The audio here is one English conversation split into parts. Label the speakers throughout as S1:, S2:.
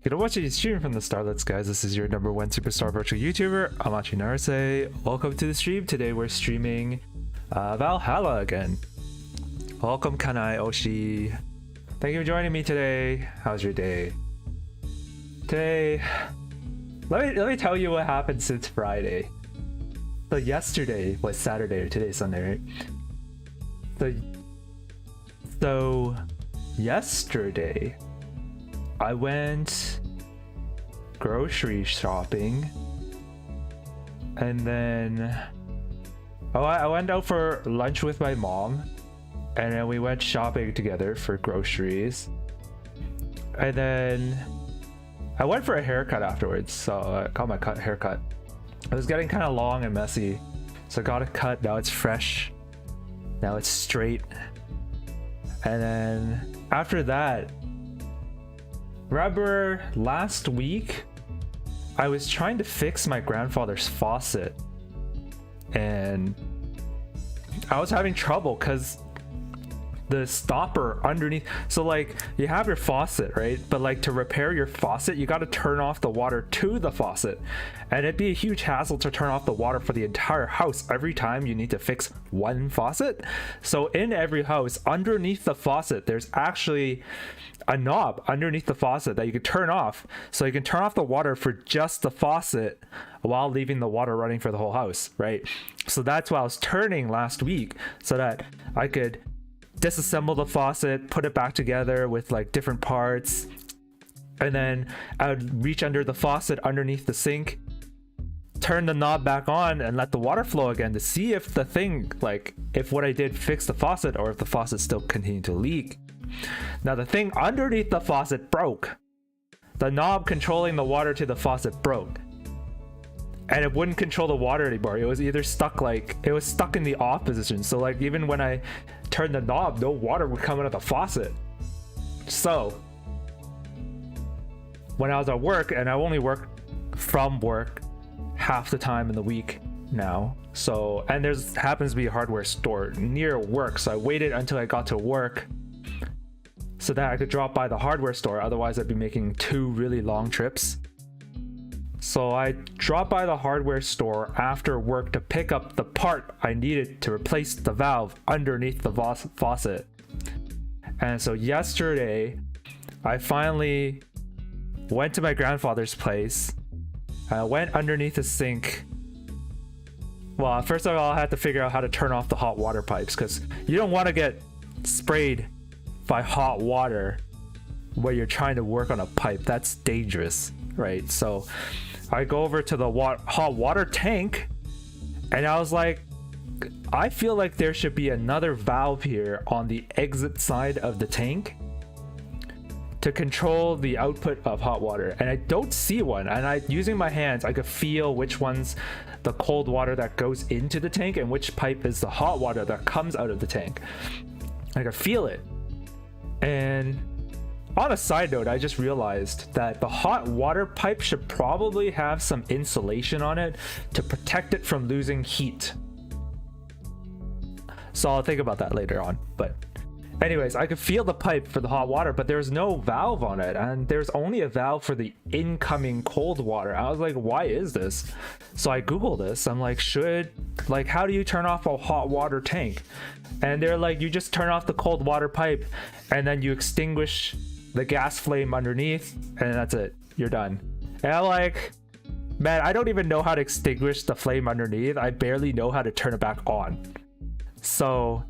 S1: You know what? You're streaming from the Starlets, guys. This is your #1 superstar virtual YouTuber, Amachi Naruse. Welcome to the stream. Today we're streaming vall-halla again. Welcome, Kanai Oshi. Thank you for joining me today. How's your day? Today, let me tell you what happened since Friday. So yesterday was Saturday, or today's Sunday, right? So yesterday, I went grocery shopping, and then I went out for lunch with my mom, and then we went shopping together for groceries, and then I went for a haircut afterwards. So I got my haircut. It was getting kind of long and messy, so I got it cut. Now it's fresh, now it's straight. And then after that, remember last week I was trying to fix my grandfather's faucet, and I was having trouble because the stopper underneath, so like you have your faucet, right? But like to repair your faucet, you got to turn off the water to the faucet, and it'd be a huge hassle to turn off the water for the entire house every time you need to fix one faucet. So in every house, underneath the faucet, there's actually a knob underneath the faucet that you can turn off, so you can turn off the water for just the faucet while leaving the water running for the whole house, right? So that's why I was turning last week, so that I could disassemble the faucet, put it back together with like different parts, and then I would reach under the faucet underneath the sink, turn the knob back on, and let the water flow again to see if the thing, like if what I did fixed the faucet or if the faucet still continued to leak. Now the thing underneath the faucet broke. The knob controlling the water to the faucet broke, and it wouldn't control the water anymore. It was either stuck, like it was stuck in the off position, so like even when I turned the knob, no water would come out of the faucet. So when I was at work, and I only work from work half the time in the week now, so, and there's happens to be a hardware store near work, so I waited until I got to work so that I could drop by the hardware store. Otherwise I'd be making 2 really long trips. So I dropped by the hardware store after work to pick up the part I needed to replace the valve underneath the faucet. And so yesterday, I finally went to my grandfather's place. I went underneath the sink. Well, first of all, I had to figure out how to turn off the hot water pipes, because you don't want to get sprayed by hot water when you're trying to work on a pipe. That's dangerous, right? So I go over to the hot water tank, and I was like, I feel like there should be another valve here on the exit side of the tank to control the output of hot water, and I don't see one. And using my hands, I could feel which one's the cold water that goes into the tank and which pipe is the hot water that comes out of the tank. I could feel it. And on a side note, I just realized that the hot water pipe should probably have some insulation on it to protect it from losing heat. So I'll think about that later on. But anyways, I could feel the pipe for the hot water, but there's no valve on it, and there's only a valve for the incoming cold water. I was like, why is this? So I Googled this. I'm like, how do you turn off a hot water tank? And they're like, you just turn off the cold water pipe, and then you extinguish the gas flame underneath, and that's it, you're done. And I'm like, man, I don't even know how to extinguish the flame underneath. I barely know how to turn it back on. So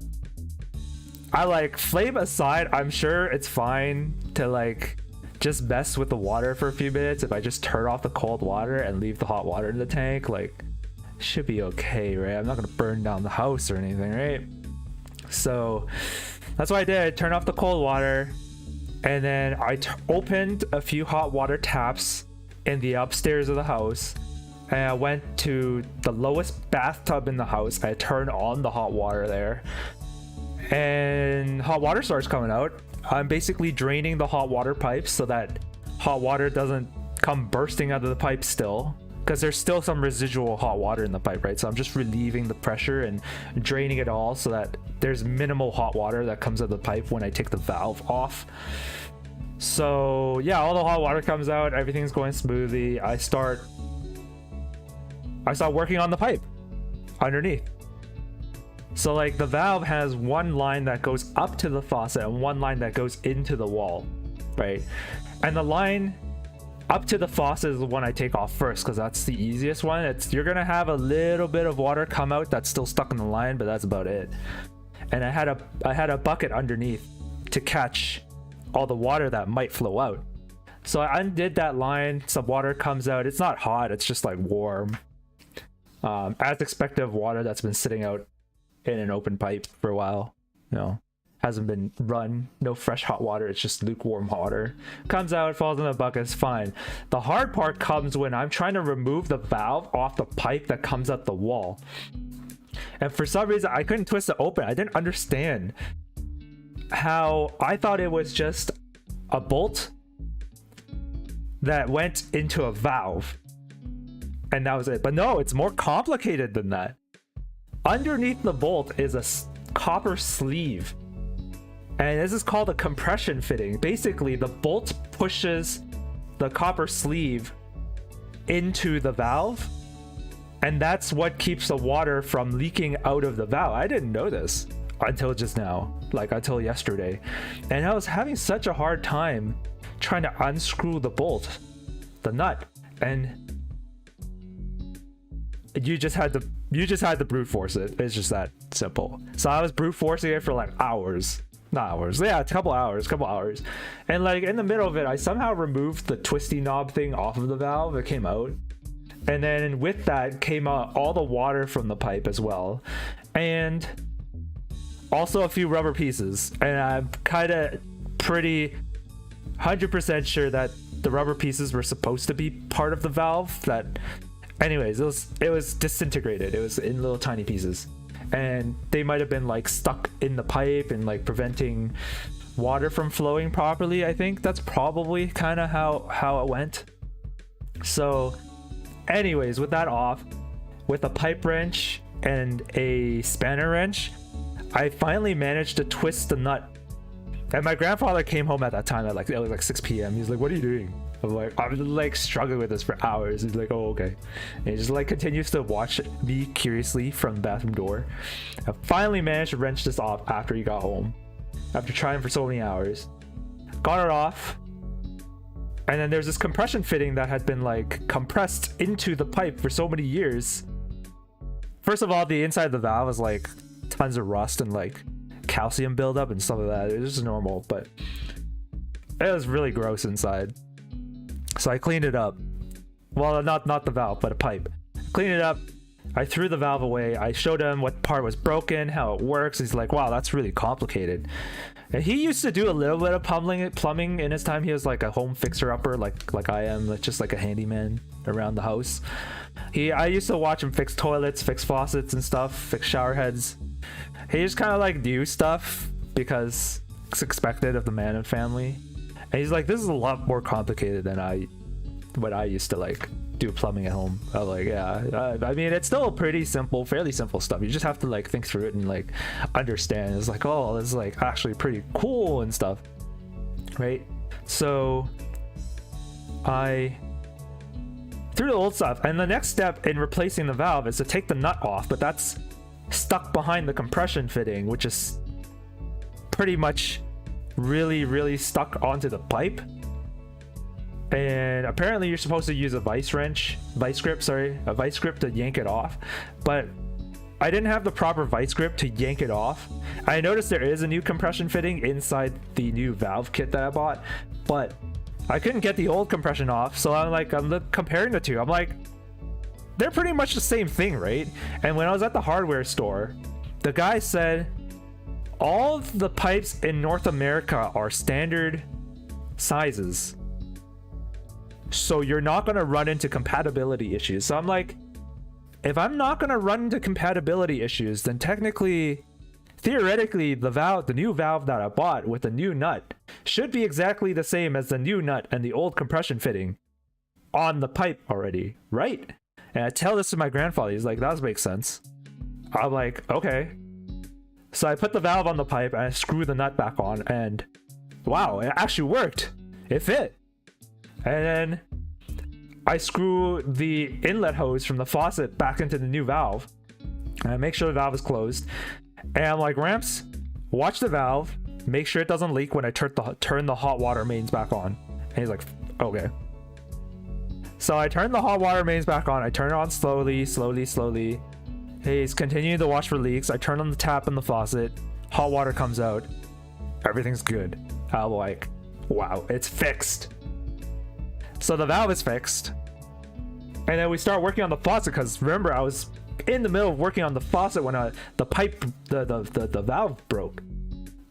S1: I like, flame aside, I'm sure it's fine to like just mess with the water for a few minutes. If I just turn off the cold water and leave the hot water in the tank, like, should be okay, right? I'm not gonna burn down the house or anything, right? So that's what I did. Turn off the cold water, and then I opened a few hot water taps in the upstairs of the house, and I went to the lowest bathtub in the house. I turned on the hot water there, and hot water starts coming out. I'm basically draining the hot water pipes so that hot water doesn't come bursting out of the pipe still, because there's still some residual hot water in the pipe, right? So I'm just relieving the pressure and draining it all so that there's minimal hot water that comes out of the pipe when I take the valve off. So yeah, all the hot water comes out, everything's going smoothly. I start working on the pipe underneath. So like the valve has one line that goes up to the faucet and one line that goes into the wall, right? And the line up to the faucet is the one I take off first because that's the easiest one. You're gonna have a little bit of water come out that's still stuck in the line, but that's about it. And I had a bucket underneath to catch all the water that might flow out. So I undid that line, some water comes out. It's not hot, it's just like warm. As expected of water that's been sitting out in an open pipe for a while, you know, hasn't been run, no fresh hot water, it's just lukewarm water. Comes out, falls in the bucket, it's fine. The hard part comes when I'm trying to remove the valve off the pipe that comes out the wall. And for some reason, I couldn't twist it open. I didn't understand how I thought it was just a bolt that went into a valve. And that was it. But no, it's more complicated than that. Underneath the bolt is a copper sleeve. And this is called a compression fitting. Basically, the bolt pushes the copper sleeve into the valve. And that's what keeps the water from leaking out of the valve. I didn't know this until just now, like until yesterday. And I was having such a hard time trying to unscrew the bolt, the nut. And you just had to brute force it. It's just that simple. So I was brute forcing it for like hours. Not hours, yeah, a couple hours. And like in the middle of it, I somehow removed the twisty knob thing off of the valve. It came out. And then with that came out all the water from the pipe as well. And also a few rubber pieces. And I'm kind of pretty 100% sure that the rubber pieces were supposed to be part of the valve. That, anyways, it was disintegrated. It was in little tiny pieces. And they might have been like stuck in the pipe and like preventing water from flowing properly. I think that's probably kind of how it went. So anyways, with that off, with a pipe wrench and a spanner wrench, I finally managed to twist the nut. And my grandfather came home at that time at it was like 6 p.m. He's like, "What are you doing?" I'm like struggling with this for hours. He's like, "Oh, okay." And he just like continues to watch me curiously from the bathroom door. I finally managed to wrench this off after he got home. After trying for so many hours. Got it off. And then there's this compression fitting that had been like compressed into the pipe for so many years. First of all, the inside of the valve is like tons of rust and like calcium buildup and stuff like that. It was just normal, but it was really gross inside. So I cleaned it up. Well, not the valve, but a pipe. Cleaned it up. I threw the valve away. I showed him what part was broken, how it works. He's like, "Wow, that's really complicated." And he used to do a little bit of plumbing in his time. He was like a home fixer-upper, like I am, like just like a handyman around the house. I used to watch him fix toilets, fix faucets and stuff, fix shower heads. He just kind of like do stuff because it's expected of the man and family. And he's like, "This is a lot more complicated than what I used to like do plumbing at home." I was like, "Yeah, I mean, it's still pretty simple, fairly simple stuff. You just have to like think through it and like understand." It's like, "Oh, this is like actually pretty cool and stuff," right? So I threw the old stuff, and the next step in replacing the valve is to take the nut off, but that's stuck behind the compression fitting, which is pretty much really stuck onto the pipe. And apparently you're supposed to use a vice grip to yank it off, but I didn't have the proper vice grip to yank it off. I noticed there is a new compression fitting inside the new valve kit that I bought, but I couldn't get the old compression off. So I'm comparing the two. I'm like, they're pretty much the same thing, right? And when I was at the hardware store, the guy said all the pipes in North America are standard sizes, so you're not going to run into compatibility issues. So I'm like, if I'm not going to run into compatibility issues, then theoretically, the new valve that I bought with the new nut should be exactly the same as the new nut and the old compression fitting on the pipe already, right? And I tell this to my grandfather. He's like, "That makes sense." I'm like, "Okay." So I put the valve on the pipe and I screw the nut back on, and wow, it actually worked. it fit. And then I screw the inlet hose from the faucet back into the new valve, and I make sure the valve is closed. And I'm like, Ramps, watch the valve, make sure it doesn't leak when I turn the hot water mains back on. And he's like, okay. So I turn the hot water mains back on. I turn it on slowly. He's continuing to watch for leaks. I turn on the tap in the faucet. Hot water comes out. Everything's good. I'm like, wow, it's fixed. So the valve is fixed. And then we start working on the faucet, because remember, I was in the middle of working on the faucet when the valve broke.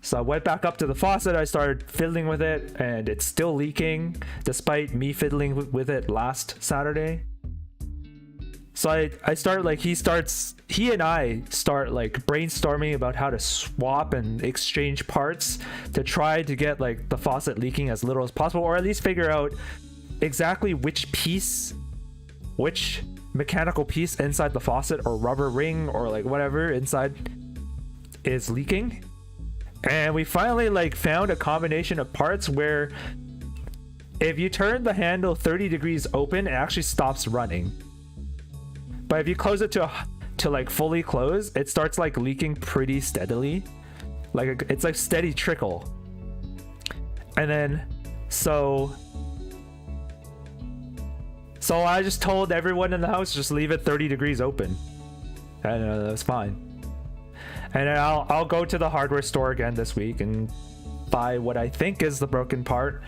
S1: So I went back up to the faucet, I started fiddling with it, and it's still leaking despite me fiddling with it last Saturday. So I start like, he and I start like brainstorming about how to swap and exchange parts to try to get like the faucet leaking as little as possible, or at least figure out exactly which mechanical piece inside the faucet or rubber ring or like whatever inside is leaking. And we finally like found a combination of parts where if you turn the handle 30 degrees open, it actually stops running. But if you close it to like fully close, it starts like leaking pretty steadily. Like it's like steady trickle. And then so I just told everyone in the house, just leave it 30 degrees open. And that's fine. And then I'll go to the hardware store again this week and buy what I think is the broken part,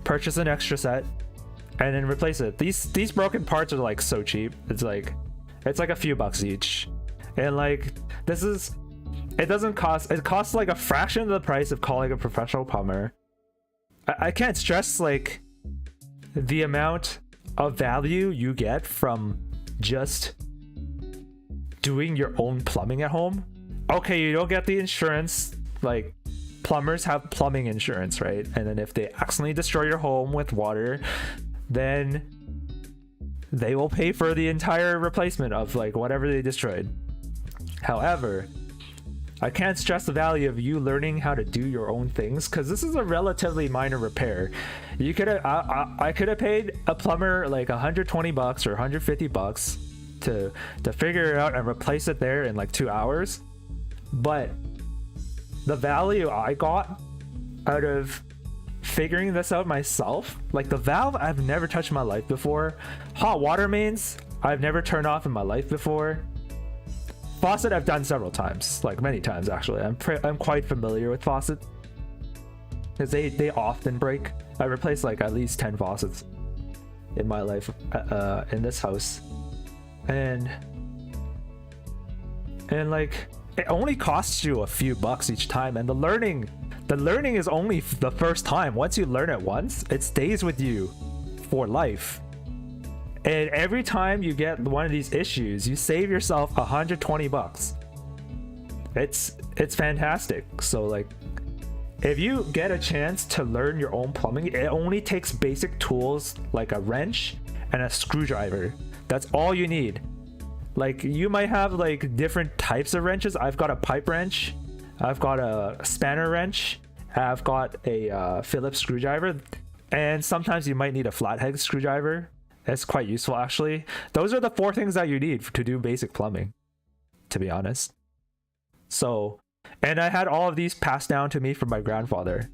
S1: purchase an extra set, and then replace it. These broken parts are like so cheap. It's like a few bucks each. And like it costs like a fraction of the price of calling a professional plumber. I can't stress like the amount of value you get from just doing your own plumbing at home. Okay, you don't get the insurance, like plumbers have plumbing insurance, right? And then if they accidentally destroy your home with water, then they will pay for the entire replacement of like whatever they destroyed. However, I can't stress the value of you learning how to do your own things, because this is a relatively minor repair. You could have I could have paid a plumber like $120 or $150 to figure it out and replace it there in like 2 hours. But the value I got out of figuring this out myself, like the valve I've never touched in my life before, hot water mains I've never turned off in my life before, faucet I've done several times, like many times actually. I'm quite familiar with faucet because they often break. I replaced like at least 10 faucets in my life in this house, and like it only costs you a few bucks each time, and the learning is only the first time. Once you learn it once, it stays with you for life. And every time you get one of these issues, you save yourself $120. It's fantastic. So like, if you get a chance to learn your own plumbing, it only takes basic tools like a wrench and a screwdriver. That's all you need. Like, you might have like different types of wrenches. I've got a pipe wrench, I've got a spanner wrench, I've got a Phillips screwdriver, and sometimes you might need a flathead screwdriver. It's quite useful actually. Those are the 4 things that you need to do basic plumbing, to be honest. So, and I had all of these passed down to me from my grandfather.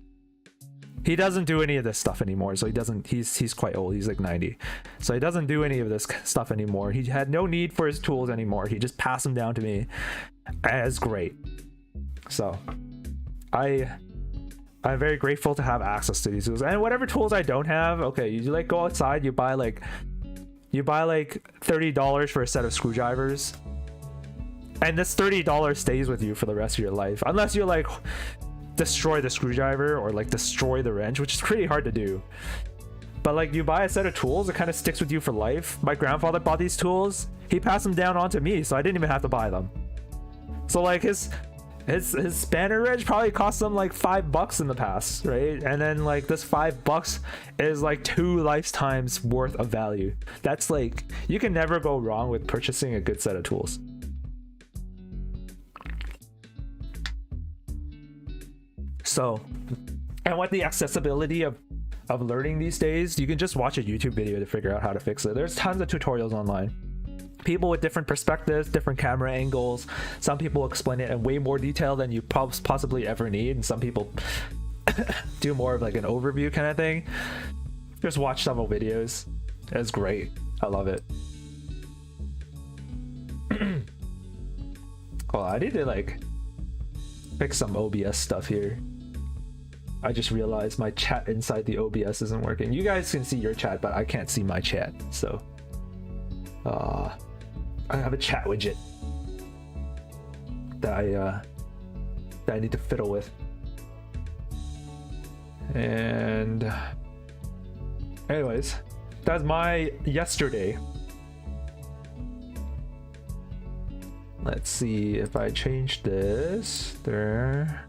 S1: He doesn't do any of this stuff anymore, so he's quite old. He's like 90, so he doesn't do any of this stuff anymore. He had no need for his tools anymore. He just passed them down to me, and it's great. So I'm very grateful to have access to these tools. And whatever tools I don't have, okay, you like go outside, you buy like $30 for a set of screwdrivers, and this $30 stays with you for the rest of your life, unless you're like destroy the screwdriver or like destroy the wrench, which is pretty hard to do. But like, you buy a set of tools, it kind of sticks with you for life. My grandfather bought these tools, he passed them down onto me, so I didn't even have to buy them. So like his spanner wrench probably cost him like $5 in the past, right? And then like this $5 is like 2 lifetimes worth of value. That's like, you can never go wrong with purchasing a good set of tools. So, and with the accessibility of of learning these days, you can just watch a YouTube video to figure out how to fix it. There's tons of tutorials online. People with different perspectives, different camera angles. Some people explain it in way more detail than you possibly ever need, and some people do more of like an overview kind of thing. Just watch several videos. It's great. I love it. Oh, I need to like fix some OBS stuff here. I just realized my chat inside the OBS isn't working. You guys can see your chat, but I can't see my chat. So I have a chat widget that I need to fiddle with. And anyways, that's my yesterday. Let's see if I change this there.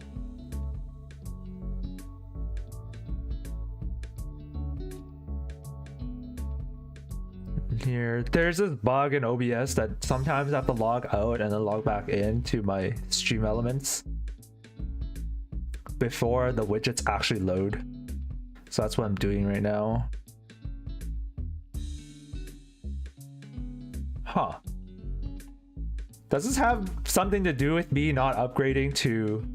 S1: Here, there's this bug in OBS that sometimes I have to log out and then log back into my stream elements before the widgets actually load. So that's what I'm doing right now. Huh. Does this have something to do with me not upgrading to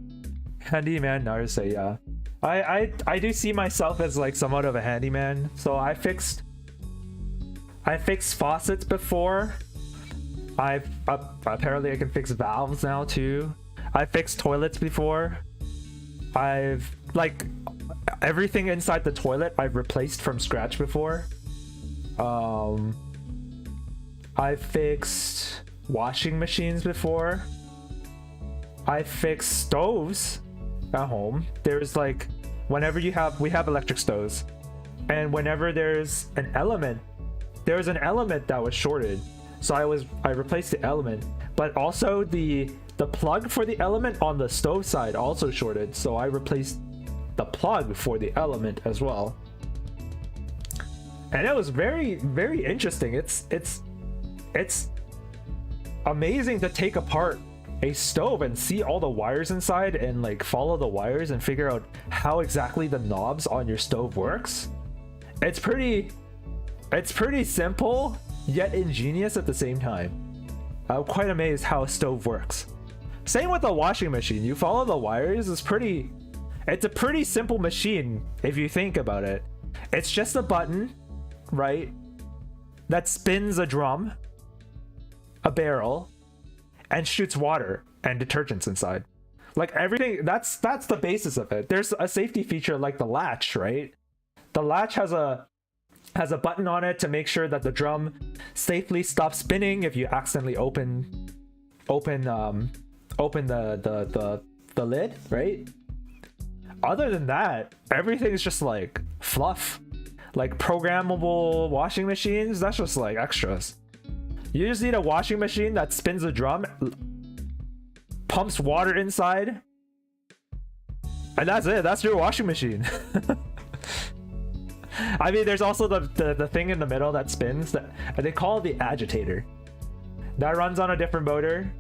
S1: handyman Naruse? Yeah. I do see myself as like somewhat of a handyman. So I fixed faucets before. Apparently I can fix valves now too. I fixed toilets before. I've like everything inside the toilet I've replaced from scratch before. I fixed washing machines before. I fixed stoves at home. There's like whenever we have electric stoves, and whenever there's an element that was shorted, so I replaced the element, but also the plug for the element on the stove side also shorted, so I replaced the plug for the element as well. And it was very, very interesting. It's amazing to take apart a stove and see all the wires inside and like follow the wires and figure out how exactly the knobs on your stove works. It's pretty simple yet ingenious at the same time. I'm quite amazed how a stove works. Same with the washing machine. You follow the wires. It's a pretty simple machine if you think about it. It's just a button, right, that spins a drum, a barrel, and shoots water and detergents inside. Like everything, that's the basis of it. There's a safety feature like the latch, right? The latch has a button on it to make sure that the drum safely stops spinning if you accidentally open the lid, right? Other than that, everything is just like fluff. Like programmable washing machines, that's just like extras. You just need a washing machine that spins a drum, pumps water inside, and that's it. That's your washing machine. I mean, there's also the thing in the middle that spins, that they call it the agitator. That runs on a different motor.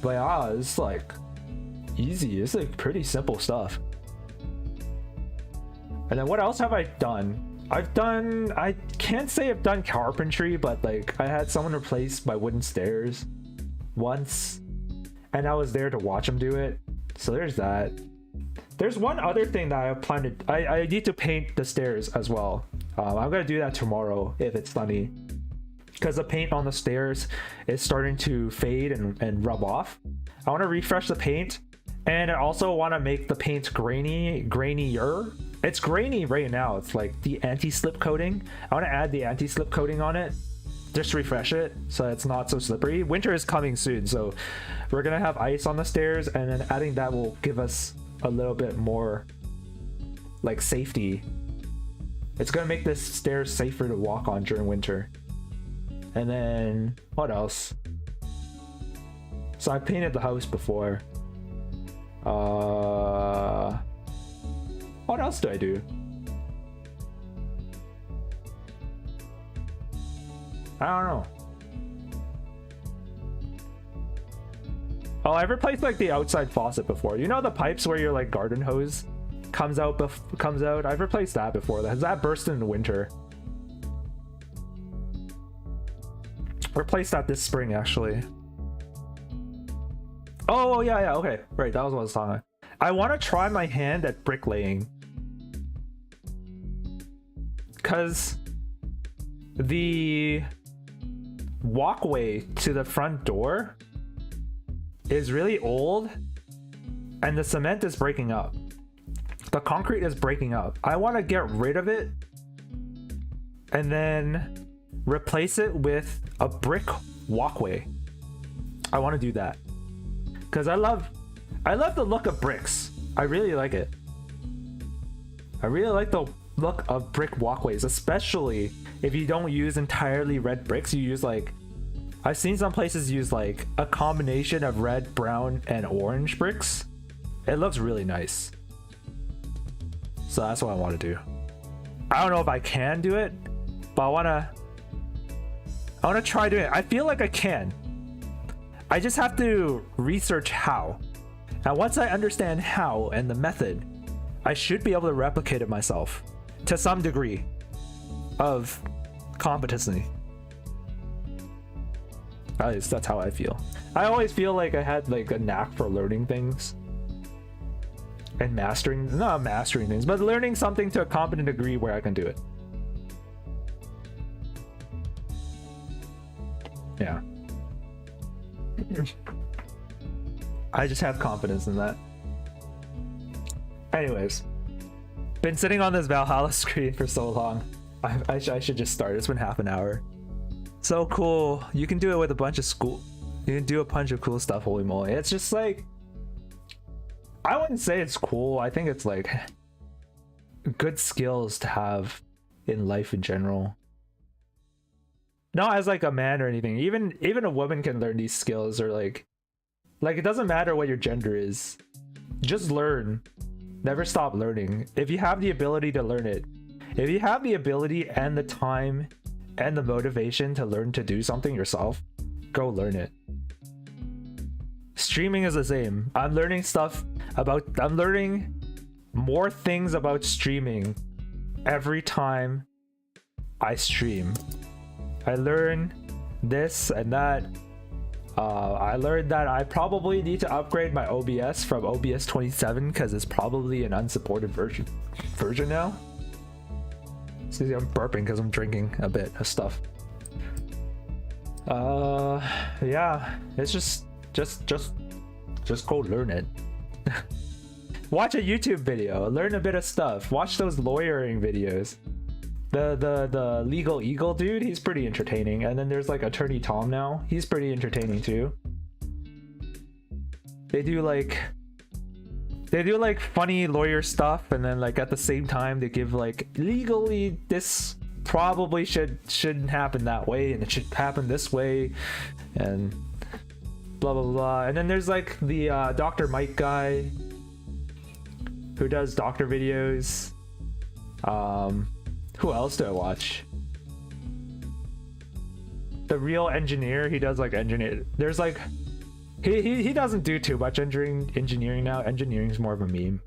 S1: But yeah, it's like easy. It's like pretty simple stuff. And then what else have I done? I can't say I've done carpentry, but like I had someone replace my wooden stairs once, and I was there to watch them do it. So there's that. There's one other thing that I plan to, I need to paint the stairs as well. I'm gonna do that tomorrow if it's sunny, because the paint on the stairs is starting to fade and rub off. I want to refresh the paint, and I also want to make the paint grainier. It's grainy right now. It's like the anti-slip coating. I want to add the anti-slip coating on it, just refresh it so it's not so slippery. Winter is coming soon, so we're gonna have ice on the stairs, and then adding that will give us a little bit more like safety. It's gonna make this stairs safer to walk on during winter. And then what else? So I painted the house before. What else do I do? I don't know. Oh, I've replaced like the outside faucet before. You know the pipes where your like garden hose comes out. I've replaced that before. Has that burst in the winter? Replaced that this spring actually. Oh yeah, okay, right, that was what I was talking about. I want to try my hand at bricklaying, because the walkway to the front door is really old and the cement is breaking up. The concrete is breaking up. I want to get rid of it and then replace it with a brick walkway. I want to do that because I love the look of bricks. I really like it. I really like the look of brick walkways, especially if you don't use entirely red bricks. You use like, I've seen some places use like a combination of red, brown, and orange bricks. It looks really nice. So that's what I want to do. I don't know if I can do it, but I want to try doing it. I feel like I can. I just have to research how. And once I understand how and the method, I should be able to replicate it myself to some degree of competency. At least that's how I feel. I always feel like I had like a knack for learning things and not mastering things, but learning something to a competent degree where I can do it. Yeah. I just have confidence in that. Anyways, been sitting on this Valhalla screen for so long. I should just start. It's been half an hour. So cool. You can do it with a bunch of you can do a bunch of cool stuff, holy moly. It's just like, I wouldn't say it's cool. I think it's like good skills to have in life in general. Not as like a man or anything. Even a woman can learn these skills, or like it doesn't matter what your gender is. Just learn. Never stop learning. If you have the ability to learn it, if you have the ability and the time and the motivation to learn to do something yourself, go learn it. Streaming is the same. I'm learning more things about streaming every time I stream. I learn this and that. I learned that I probably need to upgrade my OBS from OBS 27 because it's probably an unsupported version now. See, I'm burping because I'm drinking a bit of stuff. Yeah, it's just go learn it. Watch a YouTube video, learn a bit of stuff. Watch those lawyering videos. The legal eagle dude, he's pretty entertaining. And then there's like Attorney Tom now, he's pretty entertaining too. They do like funny lawyer stuff, and then like at the same time they give like, legally this probably shouldn't happen that way and it should happen this way, and blah blah blah. And then there's like the Dr. Mike guy who does doctor videos. Who else do I watch? The Real Engineer, he does like engineer. There's like he doesn't do too much engineering now. Engineering's more of a meme.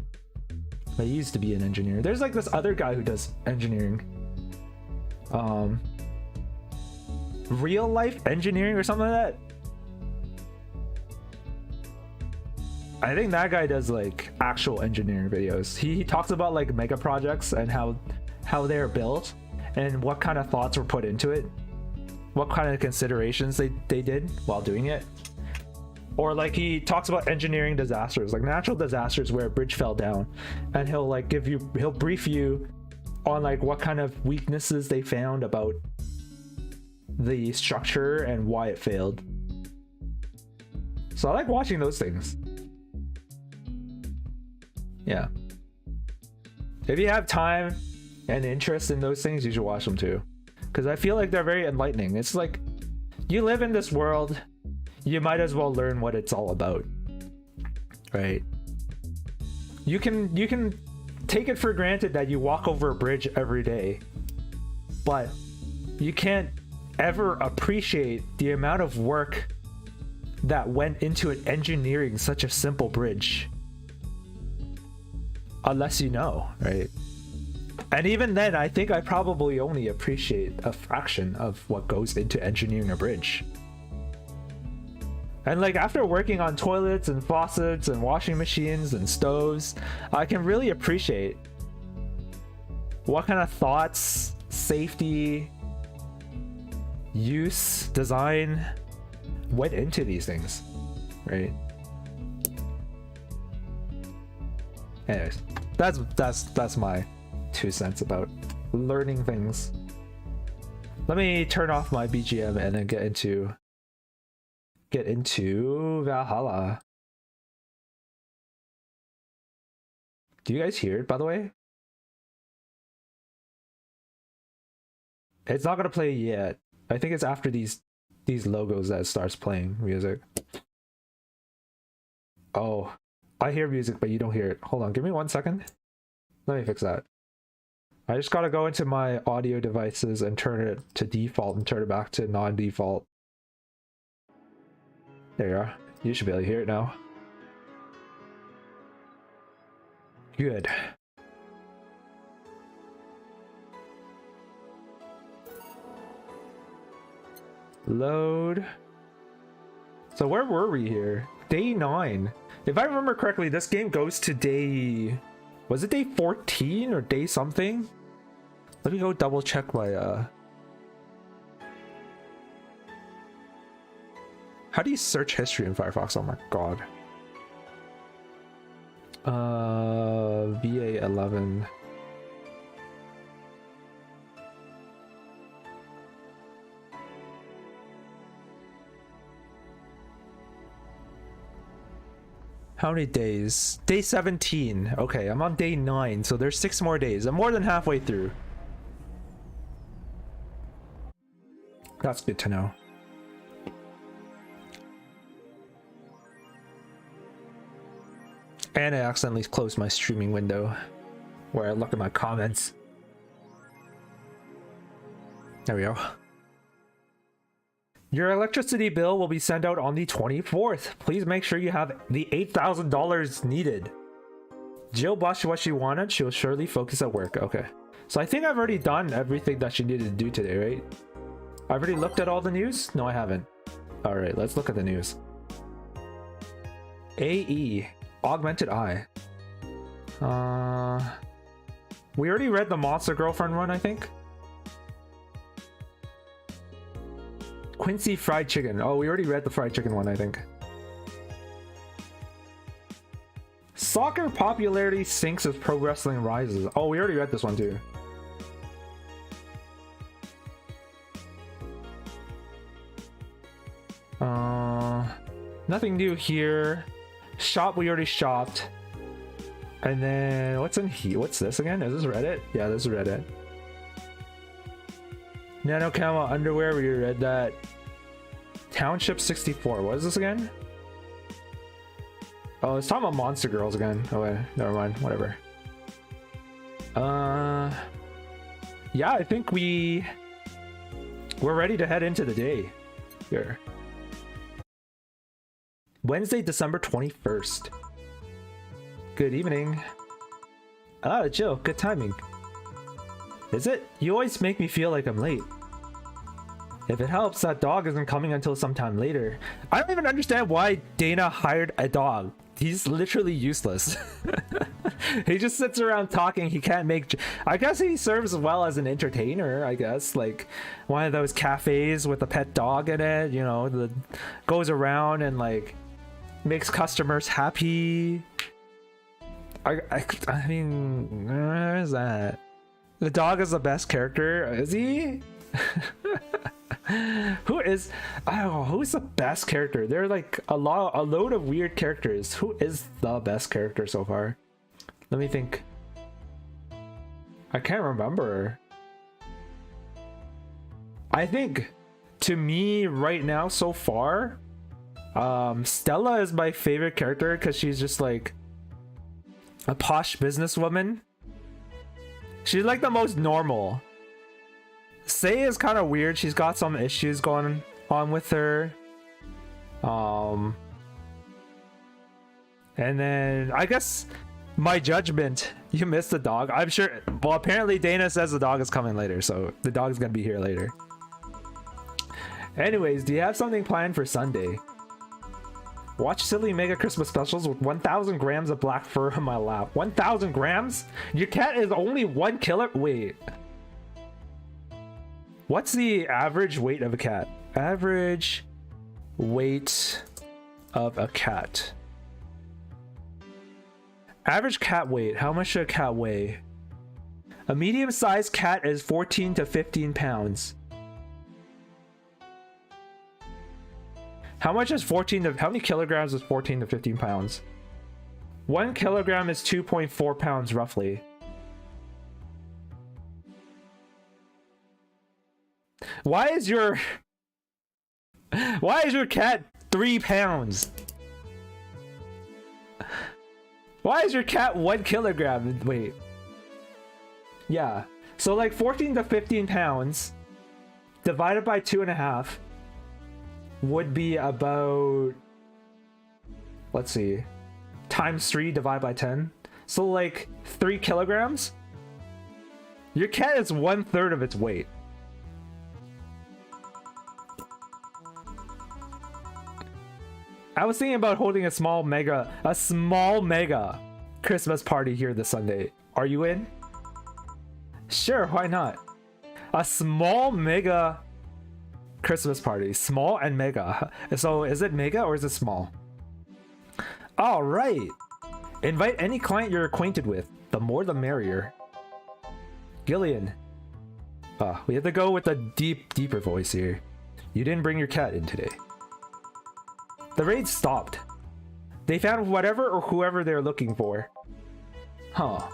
S1: But he used to be an engineer. There's like this other guy who does engineering. Real life engineering or something like that. I think that guy does like actual engineering videos. He talks about like mega projects and how they're built and what kind of thoughts were put into it, what kind of considerations they did while doing it. Or like he talks about engineering disasters, like natural disasters where a bridge fell down, and he'll brief you on like what kind of weaknesses they found about the structure and why it failed. So I like watching those things. Yeah. If you have time and interest in those things, you should watch them too, because I feel like they're very enlightening. It's like, you live in this world, you might as well learn what it's all about, right? You can take it for granted that you walk over a bridge every day, but you can't ever appreciate the amount of work that went into it engineering such a simple bridge unless you know, right? And even then, I think I probably only appreciate a fraction of what goes into engineering a bridge. And like after working on toilets and faucets and washing machines and stoves, I can really appreciate what kind of thoughts, safety, use, design went into these things, right? Anyways, that's my 2 cents about learning things. Let me turn off my BGM and then get into vall-halla. Do you guys hear it, by the way? It's not gonna play yet. I think it's after these logos that it starts playing music. Oh, I hear music, but you don't hear it. Hold on, give me 1 second. Let me fix that. I just gotta go into my audio devices and turn it to default and turn it back to non-default. There you are. You should be able to hear it now. Good. Load. So where were we here? Day 9. If I remember correctly, this game goes to day... Was it day 14 or day something? Let me go double check my How do you search history in Firefox? Oh my god. VA-11. How many days? Day 17. Okay, I'm on day 9, so there's 6 more days. I'm more than halfway through. That's good to know. And I accidentally closed my streaming window where I look at my comments. There we go. Your electricity bill will be sent out on the 24th. Please make sure you have the $8,000 needed. Jill bought what she wanted. She'll surely focus at work. Okay. So I think I've already done everything that she needed to do today, right? I've already looked at all the news? No, I haven't. All right, let's look at the news. AE. Augmented Eye. We already read the Monster Girlfriend one, I think. Quincy Fried Chicken. Oh, we already read the fried chicken one, I think. Soccer popularity sinks as pro wrestling rises. Oh, we already read this one too. Nothing new here. Shop, we already shopped. And then what's in here? What's this again? Is this Reddit? Yeah, this is Reddit. Nano Camo underwear, we read that. Township 64. What is this again? Oh, it's talking about Monster Girls again. Oh wait, never mind. Whatever. Yeah, I think we're ready to head into the day here. Wednesday, December 21st. Good evening. Ah, Jill, good timing. Is it? You always make me feel like I'm late. If it helps, that dog isn't coming until sometime later. I don't even understand why Dana hired a dog. He's literally useless. He just sits around talking. He can't make... I guess he serves well as an entertainer, I guess. Like one of those cafes with a pet dog in it, you know, that goes around and like makes customers happy. I mean, where is that? The dog is the best character. Is he? Who's the best character? There are like a load of weird characters. Who is the best character so far? Let me think. I can't remember. I think to me right now so far, Stella is my favorite character because she's just like a posh businesswoman. She's like the most normal. Sei is kind of weird. She's got some issues going on with her. And then I guess My judgment. You missed the dog. I'm sure. Well, apparently Dana says the dog is coming later, so the dog's gonna be here later. Anyways, do you have something planned for Sunday? Watch silly mega Christmas specials with 1,000 grams of black fur on my lap. 1,000 grams? Your cat is only 1 kilo? Wait. What's the average weight of a cat? Average weight of a cat. Average cat weight. How much should a cat weigh? A medium-sized cat is 14 to 15 pounds. How much is 14 to... How many kilograms is 14 to 15 pounds? 1 kilogram is 2.4 pounds, roughly. Why is your... Why is your cat 3 pounds? Why is your cat 1 kilogram? Wait. Yeah. So like 14 to 15 pounds divided by 2.5 would be about, let's see, times 3 divided by 10. So like 3 kilograms? Your cat is 1/3 of its weight. I was thinking about holding a small mega Christmas party here this Sunday. Are you in? Sure, why not? A small mega Christmas party. Small and mega. So is it mega or is it small? All right. Invite any client you're acquainted with. The more the merrier. Gillian. We have to go with a deeper voice here. You didn't bring your cat in today. The raid stopped. They found whatever or whoever they're looking for. Huh.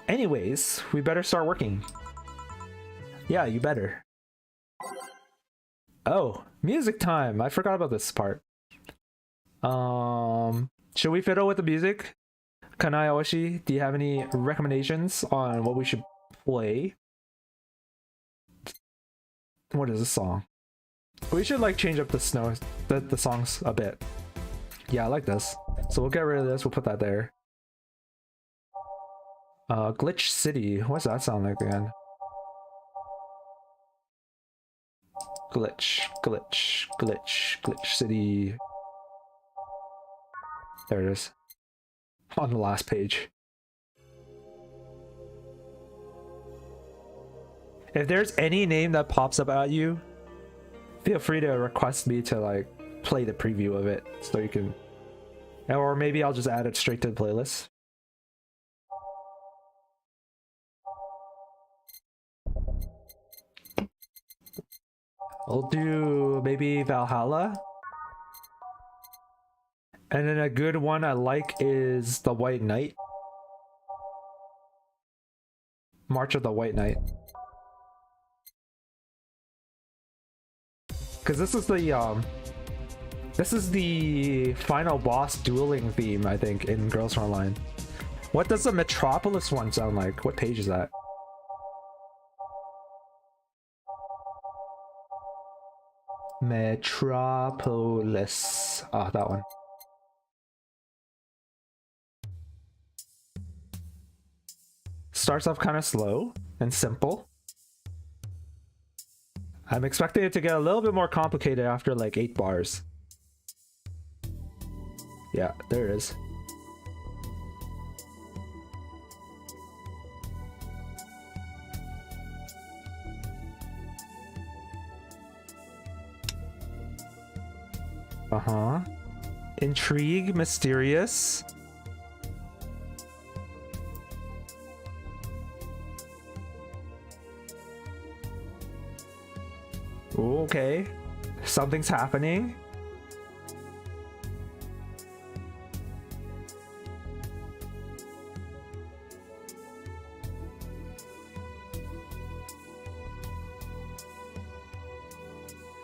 S1: Anyways, we better start working. Yeah, you better. Oh, music time! I forgot about this part. Should we fiddle with the music? Kanai Oshi, do you have any recommendations on what we should play? What is this song? We should like change up the songs a bit. Yeah, I like this. So we'll get rid of this, we'll put that there. Glitch City, what's that sound like again? Glitch City. There it is. On the last page. If there's any name that pops up at you, feel free to request me to like play the preview of it so you can, or maybe I'll just add it straight to the playlist. I'll do maybe Valhalla. And then a good one I like is the White Knight. March of the White Knight. Because this is the final boss dueling theme, I think, in Girls Online. What does the Metropolis one sound like? What page is that? Metropolis. Ah, that one. Starts off kind of slow and simple. I'm expecting it to get a little bit more complicated after like 8 bars. Yeah, there it is. Intrigue, mysterious. Okay, something's happening.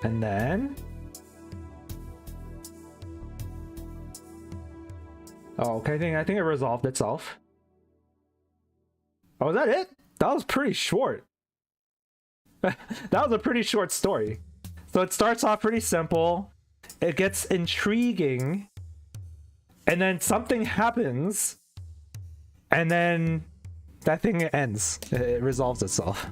S1: And then okay, I think it resolved itself. Oh, is that it? That was pretty short. That was a pretty short story. So it starts off pretty simple, it gets intriguing, and then something happens, And then that thing ends. It resolves itself.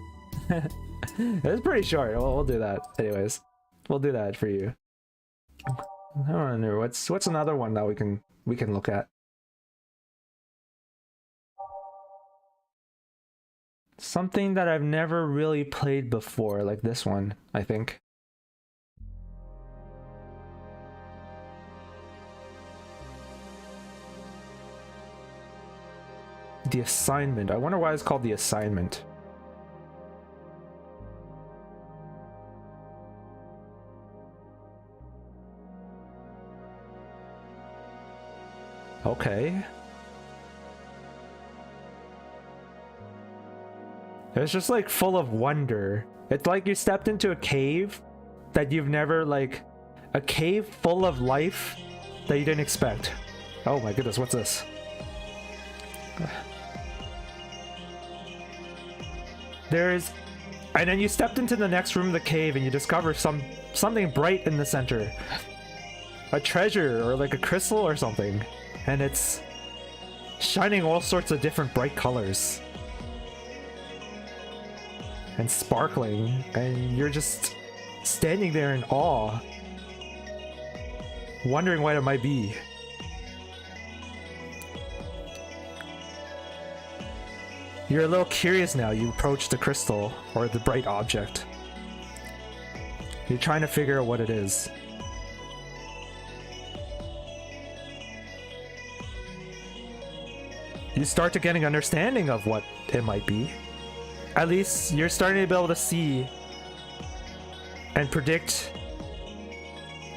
S1: It's pretty short. We'll do that. Anyways, we'll do that for you. I don't know. What's another one that we can look at? Something that I've never really played before, like this one, I think. The Assignment. I wonder why it's called The Assignment. Okay. It's just like full of wonder. It's like you stepped into a cave that you've never, like, a cave full of life that you didn't expect. Oh my goodness, what's this? And then you stepped into the next room of the cave and you discover something bright in the center. A treasure or like a crystal or something. And it's shining all sorts of different bright colors. And sparkling. And you're just standing there in awe. Wondering what it might be. You're a little curious now. You approach the crystal or the bright object. You're trying to figure out what it is. You start to get an understanding of what it might be. At least you're starting to be able to see and predict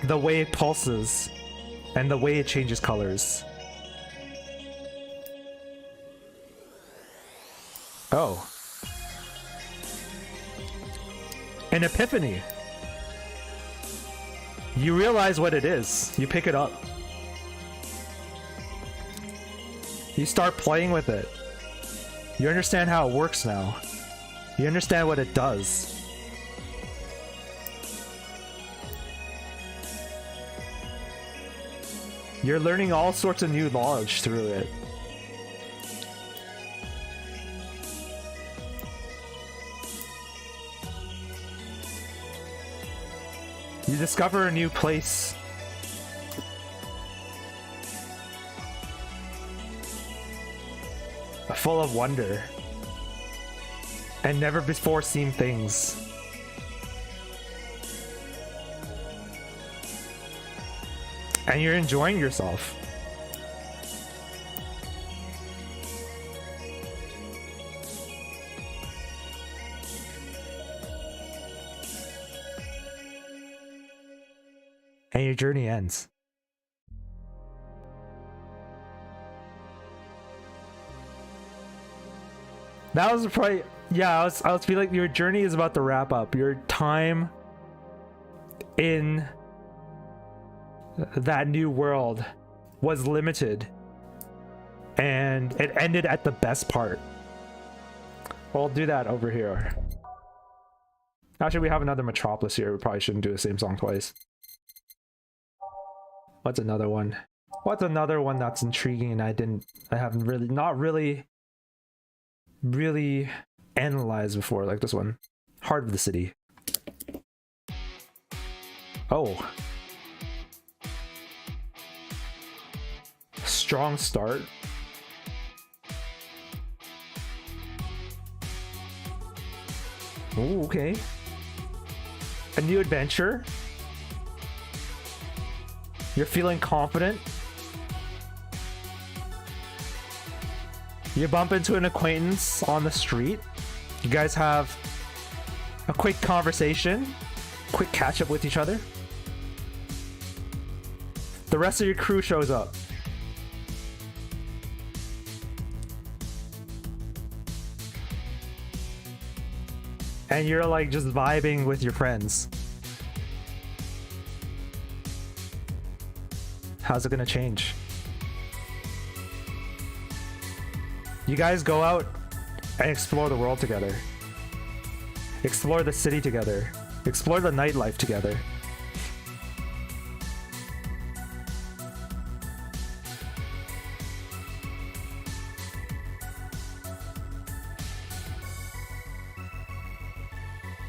S1: the way it pulses and the way it changes colors. Oh. An epiphany. You realize what it is. You pick it up. You start playing with it. You understand how it works now. You understand what it does. You're learning all sorts of new knowledge through it. You discover a new place. Full of wonder. And never before seen things. And you're enjoying yourself. And your journey ends. That was probably, yeah, I was feeling like your journey is about to wrap up. Your time in that new world was limited. And it ended at the best part. We'll do that over here. Actually, we have another Metropolis here. We probably shouldn't do the same song twice. What's another one? What's another one that's intriguing and I haven't really analyzed before, like this one. Heart of the City. Oh. Strong start. Oh, okay. A new adventure. You're feeling confident. You bump into an acquaintance on the street. You guys have a quick conversation, quick catch up with each other. The rest of your crew shows up. And you're like just vibing with your friends. How's it gonna change? You guys go out and explore the world together. Explore the city together. Explore the nightlife together.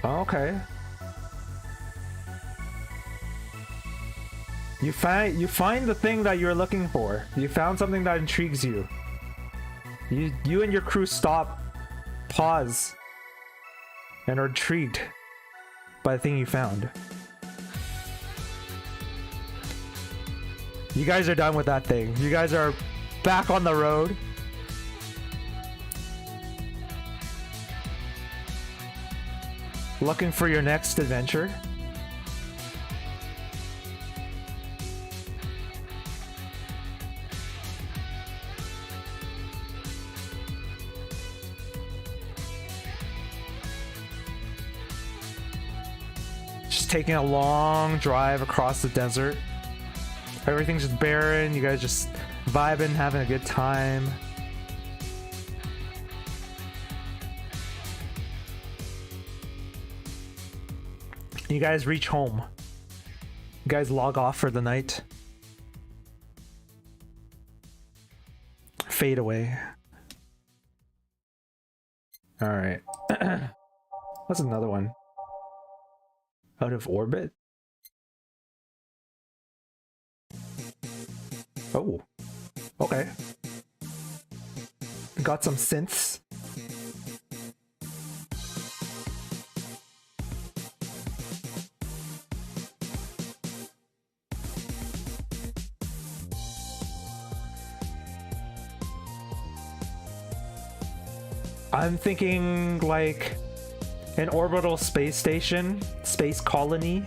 S1: Okay. You find the thing that you're looking for. You found something that intrigues you. You and your crew stop, pause, and are intrigued by the thing you found. You guys are done with that thing. You guys are back on the road. Looking for your next adventure. Just taking a long drive across the desert. Everything's just barren. You guys just vibing, having a good time. You guys reach home. You guys log off for the night. Fade away. All right. What's another one? Out of orbit? Oh, okay. Got some synths. I'm thinking like an orbital space station, space colony.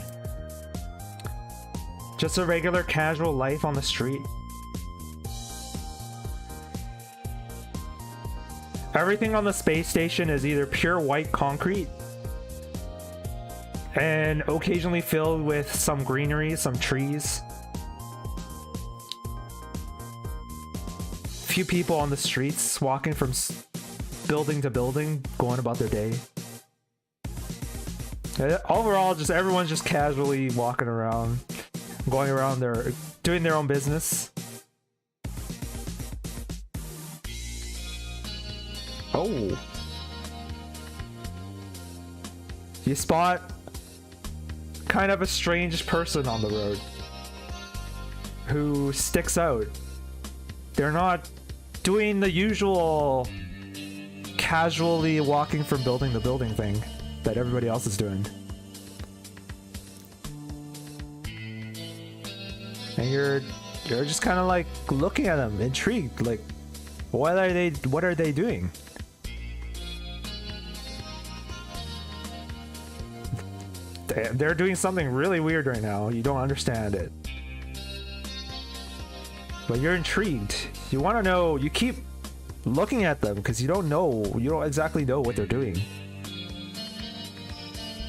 S1: Just a regular casual life on the street. Everything on the space station is either pure white concrete and occasionally filled with some greenery, some trees. Few people on the streets walking from building to building, going about their day. Overall, just everyone's just casually walking around, going around doing their own business. Oh. You spot kind of a strange person on the road who sticks out. They're not doing the usual casually walking from building to building thing that everybody else is doing. And you're just kind of like looking at them, intrigued, like what are they doing? They're doing something really weird right now. You don't understand it. But you're intrigued. You want to know, you keep looking at them because you don't exactly know what they're doing.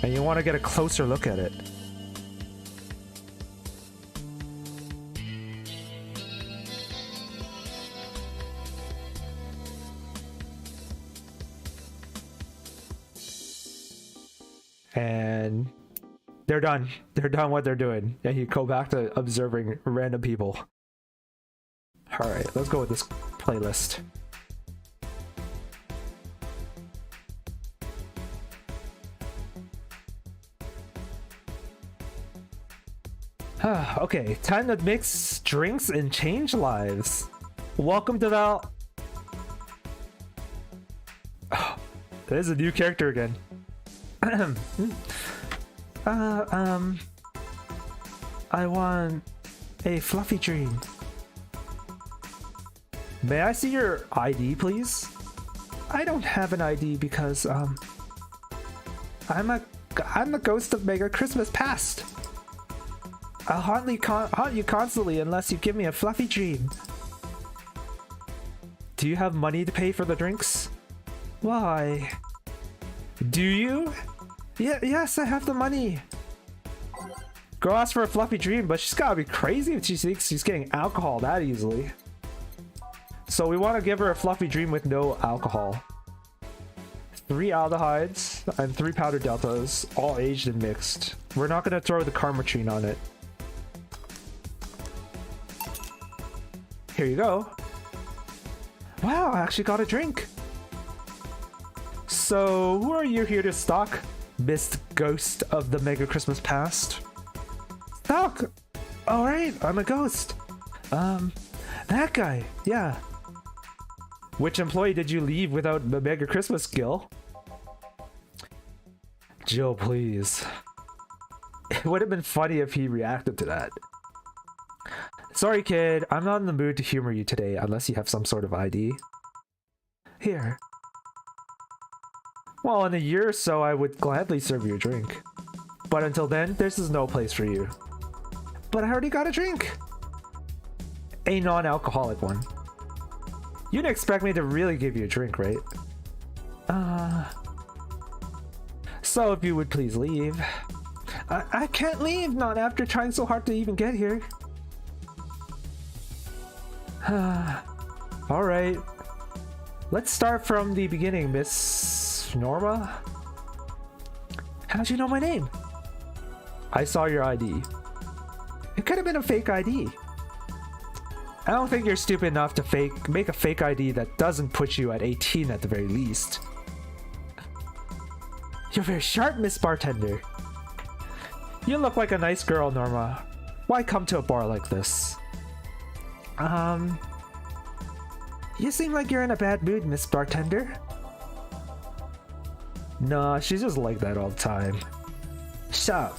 S1: And you want to get a closer look at it. And they're done. They're done what they're doing. And you go back to observing random people. Alright, let's go with this playlist. Okay, time to mix drinks and change lives. Welcome to the... Oh, there's a new character again. I want a fluffy dream. May I see your ID, please? I don't have an ID because, I'm the ghost of Mega Christmas Past. I'll haunt you constantly unless you give me a fluffy dream. Do you have money to pay for the drinks? Why? Do you? Yes, I have the money. Girl asked for a fluffy dream, but she's gotta be crazy if she thinks she's getting alcohol that easily. So we want to give her a fluffy dream with no alcohol. 3 aldehydes and 3 powdered deltas, all aged and mixed. We're not gonna throw the karmatrine on it. Here you go. Wow, I actually got a drink. So, who are you here to stalk? Missed ghost of the Mega Christmas past. Talk! Alright, I'm a ghost. That guy, yeah. Which employee did you leave without the Mega Christmas Gil? Jill, please. It would have been funny if he reacted to that. Sorry, kid. I'm not in the mood to humor you today unless you have some sort of ID. Here. Well, in a year or so, I would gladly serve you a drink. But until then, this is no place for you. But I already got a drink. A non-alcoholic one. You didn't expect me to really give you a drink, right? So if you would please leave. I can't leave, not after trying so hard to even get here. Alright. Let's start from the beginning, Miss Norma. How'd you know my name? I saw your ID. It could have been a fake ID. I don't think you're stupid enough to make a fake ID that doesn't put you at 18 at the very least. You're very sharp, Miss Bartender. You look like a nice girl, Norma. Why come to a bar like this? You seem like you're in a bad mood, Miss Bartender. Nah, she's just like that all the time. Shut up.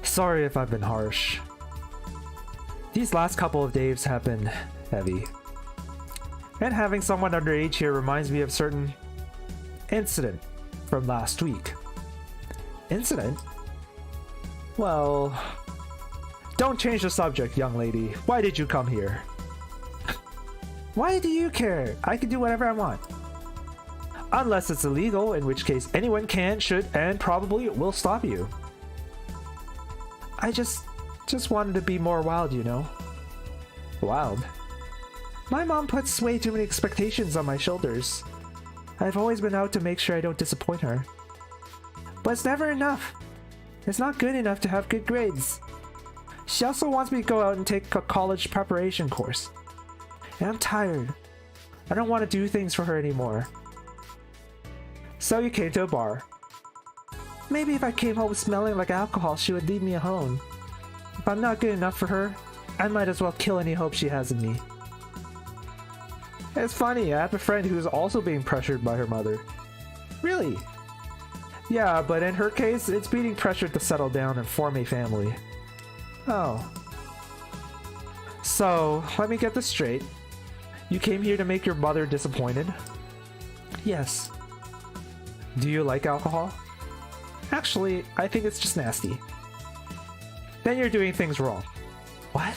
S1: Sorry if I've been harsh. These last couple of days have been heavy. And having someone underage here reminds me of certain incident from last week. Incident? Well, don't change the subject, young lady. Why did you come here? Why do you care? I can do whatever I want. Unless it's illegal, in which case anyone can, should, and probably will stop you. I just wanted to be more wild, you know? Wild? My mom puts way too many expectations on my shoulders. I've always been out to make sure I don't disappoint her. But it's never enough. It's not good enough to have good grades. She also wants me to go out and take a college preparation course. And I'm tired. I don't want to do things for her anymore. So you came to a bar. Maybe if I came home smelling like alcohol, she would leave me alone. If I'm not good enough for her, I might as well kill any hope she has in me. It's funny, I have a friend who's also being pressured by her mother. Really? Yeah, but in her case, it's being pressured to settle down and form a family. Oh. So, let me get this straight. You came here to make your mother disappointed? Yes. Do you like alcohol? Actually, I think it's just nasty. Then you're doing things wrong. What?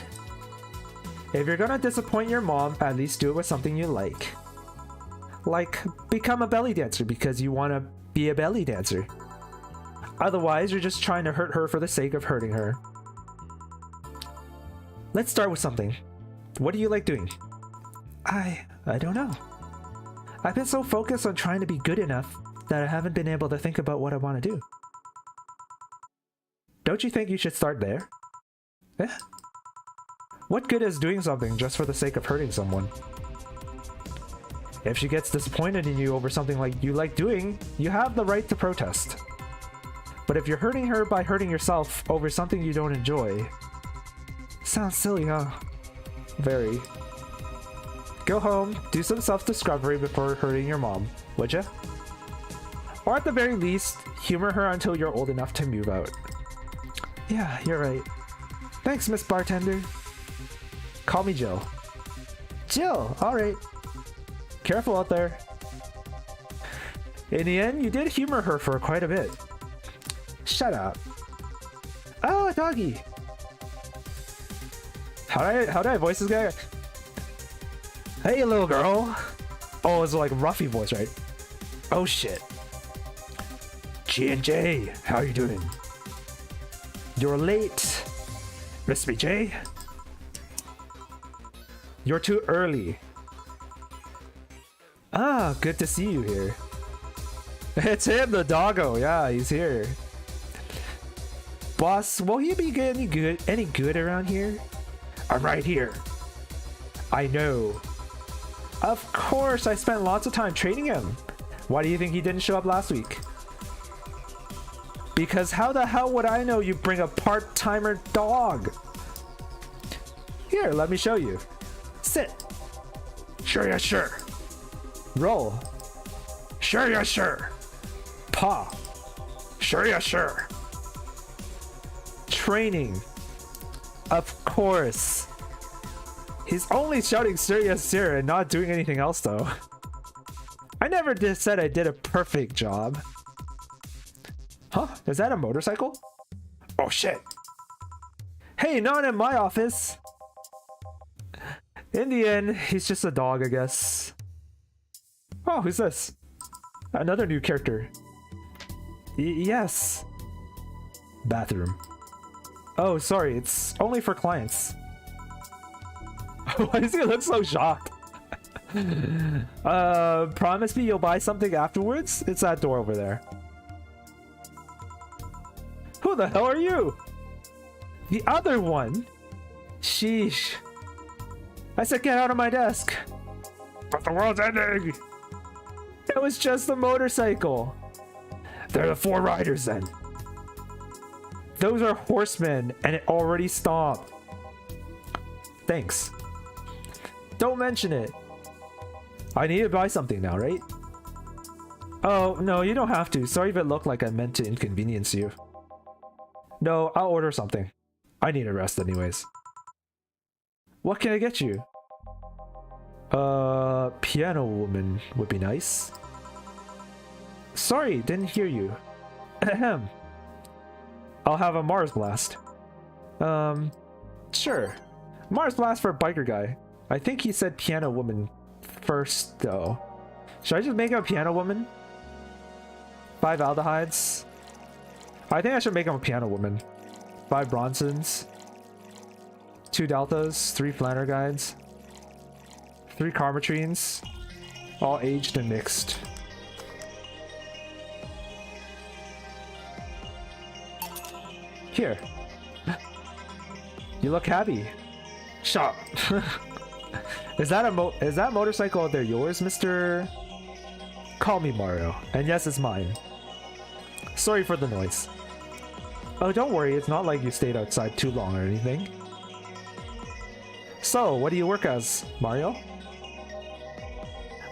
S1: If you're gonna disappoint your mom, at least do it with something you like. Like, become a belly dancer because you want to be a belly dancer. Otherwise, you're just trying to hurt her for the sake of hurting her. Let's start with something. What do you like doing? I don't know. I've been so focused on trying to be good enough that I haven't been able to think about what I want to do. Don't you think you should start there? Eh? What good is doing something just for the sake of hurting someone? If she gets disappointed in you over something like you like doing, you have the right to protest. But if you're hurting her by hurting yourself over something you don't enjoy... Sounds silly, huh? Very. Go home, do some self-discovery before hurting your mom, would ya? Or at the very least, humor her until you're old enough to move out. Yeah, you're right. Thanks, Miss Bartender. Call me Jill. Jill, alright. Careful out there. In the end, you did humor her for quite a bit. Shut up. Oh, a doggy. How do I voice this guy? Hey, little girl. Oh, it's like Ruffy voice, right? Oh shit. G&J, how you doing? You're late. Miss me, J. You're too early. Ah, good to see you here. It's him, the doggo. Yeah, he's here. Boss, will he be any good around here? I'm right here. I know. Of course, I spent lots of time training him. Why do you think he didn't show up last week? Because how the hell would I know you bring a part-timer dog? Here, let me show you. Sit. Sure, yeah, sure. Roll. Sure, yeah, sure. Paw. Sure, yeah, sure. Training. Of course. He's only shouting sir, yes, sir, and not doing anything else, though. I never said I did a perfect job. Huh? Is that a motorcycle? Oh, shit. Hey, not in my office. In the end, he's just a dog, I guess. Oh, who's this? Another new character. Yes. Bathroom. Oh, sorry, it's only for clients. Why does he look so shocked? Promise me you'll buy something afterwards? It's that door over there. Who the hell are you? The other one? Sheesh. I said get out of my desk. But the world's ending. It was just a motorcycle. They're the 4 riders then. Those are horsemen and it already stopped. Thanks. Don't mention it. I need to buy something now, right? Oh, no, you don't have to. Sorry if it looked like I meant to inconvenience you. No, I'll order something. I need a rest anyways. What can I get you? Piano woman would be nice. Sorry, didn't hear you. Ahem. I'll have a Mars Blast. Sure. Mars Blast for a biker guy. I think he said piano woman first, though. Should I just make him a piano woman? 5 aldehydes. I think I should make him a piano woman. 5 Bronsons. 2 deltas. 3 flanner guides. 3 karmatrines. All aged and mixed. Here. You look happy. Shut up. Is that motorcycle out there yours, Mr.? Call me Mario. And yes, it's mine. Sorry for the noise. Oh, don't worry, it's not like you stayed outside too long or anything. So, what do you work as, Mario?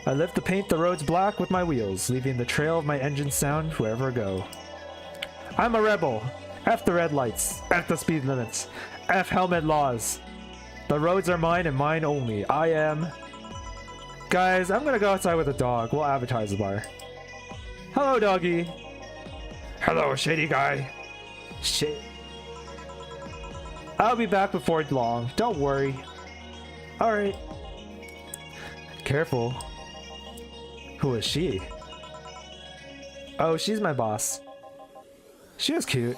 S1: I live to paint the roads black with my wheels, leaving the trail of my engine sound wherever I go. I'm a rebel. F the red lights. F the speed limits. F helmet laws. The roads are mine and mine only. I am... Guys, I'm gonna go outside with a dog. We'll advertise the bar. Hello, doggy. Hello, shady guy. Shit. I'll be back before long. Don't worry. Alright. Careful. Who is she? Oh, she's my boss. She was cute.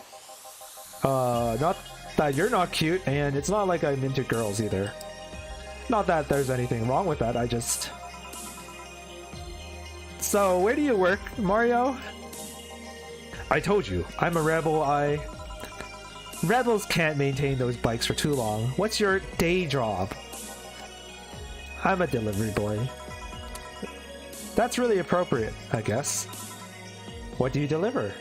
S1: Not that you're not cute, and it's not like I'm into girls either. Not that there's anything wrong with that, I just... So, where do you work, Mario? I told you, I'm a rebel, Rebels can't maintain those bikes for too long. What's your day job? I'm a delivery boy. That's really appropriate, I guess. What do you deliver?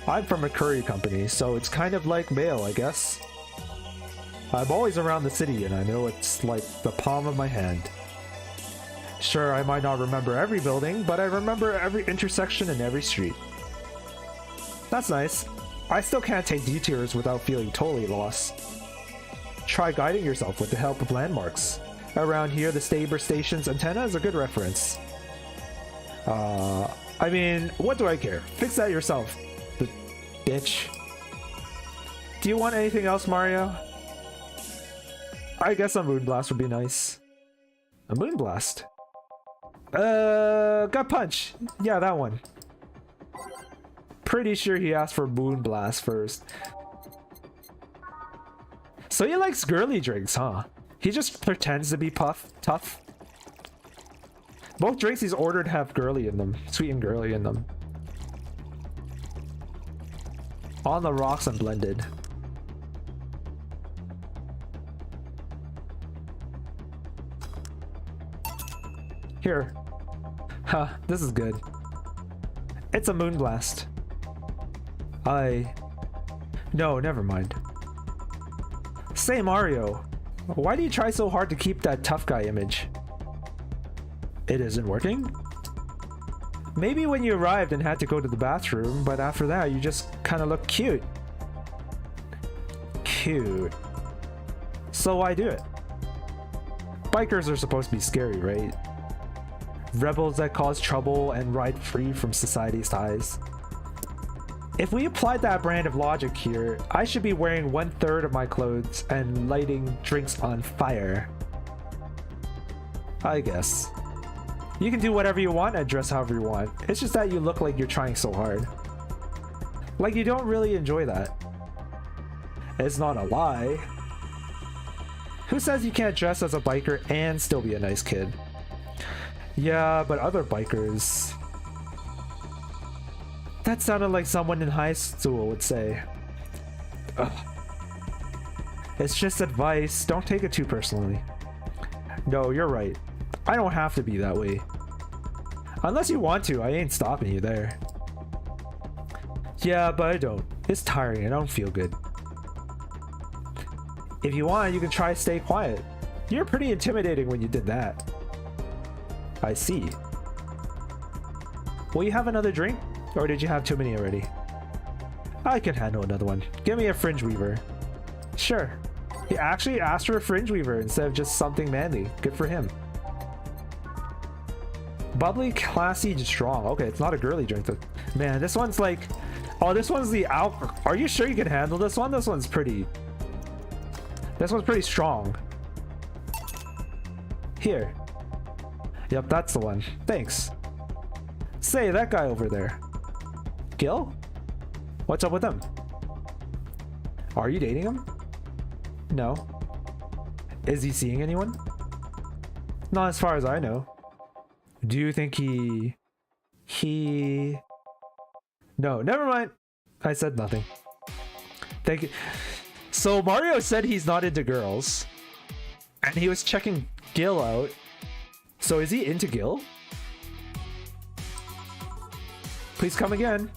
S1: I'm from a courier company, so it's kind of like mail, I guess. I'm always around the city, and I know it's like the palm of my hand. Sure, I might not remember every building, but I remember every intersection and every street. That's nice. I still can't take detours without feeling totally lost. Try guiding yourself with the help of landmarks. Around here, the Staber Station's antenna is a good reference. I mean, what do I care? Fix that yourself, bitch. Do you want anything else, Mario? I guess a Moonblast would be nice. A Moonblast? Gut Punch! Yeah, that one. Pretty sure he asked for Moonblast first. So he likes girly drinks, huh? He just pretends to be tough. Both drinks he's ordered have girly in them. Sweet and girly in them. On the rocks and blended. Here. Huh, this is good. It's a Moonblast. No, never mind. Say, Mario, why do you try so hard to keep that tough guy image? It isn't working? Maybe when you arrived and had to go to the bathroom, but after that you just kind of look cute. Cute. So why do it? Bikers are supposed to be scary, right? Rebels that cause trouble and ride free from society's ties. If we applied that brand of logic here, I should be wearing 1/3 of my clothes and lighting drinks on fire. I guess. You can do whatever you want and dress however you want. It's just that you look like you're trying so hard. Like you don't really enjoy that. It's not a lie. Who says you can't dress as a biker and still be a nice kid? Yeah, but other bikers... That sounded like someone in high school would say. Ugh. It's just advice. Don't take it too personally. No, you're right. I don't have to be that way. Unless you want to, I ain't stopping you there. Yeah, but I don't. It's tiring. I don't feel good. If you want, you can try stay quiet. You're pretty intimidating when you did that. I see. Will you have another drink? Or did you have too many already? I can handle another one. Give me a fringe weaver. Sure. He actually asked for a fringe weaver instead of just something manly. Good for him. Bubbly, classy, strong. Okay, it's not a girly drink. Man, this one's like... Oh, this one's the alcohol. Are you sure you can handle this one? This one's pretty... This one's pretty strong. Here. Yep, that's the one. Thanks. Say, that guy over there. Gil? What's up with him? Are you dating him? No. Is he seeing anyone? Not as far as I know. Do you think he... No, never mind. I said nothing. Thank you. So Mario said he's not into girls. And he was checking Gil out. So is he into Gil? Please come again.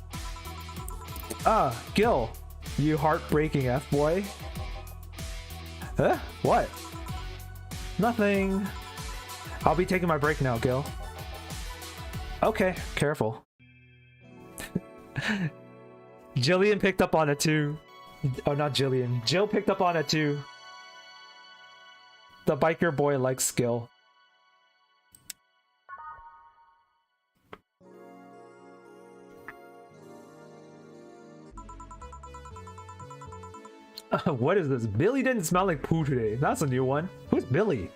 S1: Ah, Gil. You heartbreaking F-boy. Huh? What? Nothing. I'll be taking my break now, Gil. Okay, careful. Jillian picked up on it too. Oh, not Jillian. Jill picked up on it too. The biker boy likes skill. What is this? Billy didn't smell like poo today. That's a new one. Who's Billy?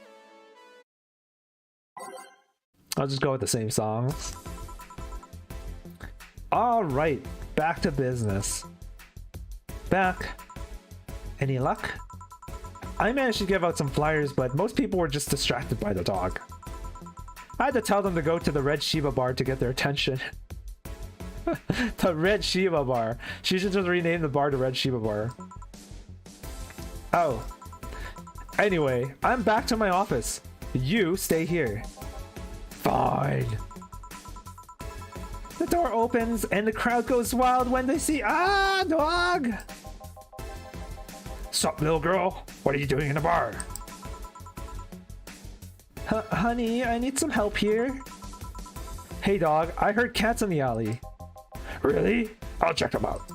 S1: I'll just go with the same songs. Alright, back to business. Back. Any luck? I managed to give out some flyers, but most people were just distracted by the dog. I had to tell them to go to the Red Shiba bar to get their attention. The Red Shiba bar. She should just rename the bar to Red Shiba bar. Oh. Anyway, I'm back to my office. You stay here. Fine. The door opens and the crowd goes wild when they see dog. Sup, little girl? What are you doing in the bar? Honey, I need some help here. Hey dog, I heard cats in the alley. Really? I'll check them out.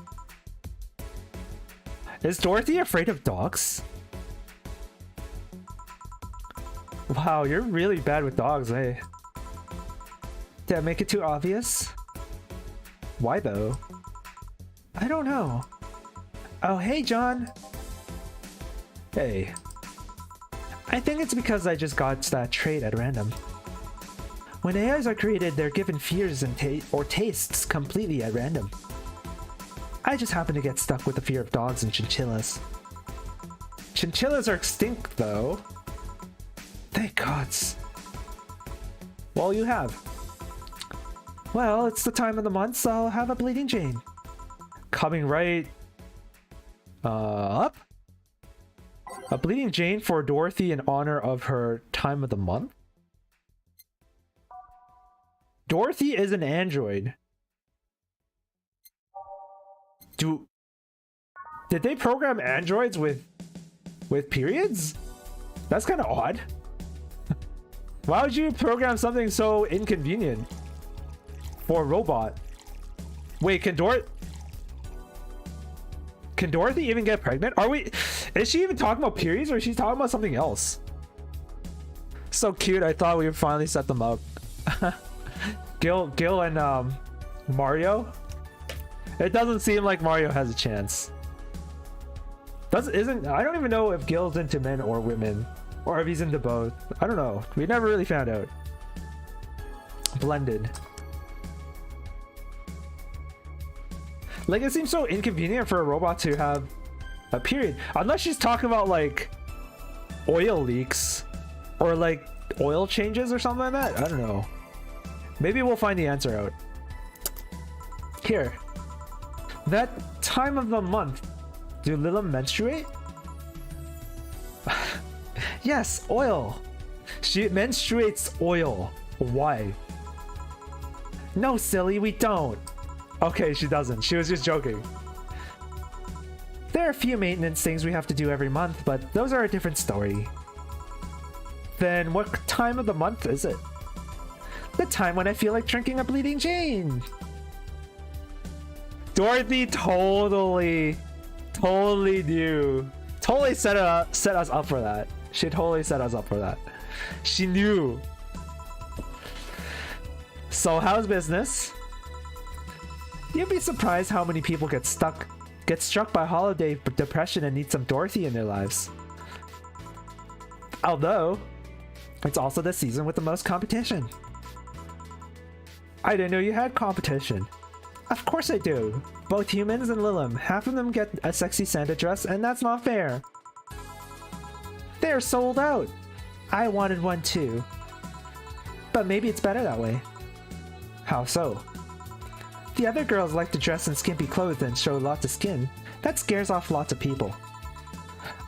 S1: Is Dorothy afraid of dogs? Wow, you're really bad with dogs, eh? Did I make it too obvious? Why though? I don't know. Oh, hey John. Hey. I think it's because I just got that trait at random. When AIs are created, they're given fears and tastes completely at random. I just happen to get stuck with the fear of dogs and chinchillas. Chinchillas are extinct though. Thank gods. Well, you have. Well, it's the time of the month, so I'll have a Bleeding Jane. Coming right... up? A Bleeding Jane for Dorothy in honor of her time of the month? Dorothy is an android. Did they program androids with periods? That's kind of odd. Why would you program something so inconvenient for a robot? Wait, can Dorothy even get pregnant? Is she even talking about periods, or is she talking about something else? So cute. I thought we would finally set them up. Gil and Mario. It doesn't seem like Mario has a chance. I don't even know if Gil's into men or women, or if he's into both. I don't know. We never really found out. Blended. Like, it seems so inconvenient for a robot to have a period, unless she's talking about like oil leaks or like oil changes or something like that. I don't know. Maybe we'll find the answer out. Here. That time of the month. Do Lilim menstruate? Yes, oil. She menstruates oil. Why? No, silly, we don't. Okay, she doesn't. She was just joking. There are a few maintenance things we have to do every month, but those are a different story. Then what time of the month is it? The time when I feel like drinking a Bleeding Jane. Dorothy totally knew. Totally set us up for that. She totally set us up for that. She knew. So how's business? You'd be surprised how many people get struck by holiday depression and need some Dorothy in their lives. Although, it's also the season with the most competition. I didn't know you had competition. Of course I do. Both humans and Lilim. Half of them get a sexy Santa dress, and that's not fair. They're sold out. I wanted one too. But maybe it's better that way. How so? The other girls like to dress in skimpy clothes and show lots of skin. That scares off lots of people.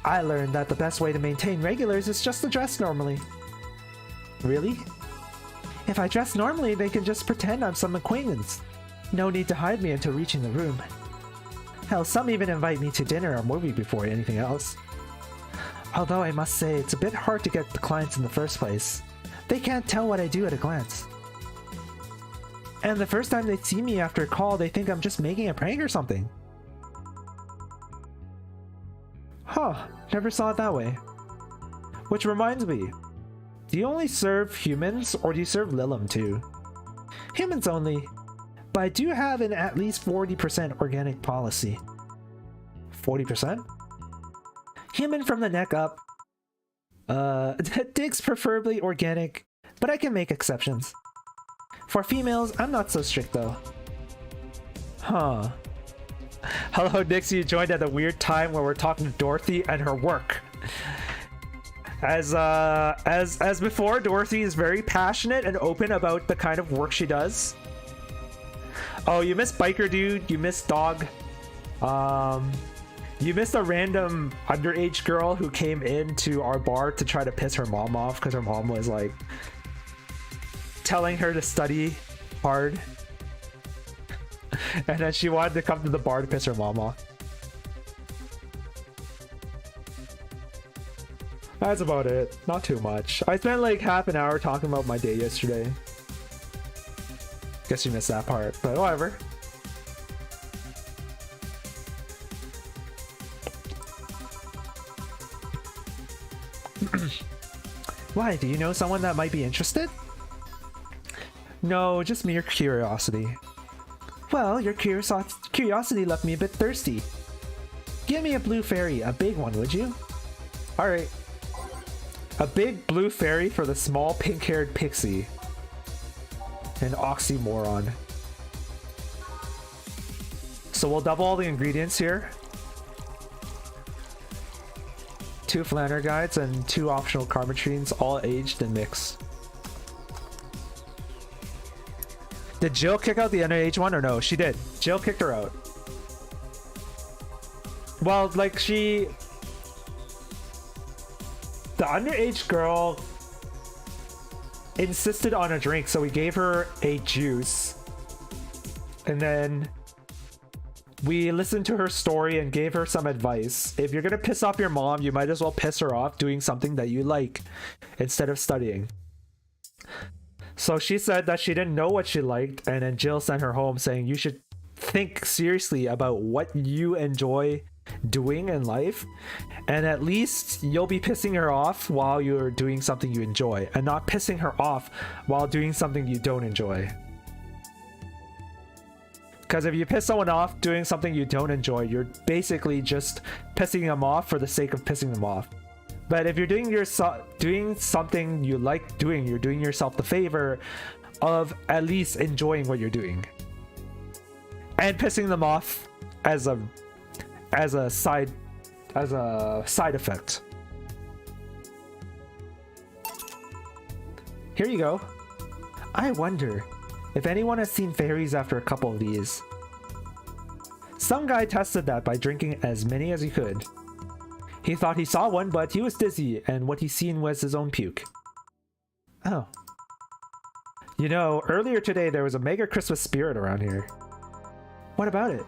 S1: I learned that the best way to maintain regulars is just to dress normally. Really? If I dress normally, they can just pretend I'm some acquaintance. No need to hide me until reaching the room. Hell, some even invite me to dinner or movie before anything else. Although I must say, it's a bit hard to get the clients in the first place. They can't tell what I do at a glance. And the first time they see me after a call, they think I'm just making a prank or something. Huh, never saw it that way. Which reminds me, do you only serve humans or do you serve Lilim too? Humans only. But I do have an at least 40% organic policy. 40%? Human from the neck up. Dicks preferably organic, but I can make exceptions. For females, I'm not so strict though. Huh. Hello Dixie, you joined at a weird time where we're talking to Dorothy and her work. As before, Dorothy is very passionate and open about the kind of work she does. Oh, you missed Biker Dude, you missed Dog. You missed a random underage girl who came into our bar to try to piss her mom off because her mom was like telling her to study hard. And then she wanted to come to the bar to piss her mom off. That's about it. Not too much. I spent like half an hour talking about my day yesterday. Guess you missed that part, but whatever. Why? Do you know someone that might be interested? No, just mere curiosity. Well, your curiosity left me a bit thirsty. Give me a blue fairy, a big one, would you? Alright. A big blue fairy for the small pink-haired pixie. An oxymoron. So we'll double all the ingredients here. 2 Flanner guides and 2 optional Carmetrines, all aged and mixed. Did Jill kick out the underage one or no? She did. Jill kicked her out. Well, like the underage girl insisted on a drink, so we gave her a juice. And then We listened to her story and gave her some advice. If you're gonna piss off your mom, you might as well piss her off doing something that you like instead of studying. So she said that she didn't know what she liked, and then Jill sent her home saying you should think seriously about what you enjoy doing in life, and at least you'll be pissing her off while you're doing something you enjoy, and not pissing her off while doing something you don't enjoy. Because if you piss someone off doing something you don't enjoy, you're basically just pissing them off for the sake of pissing them off. But if you're doing something you like doing, you're doing yourself the favor of at least enjoying what you're doing. And pissing them off as a side effect. Here you go. I wonder if anyone has seen fairies after a couple of these. Some guy tested that by drinking as many as he could. He thought he saw one, but he was dizzy, and what he seen was his own puke. Oh. You know, earlier today there was a mega Christmas spirit around here. What about it?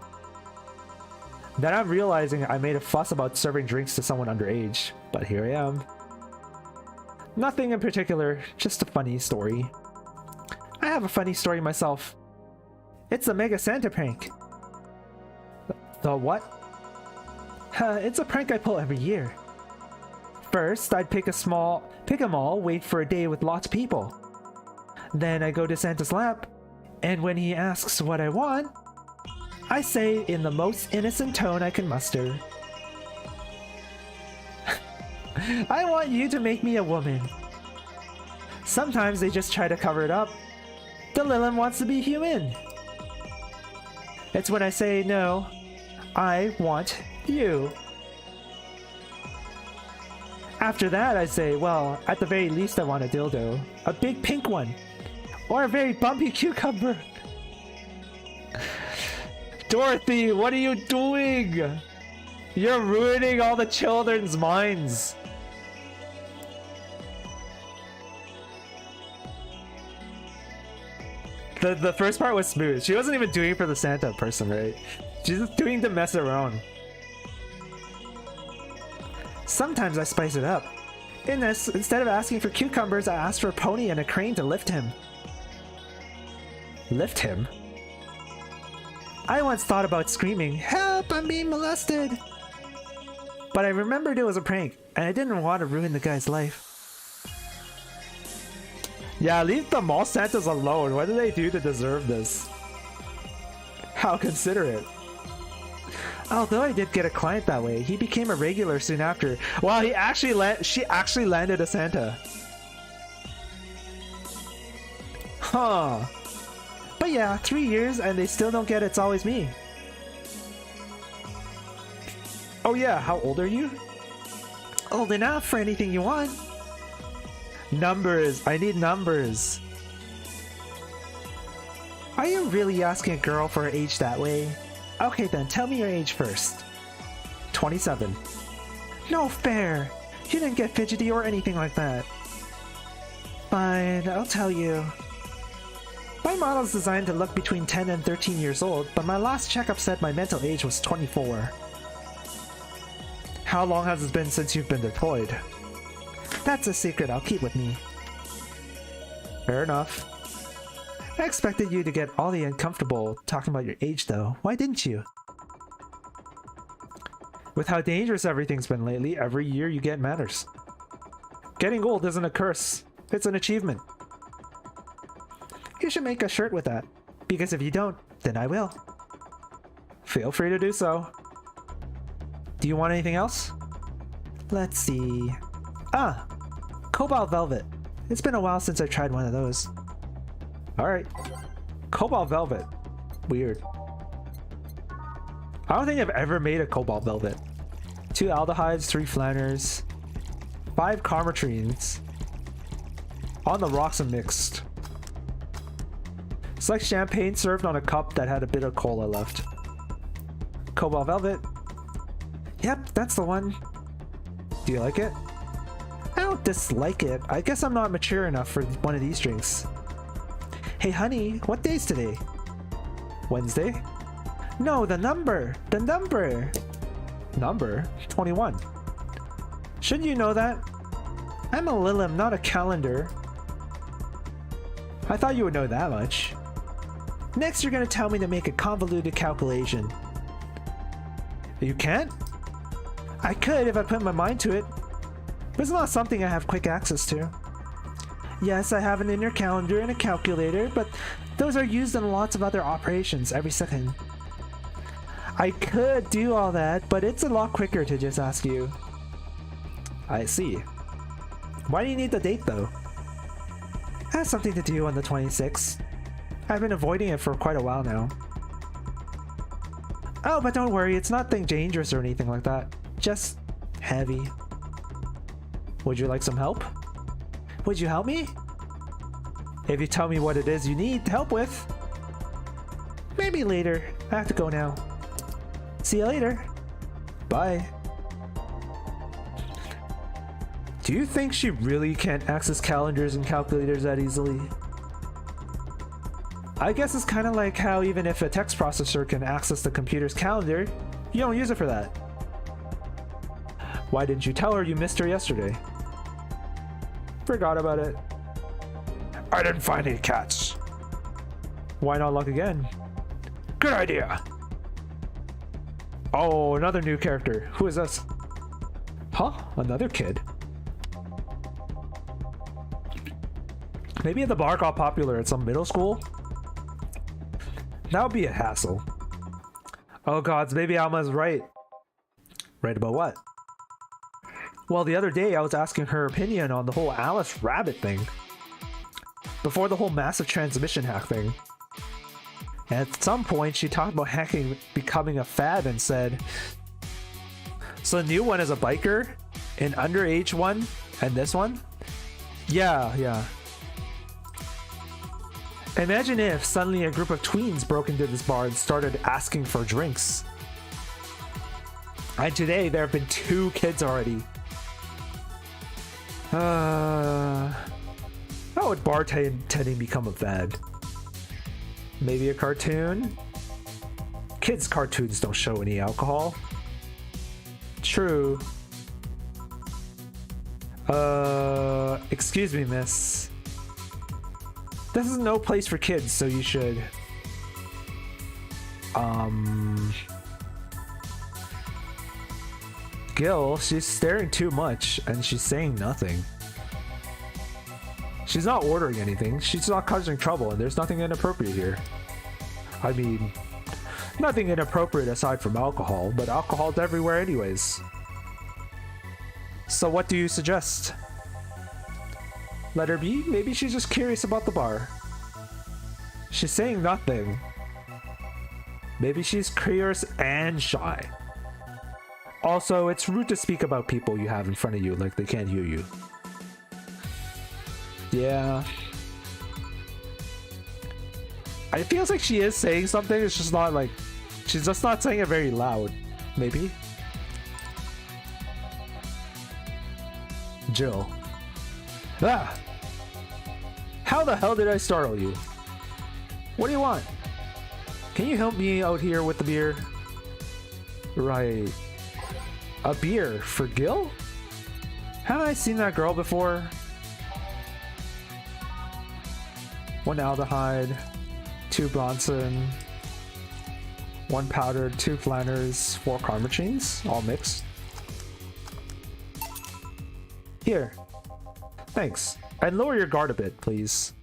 S1: Then I'm realizing I made a fuss about serving drinks to someone underage, but here I am. Nothing in particular, just a funny story. I have a funny story myself. It's a Mega Santa prank. The what? It's a prank I pull every year. First, I'd pick a mall, wait for a day with lots of people. Then I go to Santa's lap, and when he asks what I want, I say in the most innocent tone I can muster, I want you to make me a woman. Sometimes they just try to cover it up. The Lilin wants to be human. It's when I say no, I want you. After that I say, well, at the very least I want a dildo. A big pink one. Or a very bumpy cucumber. Dorothy, what are you doing? You're ruining all the children's minds. The first part was smooth. She wasn't even doing it for the Santa person, right? She's just doing to mess around. Sometimes I spice it up. In this, instead of asking for cucumbers, I asked for a pony and a crane to lift him. Lift him? I once thought about screaming, "Help! I'm being molested!" But I remembered it was a prank, and I didn't want to ruin the guy's life. Yeah, leave the mall Santas alone. What did they do to deserve this? How considerate. Although I did get a client that way, he became a regular soon after. Well, she actually landed a Santa. Huh. But yeah, 3 years and they still don't get It's Always Me. Oh yeah, how old are you? Old enough for anything you want. Numbers, I need numbers. Are you really asking a girl for her age that way? Okay then, tell me your age first. 27. No fair! You didn't get fidgety or anything like that. Fine, I'll tell you. My model's designed to look between 10 and 13 years old, but my last checkup said my mental age was 24. How long has it been since you've been deployed? That's a secret I'll keep with me. Fair enough. I expected you to get all the uncomfortable talking about your age though. Why didn't you? With how dangerous everything's been lately, every year you get matters. Getting old isn't a curse. It's an achievement. You should make a shirt with that. Because if you don't, then I will. Feel free to do so. Do you want anything else? Let's see. Ah! Cobalt Velvet. It's been a while since I've tried one of those. Alright. Cobalt Velvet. Weird. I don't think I've ever made a Cobalt Velvet. 2 aldehydes, 3 flanners, 5 carmetrines. On the rocks and mixed. It's like champagne served on a cup that had a bit of cola left. Cobalt Velvet. Yep, that's the one. Do you like it? I don't dislike it. I guess I'm not mature enough for one of these drinks. Hey honey, what day's today? Wednesday? No, the number! The number! Number? 21. Shouldn't you know that? I'm a Lilim, not a calendar. I thought you would know that much. Next, you're gonna tell me to make a convoluted calculation. You can't? I could if I put my mind to it, but it's not something I have quick access to. Yes, I have an inner calendar and a calculator, but those are used in lots of other operations every second. I could do all that, but it's a lot quicker to just ask you. I see. Why do you need the date though? It has something to do on the 26th. I've been avoiding it for quite a while now. Oh, but don't worry, it's nothing dangerous or anything like that. Just heavy. Would you like some help? Would you help me? If you tell me what it is you need help with. Maybe later. I have to go now. See you later. Bye. Do you think she really can't access calendars and calculators that easily? I guess it's kind of like how even if a text processor can access the computer's calendar, you don't use it for that. Why didn't you tell her you missed her yesterday? Forgot about it. I didn't find any cats. Why not look again? Good idea. Oh, another new character. Who is this? Huh? Another kid? Maybe the bar got popular at some middle school? That would be a hassle. Oh gods, maybe Alma's right. Right about what? Well, the other day I was asking her opinion on the whole Alice Rabbit thing. Before the whole massive transmission hack thing. And at some point she talked about hacking becoming a fad and said, so the new one is a biker, an underage one, and this one? Yeah. Imagine if suddenly a group of tweens broke into this bar and started asking for drinks. And today there have been 2 kids already. How would bartending become a fad? Maybe a cartoon? Kids' cartoons don't show any alcohol. True. Excuse me, miss. This is no place for kids, so you should... Gil, she's staring too much, and she's saying nothing. She's not ordering anything, she's not causing trouble, and there's nothing inappropriate here. I mean, nothing inappropriate aside from alcohol, but alcohol's everywhere anyways. So what do you suggest? Let her be? Maybe she's just curious about the bar. She's saying nothing. Maybe she's curious and shy. Also, it's rude to speak about people you have in front of you like they can't hear you. Yeah. It feels like she is saying something, it's just not like... She's just not saying it very loud. Maybe? Jill. Ah! How the hell did I startle you? What do you want? Can you help me out here with the beer? Right. A beer for Gil? Haven't I seen that girl before? 1 aldehyde, 2 Bronson, 1 powdered, 2 planters, 4 carmachines, all mixed. Here. Thanks. And lower your guard a bit, please.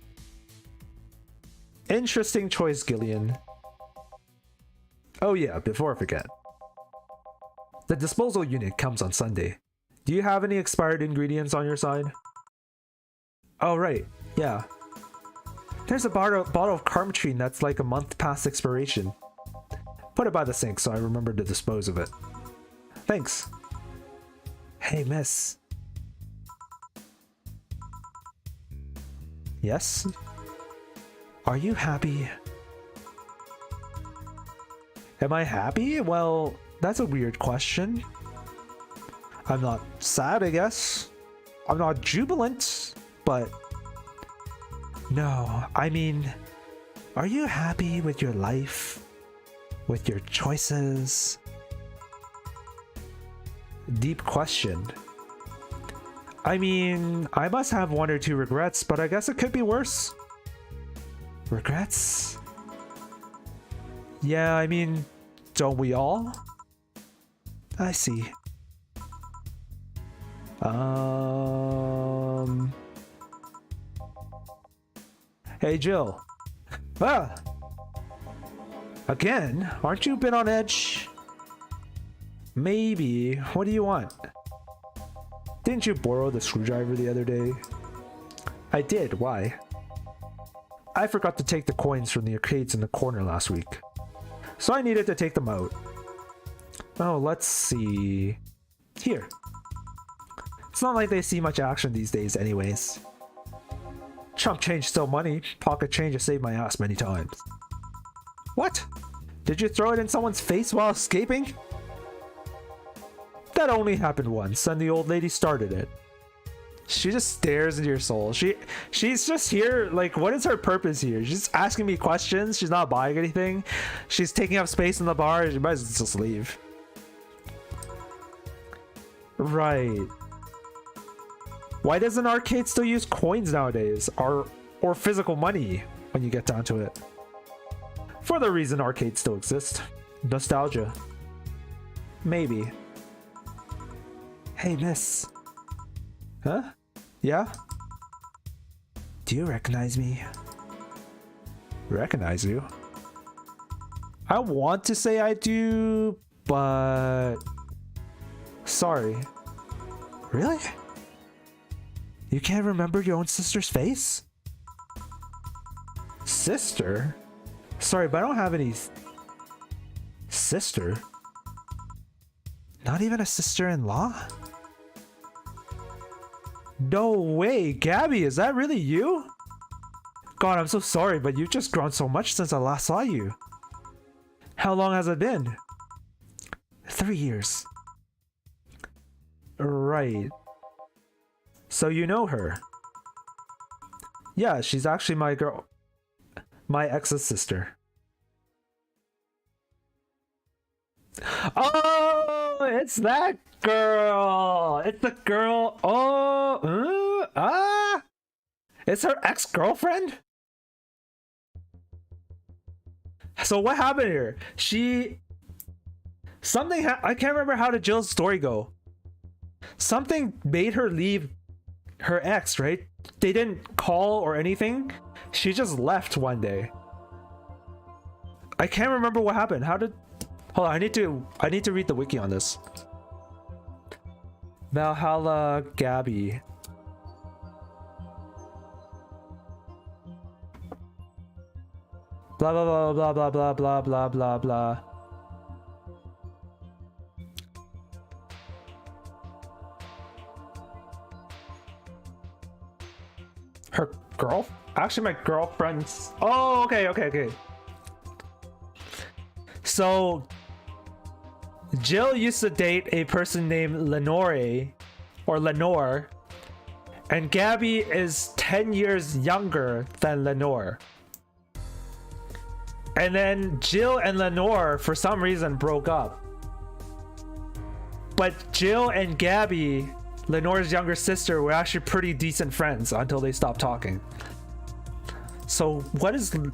S1: Interesting choice, Gillian. Oh yeah, before I forget. The disposal unit comes on Sunday. Do you have any expired ingredients on your side? Oh right, yeah. There's a bottle of carmachine that's like a month past expiration. Put it by the sink so I remember to dispose of it. Thanks. Hey miss. Yes? Are you happy? Am I happy? Well, that's a weird question. I'm not sad, I guess. I'm not jubilant, but... No, I mean, are you happy with your life? with your choices? Deep question. I mean, I must have 1 or 2 regrets, but I guess it could be worse. Regrets? Yeah, I mean, don't we all? I see. Hey, Jill. Ah! Again? Aren't you a bit on edge? Maybe. What do you want? Didn't you borrow the screwdriver the other day? I did. Why? I forgot to take the coins from the arcades in the corner last week, so I needed to take them out. Oh, let's see. Here. It's not like they see much action these days anyways. Chump change still money. Pocket change has saved my ass many times. What? Did you throw it in someone's face while escaping? That only happened once, and the old lady started it. She just stares into your soul. She's just here, like, what is her purpose here? She's just asking me questions. She's not buying anything. She's taking up space in the bar. She might as well just leave. Right. Why does an arcade still use coins nowadays? Or physical money, when you get down to it? For the reason arcades still exist. Nostalgia. Maybe. Hey, miss. Huh? Yeah? Do you recognize me? Recognize you? I want to say I do, but... Sorry. Really? You can't remember your own sister's face? Sister? Sorry, but I don't have any... Sister? Not even a sister-in-law? No way, Gabby, is that really you? God, I'm so sorry, but you've just grown so much since I last saw you. How long has it been? 3 years. Right. So you know her? Yeah, she's actually my ex's sister. Oh, it's that girl. It's the girl. Oh, it's her ex-girlfriend. So what happened here? I can't remember how did Jill's story go. Something made her leave her ex, right? They didn't call or anything. She just left one day. I can't remember what happened. Hold on, I need to read the wiki on this. vall-halla Gabby. Blah blah blah blah blah blah blah blah blah. Her girl? Actually, my girlfriend's. Oh, okay. So, Jill used to date a person named Lenore, and Gabby is 10 years younger than Lenore. And then Jill and Lenore, for some reason, broke up. But Jill and Gabby, Lenore's younger sister, were actually pretty decent friends until they stopped talking. So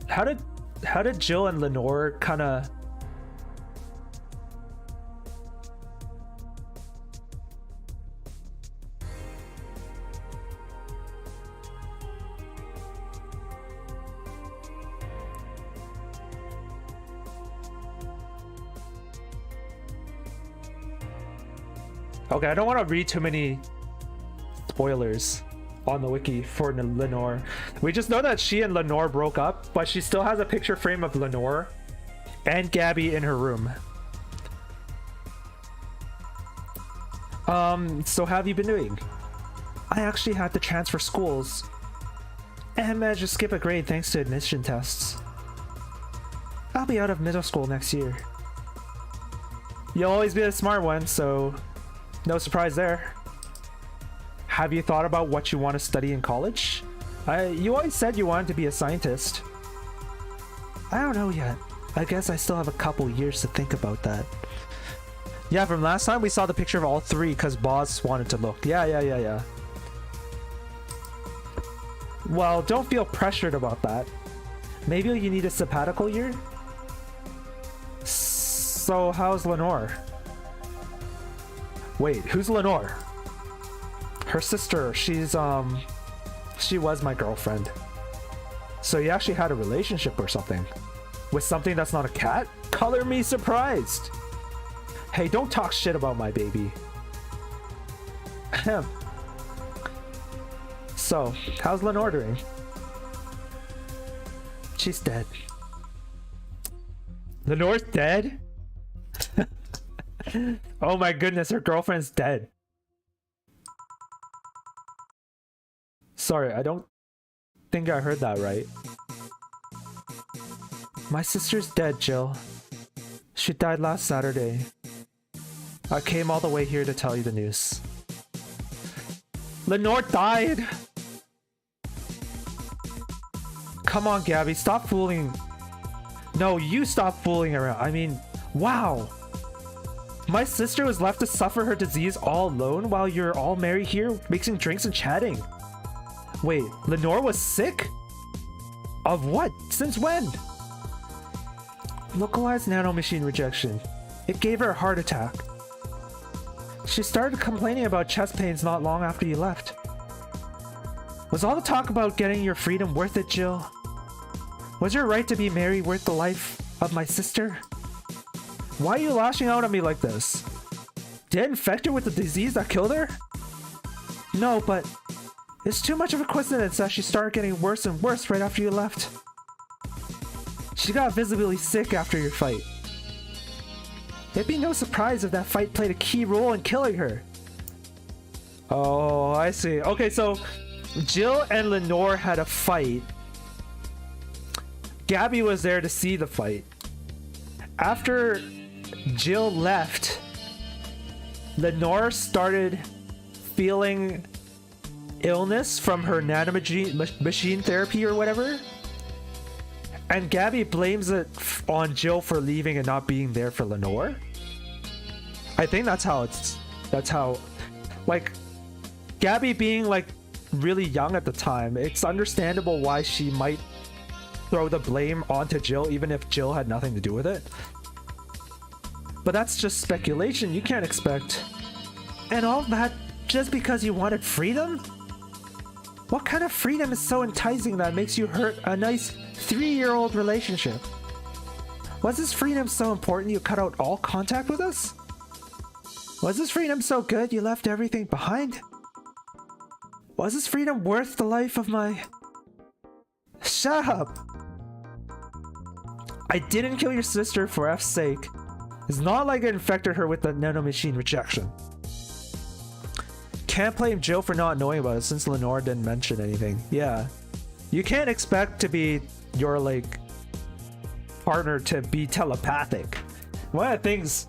S1: how did Jill and Lenore kind of... Okay, I don't want to read too many spoilers on the wiki for Lenore. We just know that she and Lenore broke up, but she still has a picture frame of Lenore and Gabby in her room. So how have you been doing? I actually had to transfer schools and managed to skip a grade thanks to admission tests. I'll be out of middle school next year. You'll always be the smart one, so no surprise there. Have you thought about what you want to study in college? You always said you wanted to be a scientist. I don't know yet. I guess I still have a couple years to think about that. Yeah, from last time we saw the picture of all three because Boss wanted to look. Yeah. Well, don't feel pressured about that. Maybe you need a sabbatical year? So how's Lenore? Wait, who's Lenore? Her sister. She was my girlfriend. So you actually had a relationship or something? With something that's not a cat? Color me surprised! Hey, don't talk shit about my baby. Ahem. So, how's Lenore doing? She's dead. Lenore's dead? Oh my goodness, her girlfriend's dead. Sorry, I don't think I heard that right. My sister's dead, Jill. She died last Saturday. I came all the way here to tell you the news. Lenore died! Come on, Gabby, stop fooling. No, you stop fooling around. I mean, wow. My sister was left to suffer her disease all alone while you're all merry here, mixing drinks and chatting. Wait, Lenore was sick? Of what? Since when? Localized nanomachine rejection. It gave her a heart attack. She started complaining about chest pains not long after you left. Was all the talk about getting your freedom worth it, Jill? Was your right to be merry worth the life of my sister? Why are you lashing out at me like this? Did it infect her with the disease that killed her? No, but it's too much of a coincidence that she started getting worse and worse right after you left. She got visibly sick after your fight. It'd be no surprise if that fight played a key role in killing her. Oh, I see. Okay, so Jill and Lenore had a fight. Gabby was there to see the fight. After Jill left, Lenore started feeling illness from her machine therapy or whatever. And Gabby blames it on Jill for leaving and not being there for Lenore. I think that's how, like, Gabby being like really young at the time, it's understandable why she might throw the blame onto Jill even if Jill had nothing to do with it. But that's just speculation. You can't expect. And all that just because you wanted freedom? What kind of freedom is so enticing that makes you hurt a nice 3-year-old relationship? Was this freedom so important you cut out all contact with us? Was this freedom so good you left everything behind? Was this freedom worth the life of my... Shut up! I didn't kill your sister for F's sake. It's not like it infected her with the nanomachine rejection. Can't blame Jill for not knowing about it since Lenore didn't mention anything. Yeah. You can't expect to be your, like, partner to be telepathic. One of the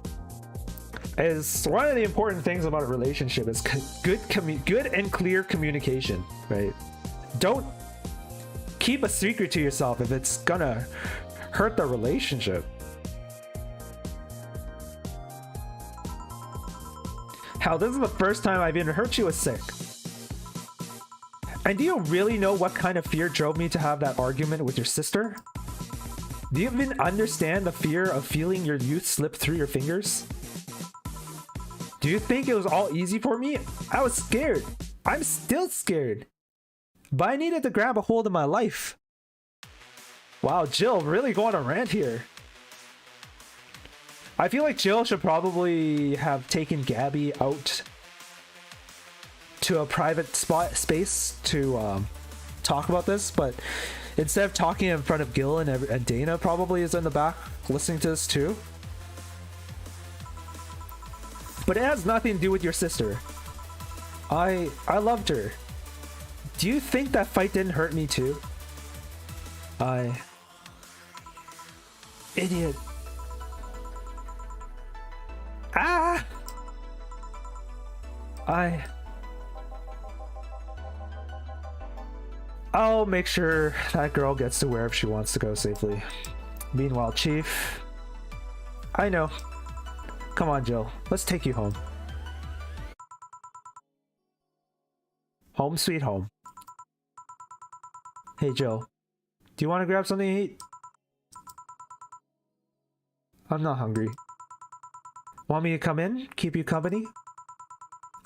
S1: important things about a relationship is good and clear communication, right? Don't keep a secret to yourself if it's gonna hurt the relationship. Hell, this is the first time I've even heard she was sick. And do you really know what kind of fear drove me to have that argument with your sister? Do you even understand the fear of feeling your youth slip through your fingers? Do you think it was all easy for me? I was scared. I'm still scared. But I needed to grab a hold of my life. Wow, Jill really going on a rant here. I feel like Jill should probably have taken Gabby out to a private space to talk about this, but instead of talking in front of Gil and Dana probably is in the back listening to this too. But it has nothing to do with your sister. I loved her. Do you think that fight didn't hurt me too? Idiot. Ah! I'll make sure that girl gets to wherever she wants to go safely. Meanwhile, Chief... I know. Come on, Jill. Let's take you home. Home sweet home. Hey, Jill. Do you want to grab something to eat? I'm not hungry. Want me to come in? Keep you company?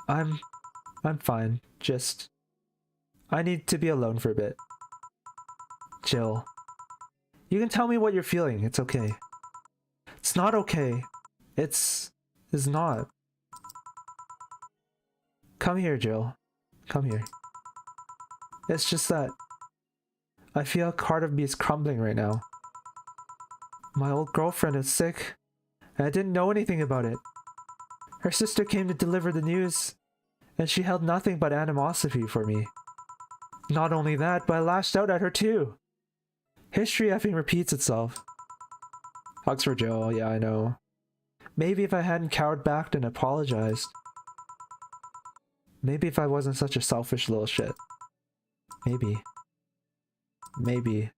S1: I'm fine. Just... I need to be alone for a bit. Jill. You can tell me what you're feeling. It's okay. It's not okay. It's not. Come here, Jill. Come here. It's just that I feel part of me is crumbling right now. My old girlfriend is sick, and I didn't know anything about it. Her sister came to deliver the news, and she held nothing but animosity for me. Not only that, but I lashed out at her too. History effing repeats itself. Hugs for Jill, yeah, I know. Maybe if I hadn't cowered back and apologized. Maybe if I wasn't such a selfish little shit. Maybe. Maybe.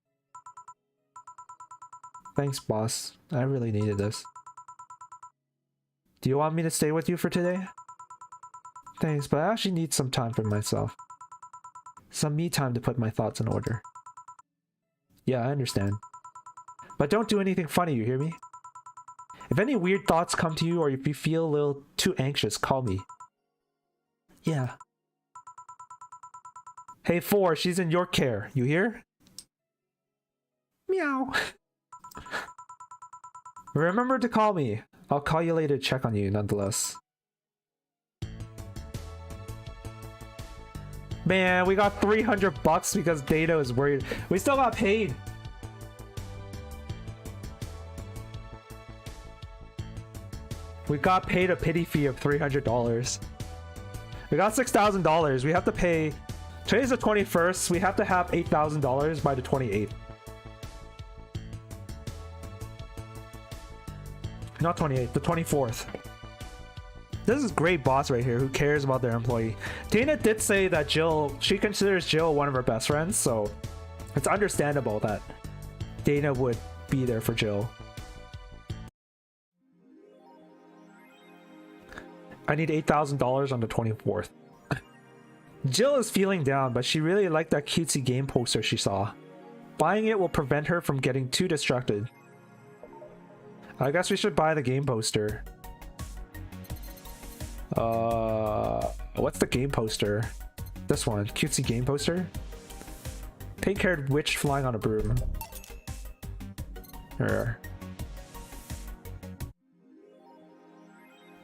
S1: Thanks, boss. I really needed this. Do you want me to stay with you for today? Thanks, but I actually need some time for myself. Some me time to put my thoughts in order. Yeah, I understand. But don't do anything funny, you hear me? If any weird thoughts come to you or if you feel a little too anxious, call me. Yeah. Hey, 4, she's in your care. You hear? Meow. Remember to call me. I'll call you later to check on you nonetheless. Man, we got $300 because Data is worried. We still got paid. We got paid a pity fee of $300. We got $6,000. We have to pay... Today's the 21st. We have to have $8,000 by the 28th. Not 28th, the 24th. This is great boss right here who cares about their employee. Dana did say that Jill, she considers Jill one of her best friends, so it's understandable that Dana would be there for Jill. I need $8,000 on the 24th. Jill is feeling down, but she really liked that cutesy game poster she saw. Buying it will prevent her from getting too distracted. I guess we should buy the game poster. What's the game poster? This one, cutesy game poster. Pink-haired witch flying on a broom.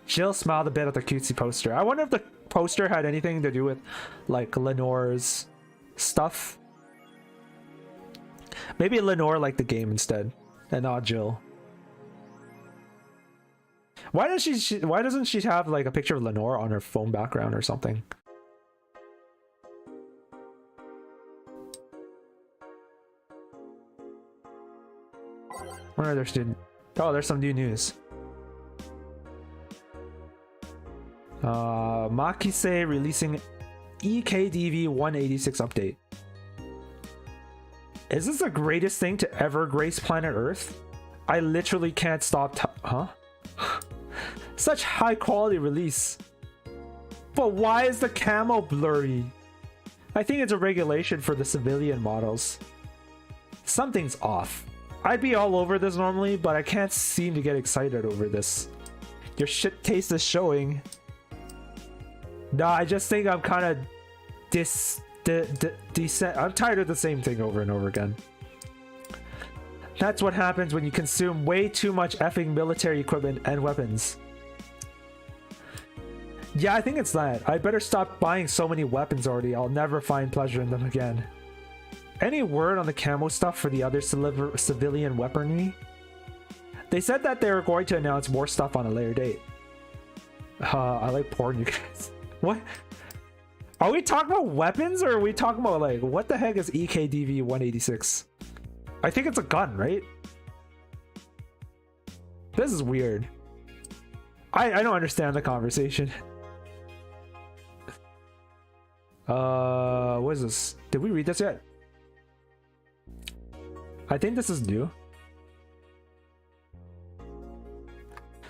S1: Jill smiled a bit at the cutesy poster. I wonder if the poster had anything to do with, like, Lenore's stuff. Maybe Lenore liked the game instead, and not Jill. Why doesn't she have like a picture of Lenore on her phone background or something? Where are their students? Oh, there's some new news. Makise releasing EKDV 186 update. Is this the greatest thing to ever grace planet Earth? I literally can't stop huh? Such high quality release. But why is the camo blurry? I think it's a regulation for the civilian models. Something's off. I'd be all over this normally, but I can't seem to get excited over this. Your shit taste is showing. Nah, I just think I'm kind of I'm tired of the same thing over and over again. That's what happens when you consume way too much effing military equipment and weapons. Yeah, I think it's that. I better stop buying so many weapons already. I'll never find pleasure in them again. Any word on the camo stuff for the other civilian weaponry? They said that they were going to announce more stuff on a later date. I like porn, you guys. What? Are we talking about weapons or are we talking about like, what the heck is EKDV 186? I think it's a gun, right? This is weird. I don't understand the conversation. What is this? Did we read this yet? I think this is new.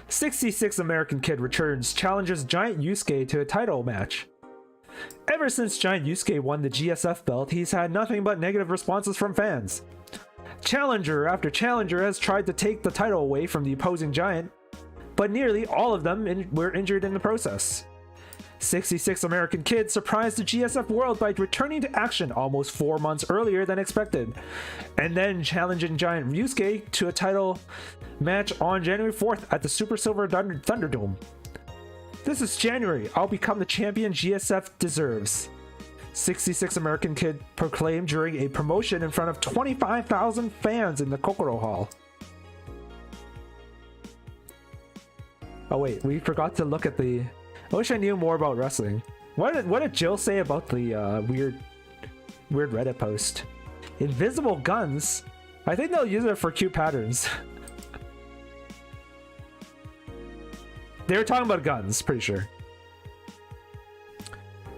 S1: 66 American kid returns, challenges Giant Yusuke to a title match. Ever since Giant Yusuke won the GSF belt, he's had nothing but negative responses from fans. Challenger after challenger has tried to take the title away from the opposing Giant, but nearly all of them were injured in the process. 66 American Kid surprised the GSF world by returning to action almost 4 months earlier than expected, and then challenging Giant Yusuke to a title match on January 4th at the Super Silver Thunderdome. This is January. I'll become the champion GSF deserves. 66 American Kid proclaimed during a promotion in front of 25,000 fans in the Kokoro Hall. Oh wait, we forgot to look at the... I wish I knew more about wrestling. What did Jill say about the weird Reddit post? Invisible guns? I think they'll use it for cute patterns. They were talking about guns, pretty sure.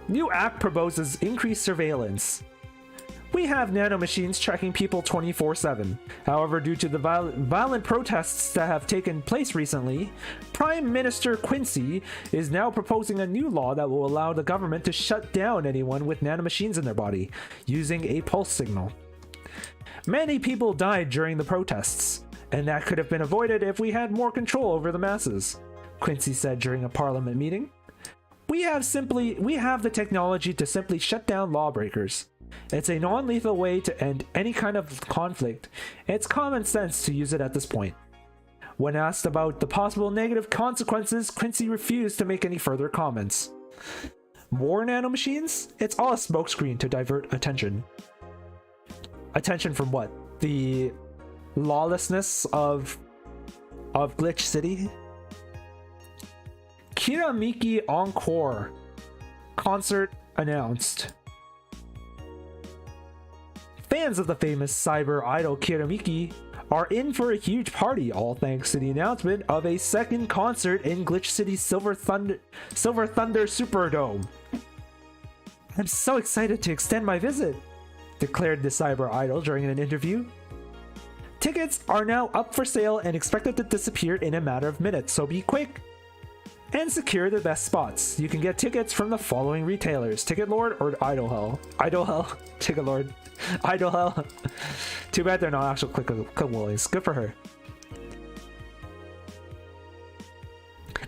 S1: New act proposes increased surveillance. We have nanomachines tracking people 24/7. However, due to the violent protests that have taken place recently, Prime Minister Quincy is now proposing a new law that will allow the government to shut down anyone with nanomachines in their body, using a pulse signal. Many people died during the protests, and that could have been avoided if we had more control over the masses, Quincy said during a parliament meeting. We have the technology to simply shut down lawbreakers. It's a non-lethal way to end any kind of conflict, and it's common sense to use it at this point. When asked about the possible negative consequences, Quincy refused to make any further comments. More nanomachines? It's all a smokescreen to divert attention. Attention from what? The lawlessness of Glitch City? Kiramiki Encore concert announced. Fans of the famous cyber idol Kiramiki are in for a huge party, all thanks to the announcement of a second concert in Glitch City's Silver Thunder Superdome. I'm so excited to extend my visit, declared the cyber idol during an interview. Tickets are now up for sale and expected to disappear in a matter of minutes, so be quick and secure the best spots. You can get tickets from the following retailers: Ticket Lord or Idol Hell. Idol Hell, Ticket Lord, Idol Hell. Too bad they're not actual click-willies. Good for her.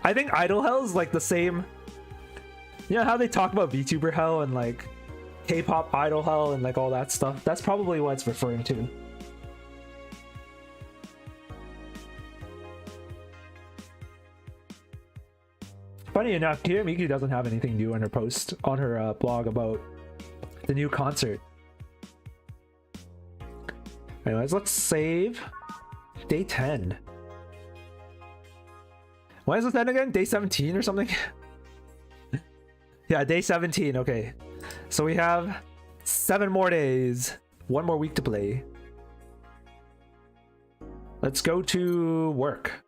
S1: I think Idol Hell is like the same. You know how they talk about VTuber Hell and like K-pop Idol Hell and like all that stuff? That's probably what it's referring to. Funny enough, Kiramiki doesn't have anything new on her post on her blog about the new concert. Anyways, let's save. Day 10. When is this then again? Day 17 or something? Yeah, day 17. Okay. So we have 7 more days. 1 more week to play. Let's go to work.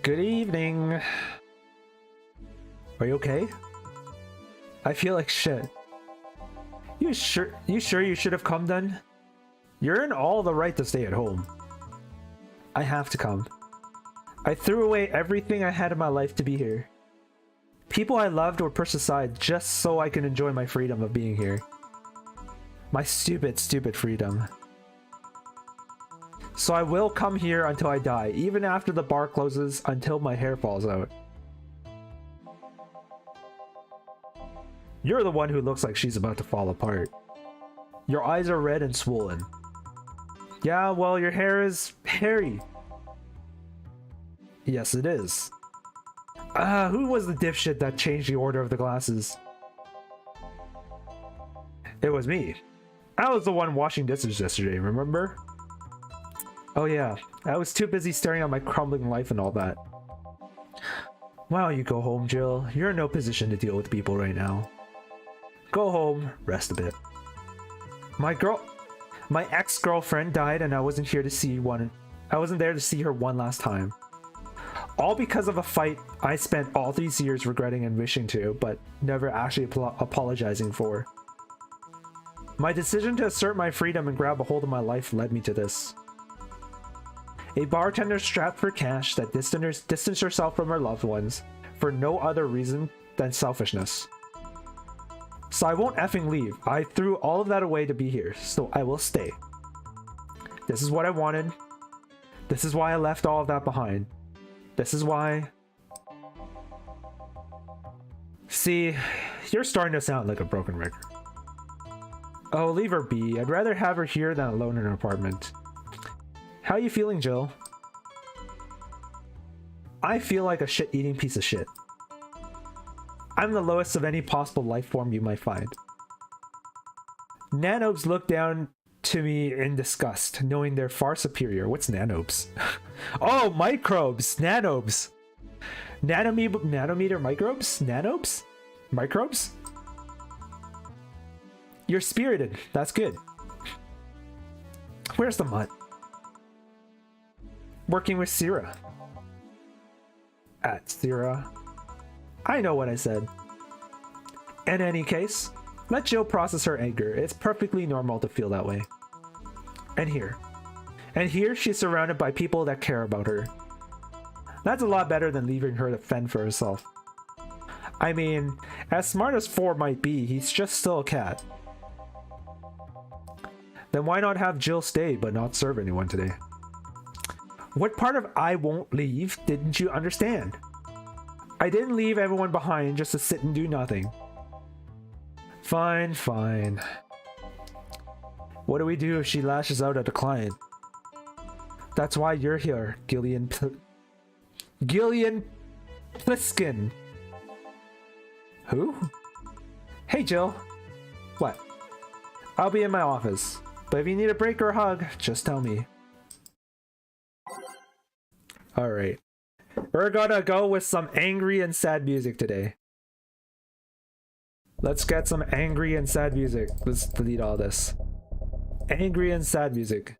S1: Good evening. Are you okay? I feel like shit. You sure you should have come then? You're in all the right to stay at home. I have to come. I threw away everything I had in my life to be here. People I loved were pushed aside just so I can enjoy my freedom of being here. My stupid freedom. So I will come here until I die, even after the bar closes, until my hair falls out. You're the one who looks like she's about to fall apart. Your eyes are red and swollen. Yeah, well, your hair is hairy. Yes, it is. Who was the dipshit that changed the order of the glasses? It was me. I was the one washing dishes yesterday, remember? Oh yeah, I was too busy staring at my crumbling life and all that. Why don't you go home, Jill? You're in no position to deal with people right now. Go home, rest a bit. My ex-girlfriend died and I wasn't there to see her one last time. All because of a fight I spent all these years regretting and wishing to, but never actually apologizing for. My decision to assert my freedom and grab a hold of my life led me to this. A bartender strapped for cash that distanced herself from her loved ones for no other reason than selfishness. So I won't effing leave. I threw all of that away to be here, so I will stay. This is what I wanted. This is why I left all of that behind. This is why... See, you're starting to sound like a broken record. Oh, leave her be. I'd rather have her here than alone in an apartment. How you feeling, Jill? I feel like a shit-eating piece of shit. I'm the lowest of any possible life form you might find. Nanobes look down to me in disgust, knowing they're far superior. What's nanobes? Oh, microbes! Nanobes! Nanometer microbes? Nanobes? Microbes? You're spirited. That's good. Where's the mutt? Working with Syrah. At Syrah. I know what I said. In any case, let Jill process her anger. It's perfectly normal to feel that way. And here she's surrounded by people that care about her. That's a lot better than leaving her to fend for herself. I mean, as smart as 4 might be, he's just still a cat. Then why not have Jill stay but not serve anyone today? What part of I won't leave didn't you understand? I didn't leave everyone behind just to sit and do nothing. Fine, fine. What do we do if she lashes out at the client? That's why you're here, Gillian Pliskin. Who? Hey, Jill. What? I'll be in my office, but if you need a break or a hug, just tell me. Alright. We're gonna go with some angry and sad music today. Let's get some angry and sad music. Let's delete all this. Angry and sad music.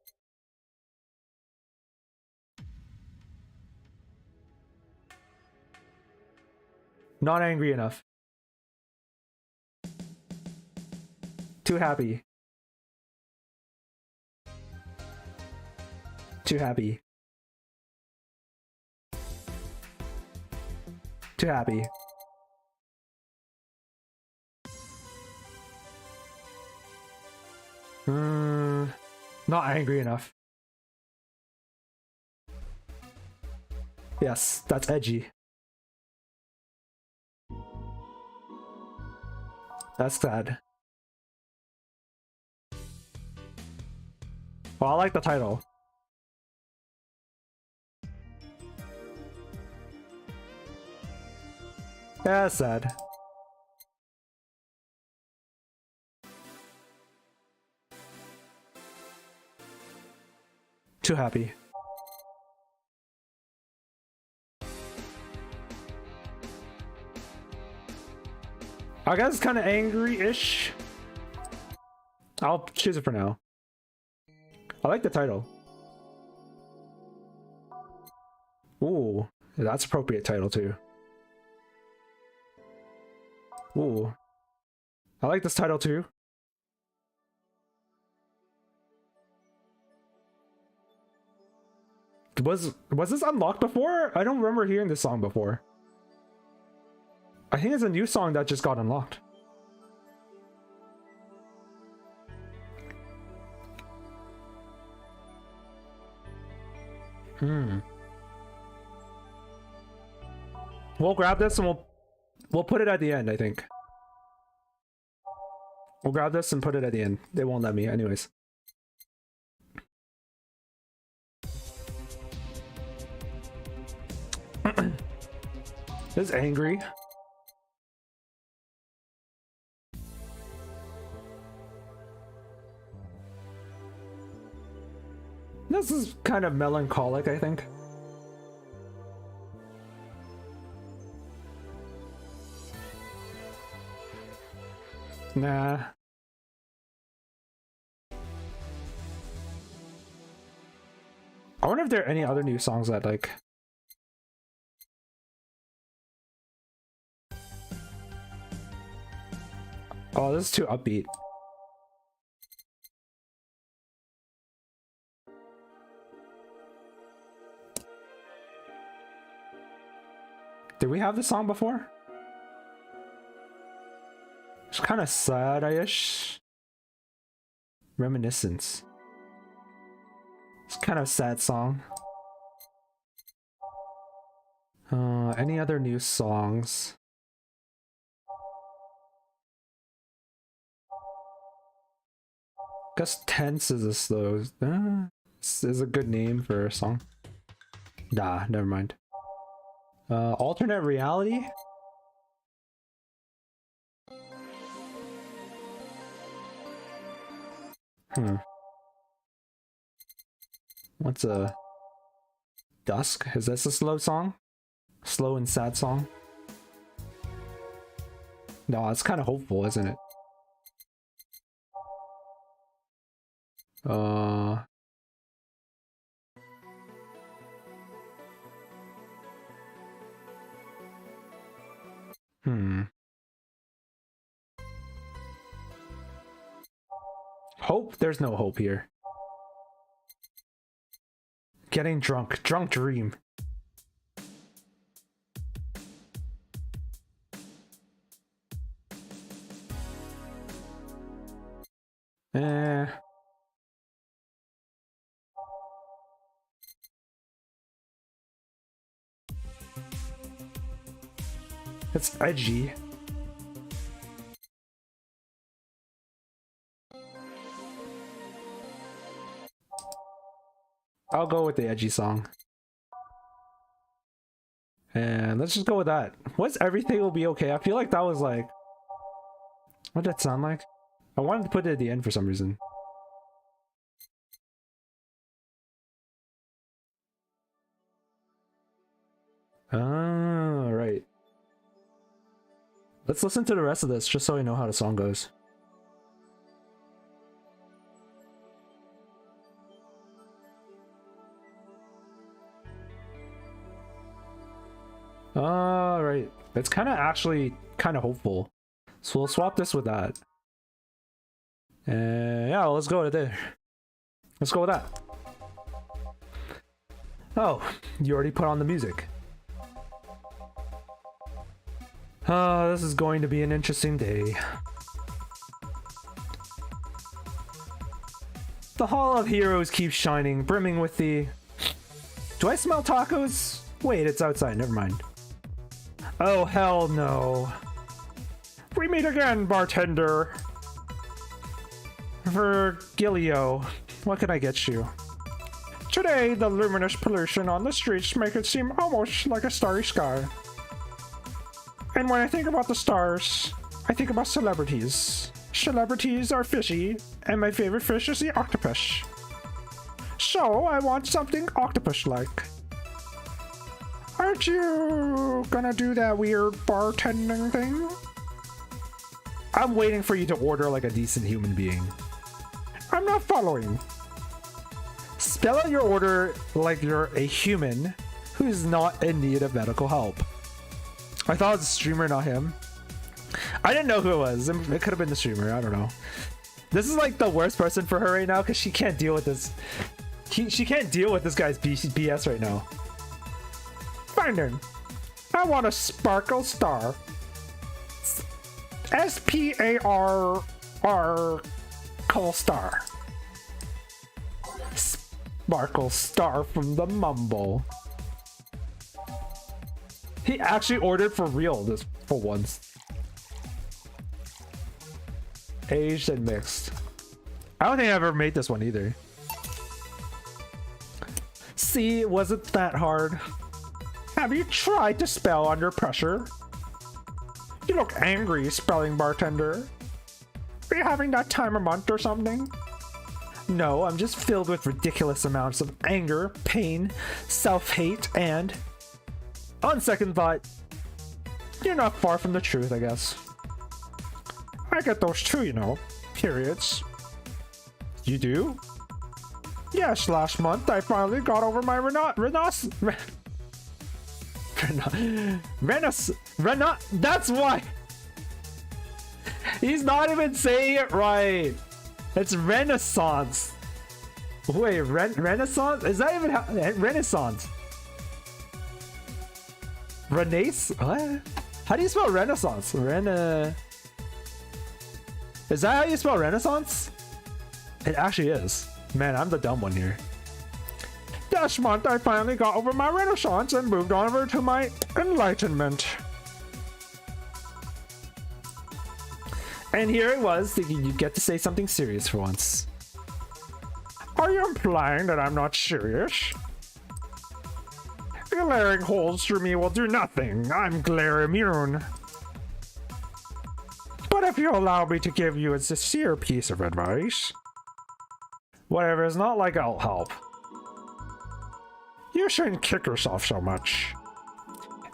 S1: Not angry enough. Too happy. Too happy. Too happy. Not angry enough. Yes, that's edgy. That's sad. Well, I like the title. Yeah, that's sad. Too happy. I guess it's kind of angry-ish. I'll choose it for now. I like the title. Ooh, that's appropriate title too. Ooh, I like this title too. Was this unlocked before? I don't remember hearing this song before. I think it's a new song that just got unlocked. We'll grab this and we'll put it at the end, I think. We'll grab this and put it at the end. They won't let me anyways. This is angry. This is kind of melancholic, I think. Nah. I wonder if there are any other new songs that like... Oh, this is too upbeat. Did we have this song before? It's kind of sad-ish. Reminiscence. It's kind of a sad song. Any other new songs? Guess Tense is a slow. This is a good name for a song. Nah, never mind. Alternate reality? What's a Dusk? Is this a slow song? Slow and sad song? No, it's kind of hopeful, isn't it? Hope? There's no hope here. Getting drunk. Drunk dream. It's edgy. I'll go with the edgy song. And let's just go with that. What's Everything Will Be Okay? I feel like that was like... What did that sound like? I wanted to put it at the end for some reason. Ah, right. Let's listen to the rest of this just so we know how the song goes. Alright. It's kind of actually kind of hopeful. So we'll swap this with that. And yeah, let's go with it. Let's go with that. Oh, you already put on the music. This is going to be an interesting day. The Hall of Heroes keeps shining, brimming with the... Do I smell tacos? Wait, it's outside, never mind. Oh, hell no. We meet again, bartender. Virgilio, what can I get you? Today, the luminous pollution on the streets make it seem almost like a starry sky. And when I think about the stars, I think about celebrities. Celebrities are fishy, and my favorite fish is the octopus. So, I want something octopus-like. Aren't you gonna do that weird bartending thing? I'm waiting for you to order like a decent human being. I'm not following. Spell out your order like you're a human who's not in need of medical help. I thought it was a streamer, not him. I didn't know who it was. It could have been the streamer. I don't know. This is like the worst person for her right now because she can't deal with this. She can't deal with this guy's BS right now. Find him. I want a sparkle star. S-P-A-R-R star. Sparkle star from the mumble. He actually ordered for real this for once. Aged and mixed. I don't think I ever made this one either. See, was it that hard? Have you tried to spell under pressure? You look angry spelling bartender. Are you having that time of month or something? No, I'm just filled with ridiculous amounts of anger, pain, self-hate, and... On second thought, you're not far from the truth, I guess. I get those too, you know. Periods. You do? Yes, last month I finally got over my that's why! He's not even saying it right! It's Renaissance! Wait, Renaissance? Is that even how... Renaissance? Renaissance? What? How do you spell Renaissance? Is that how you spell Renaissance? It actually is. Man, I'm the dumb one here. This month I finally got over my Renaissance and moved on over to my Enlightenment. And here I was thinking you'd get to say something serious for once. Are you implying that I'm not serious? Glaring holes through me will do nothing. I'm glare immune. But if you allow me to give you a sincere piece of advice, whatever, it's not like I'll help. You shouldn't kick yourself so much.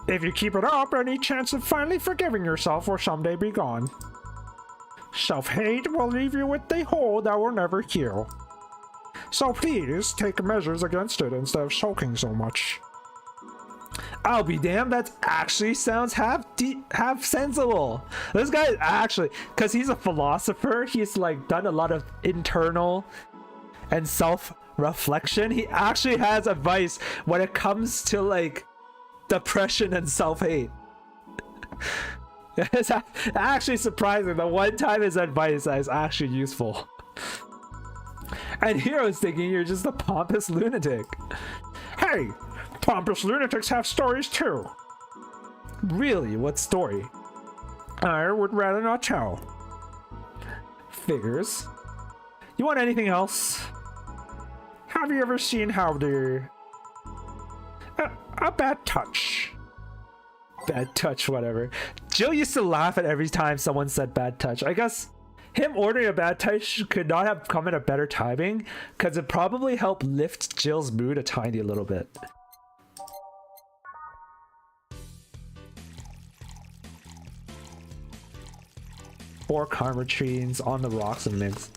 S1: If you keep it up, any chance of finally forgiving yourself will someday be gone. Self-hate will leave you with a hole that will never heal. So please take measures against it instead of sulking so much. I'll be damned, that actually sounds half sensible. This guy actually, because he's a philosopher, he's like done a lot of internal and self-reflection. He actually has advice when it comes to like depression and self-hate. It's actually surprising. The one time his advice is actually useful. And here I was thinking you're just a pompous lunatic. Hey, pompous lunatics have stories too. Really? What story? I would rather not tell. Figures. You want anything else? Have you ever seen how they're... a bad touch. Bad touch, whatever. Jill used to laugh at every time someone said bad touch. I guess him ordering a bad touch could not have come at a better timing, because it probably helped lift Jill's mood a tiny little bit. Four karma trees on the rocks and mix.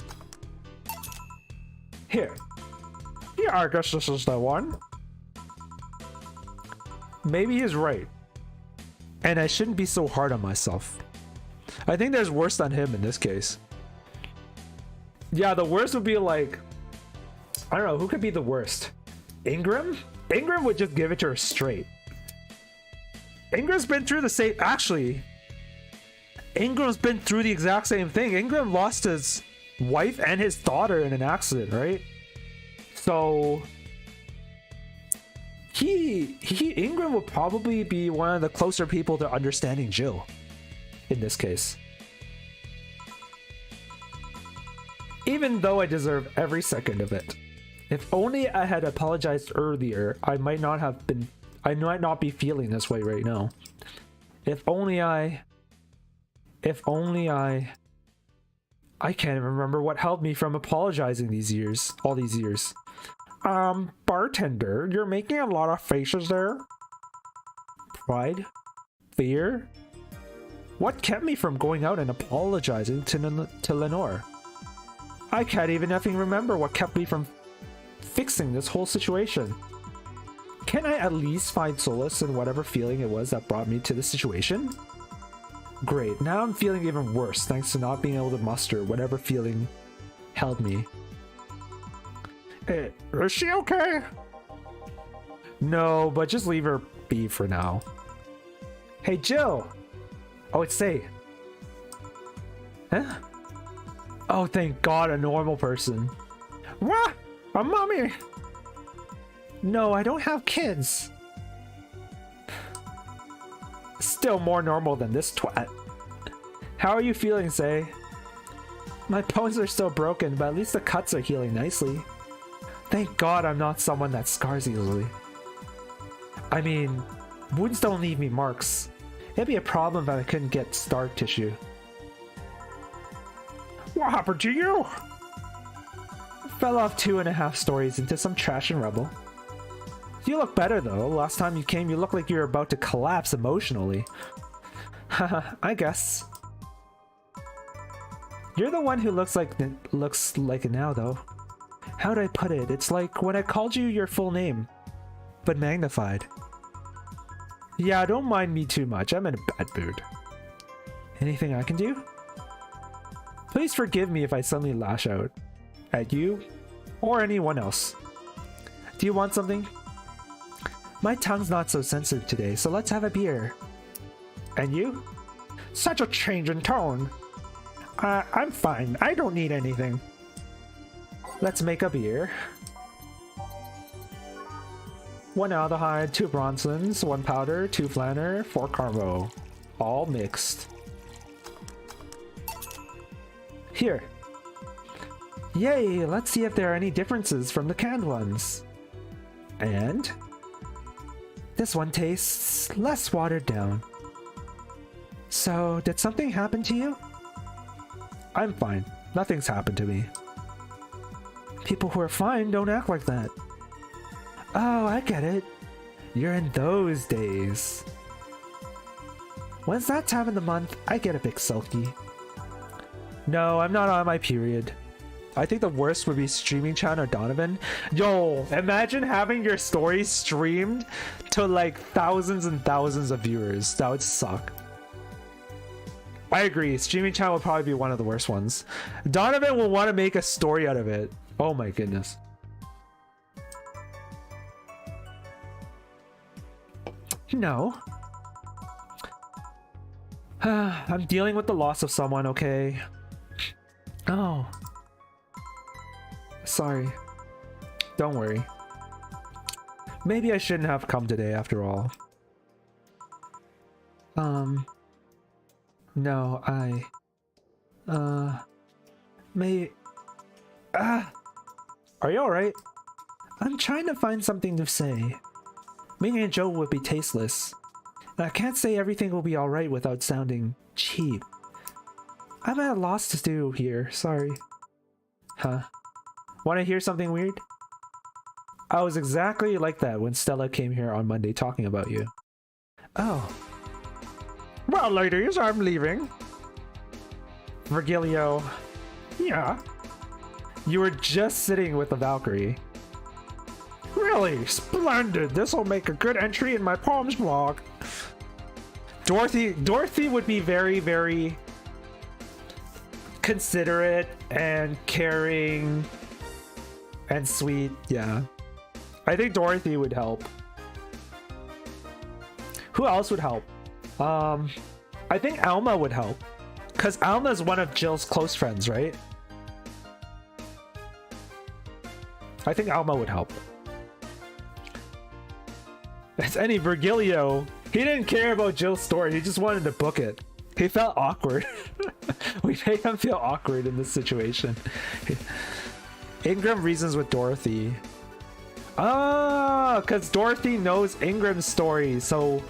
S1: Here. Yeah, I guess this is the one. Maybe he's right. And I shouldn't be so hard on myself. I think there's worse than him in this case. Yeah, the worst would be like... I don't know, who could be the worst? Ingram? Ingram would just give it to her straight. Ingram's been through the same... Actually... Ingram's been through the exact same thing. Ingram lost his wife and his daughter in an accident, right? So... Ingram would probably be one of the closer people to understanding Jill in this case. Even though I deserve every second of it. If only I had apologized earlier, I might not be feeling this way right now. If only I can't even remember what held me from apologizing all these years. Bartender, you're making a lot of faces there. Pride? Fear? What kept me from going out and apologizing to Lenore? I can't even effing remember what kept me from fixing this whole situation. Can I at least find solace in whatever feeling it was that brought me to this situation? Great, now I'm feeling even worse thanks to not being able to muster whatever feeling held me. Is she okay? No, but just leave her be for now. Hey, Jill! Oh, it's Say. Huh? Oh, thank God, a normal person. What? A mommy? No, I don't have kids. Still more normal than this twat. How are you feeling, Say? My bones are still broken, but at least the cuts are healing nicely. Thank God I'm not someone that scars easily. I mean, wounds don't leave me marks. It'd be a problem if I couldn't get scar tissue. What happened to you? Fell off 2.5 stories into some trash and rubble. You look better though. Last time you came, you looked like you were about to collapse emotionally. Haha, I guess. You're the one who looks like it now though. How'd I put it? It's like when I called you your full name, but magnified. Yeah, don't mind me too much. I'm in a bad mood. Anything I can do? Please forgive me if I suddenly lash out at you or anyone else. Do you want something? My tongue's not so sensitive today, so let's have a beer. And you? Such a change in tone. I'm fine. I don't need anything. Let's make a beer. 1 aldehyde, 2 Bronsons, 1 powder, 2 flanner, 4 carbo. All mixed. Here. Yay! Let's see if there are any differences from the canned ones. And this one tastes less watered down. So, did something happen to you? I'm fine. Nothing's happened to me. People who are fine don't act like that. Oh, I get it. You're in those days. When it's that time of the month, I get a bit sulky. No, I'm not on my period. I think the worst would be streaming Chan or Donovan. Yo, imagine having your story streamed to like thousands and thousands of viewers. That would suck. I agree. Streaming Chan will probably be one of the worst ones. Donovan will want to make a story out of it. Oh my goodness. No. I'm dealing with the loss of someone, okay? Oh. Sorry. Don't worry. Maybe I shouldn't have come today after all. No, Are you alright? I'm trying to find something to say. Ming and Joe would be tasteless. And I can't say everything will be alright without sounding cheap. I'm at a loss to do here, sorry. Huh? Wanna hear something weird? I was exactly like that when Stella came here on Monday talking about you. Oh. Well, ladies, I'm leaving. Virgilio. Yeah. You were just sitting with the Valkyrie. Really? Splendid! This'll make a good entry in my poems blog. Dorothy would be very, very considerate and caring and sweet. Yeah. I think Dorothy would help. Who else would help? I think Alma would help. Because Alma's one of Jill's close friends, right? I think Alma would help. As any Virgilio, he didn't care about Jill's story, he just wanted to book it. He felt awkward. We made him feel awkward in this situation. Ingram reasons with Dorothy. Ah, because Dorothy knows Ingram's story, so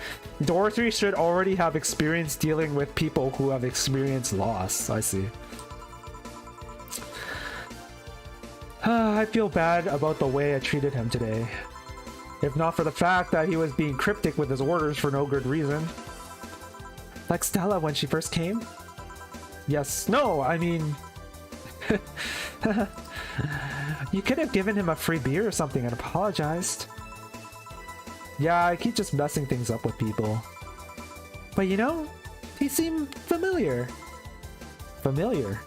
S1: Dorothy should already have experience dealing with people who have experienced loss. I see. I feel bad about the way I treated him today. If not for the fact that he was being cryptic with his orders for no good reason. Like Stella when she first came? Yes. No, I mean... You could have given him a free beer or something and apologized. Yeah, I keep just messing things up with people. But you know, he seemed familiar. Familiar?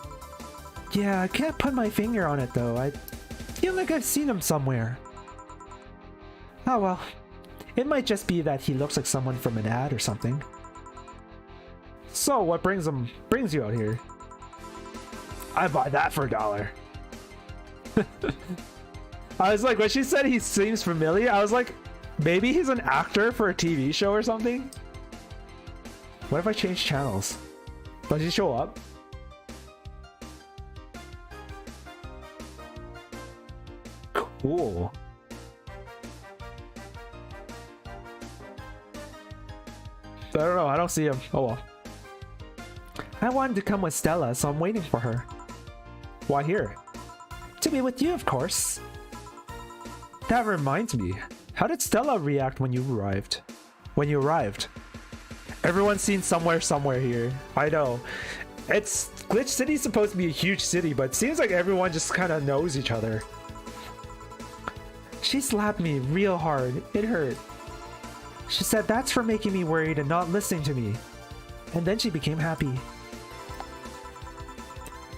S1: Yeah, I can't put my finger on it though. I feel like I've seen him somewhere. Oh well. It might just be that he looks like someone from an ad or something. So what brings you out here? I buy that for $1. I was like, when she said he seems familiar, I was like, maybe he's an actor for a TV show or something? What if I change channels? Does he show up? Cool. I don't know, I don't see him. Oh well. I wanted to come with Stella, so I'm waiting for her. Why here? To be with you, of course. That reminds me. How did Stella react when you arrived? Everyone's seen somewhere here. I know. Glitch City's supposed to be a huge city, but it seems like everyone just kind of knows each other. She slapped me real hard. It hurt. She said that's for making me worried and not listening to me. And then she became happy.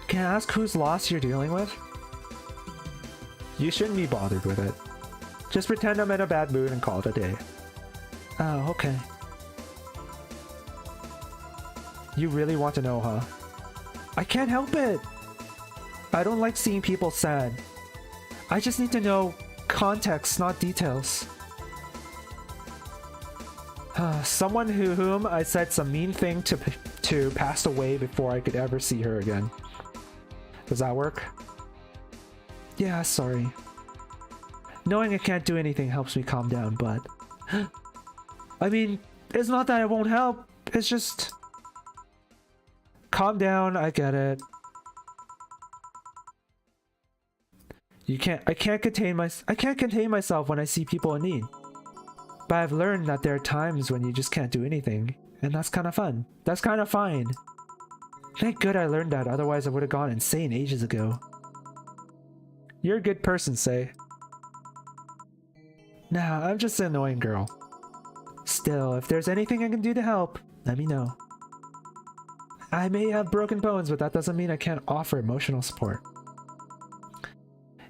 S1: Can I ask whose loss you're dealing with? You shouldn't be bothered with it. Just pretend I'm in a bad mood and call it a day. Oh, okay. You really want to know, huh? I can't help it! I don't like seeing people sad. I just need to know context, not details. Someone whom I said some mean thing to passed away before I could ever see her again. Does that work? Yeah, sorry. Knowing I can't do anything helps me calm down, but... I mean, it's not that it won't help, it's just... Calm down, I get it. I can't contain myself when I see people in need. But I've learned that there are times when you just can't do anything, and that's kind of fun. That's kind of fine. Thank good I learned that, otherwise I would have gone insane ages ago. You're a good person, Say. Nah, I'm just an annoying girl. Still, if there's anything I can do to help, let me know. I may have broken bones, but that doesn't mean I can't offer emotional support.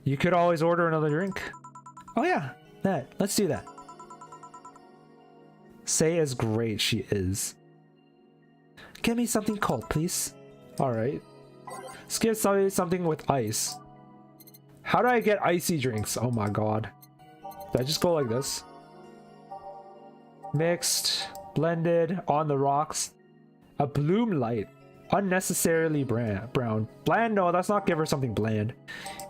S1: You could always order another drink. Oh yeah, let's do that. Say is great, she is. Get me something cold, please. Alright. Let's get something with ice. How do I get icy drinks? Oh my god. Do I just go like this? Mixed, blended, on the rocks. A bloom light. Unnecessarily brown. Bland? No, let's not give her something bland.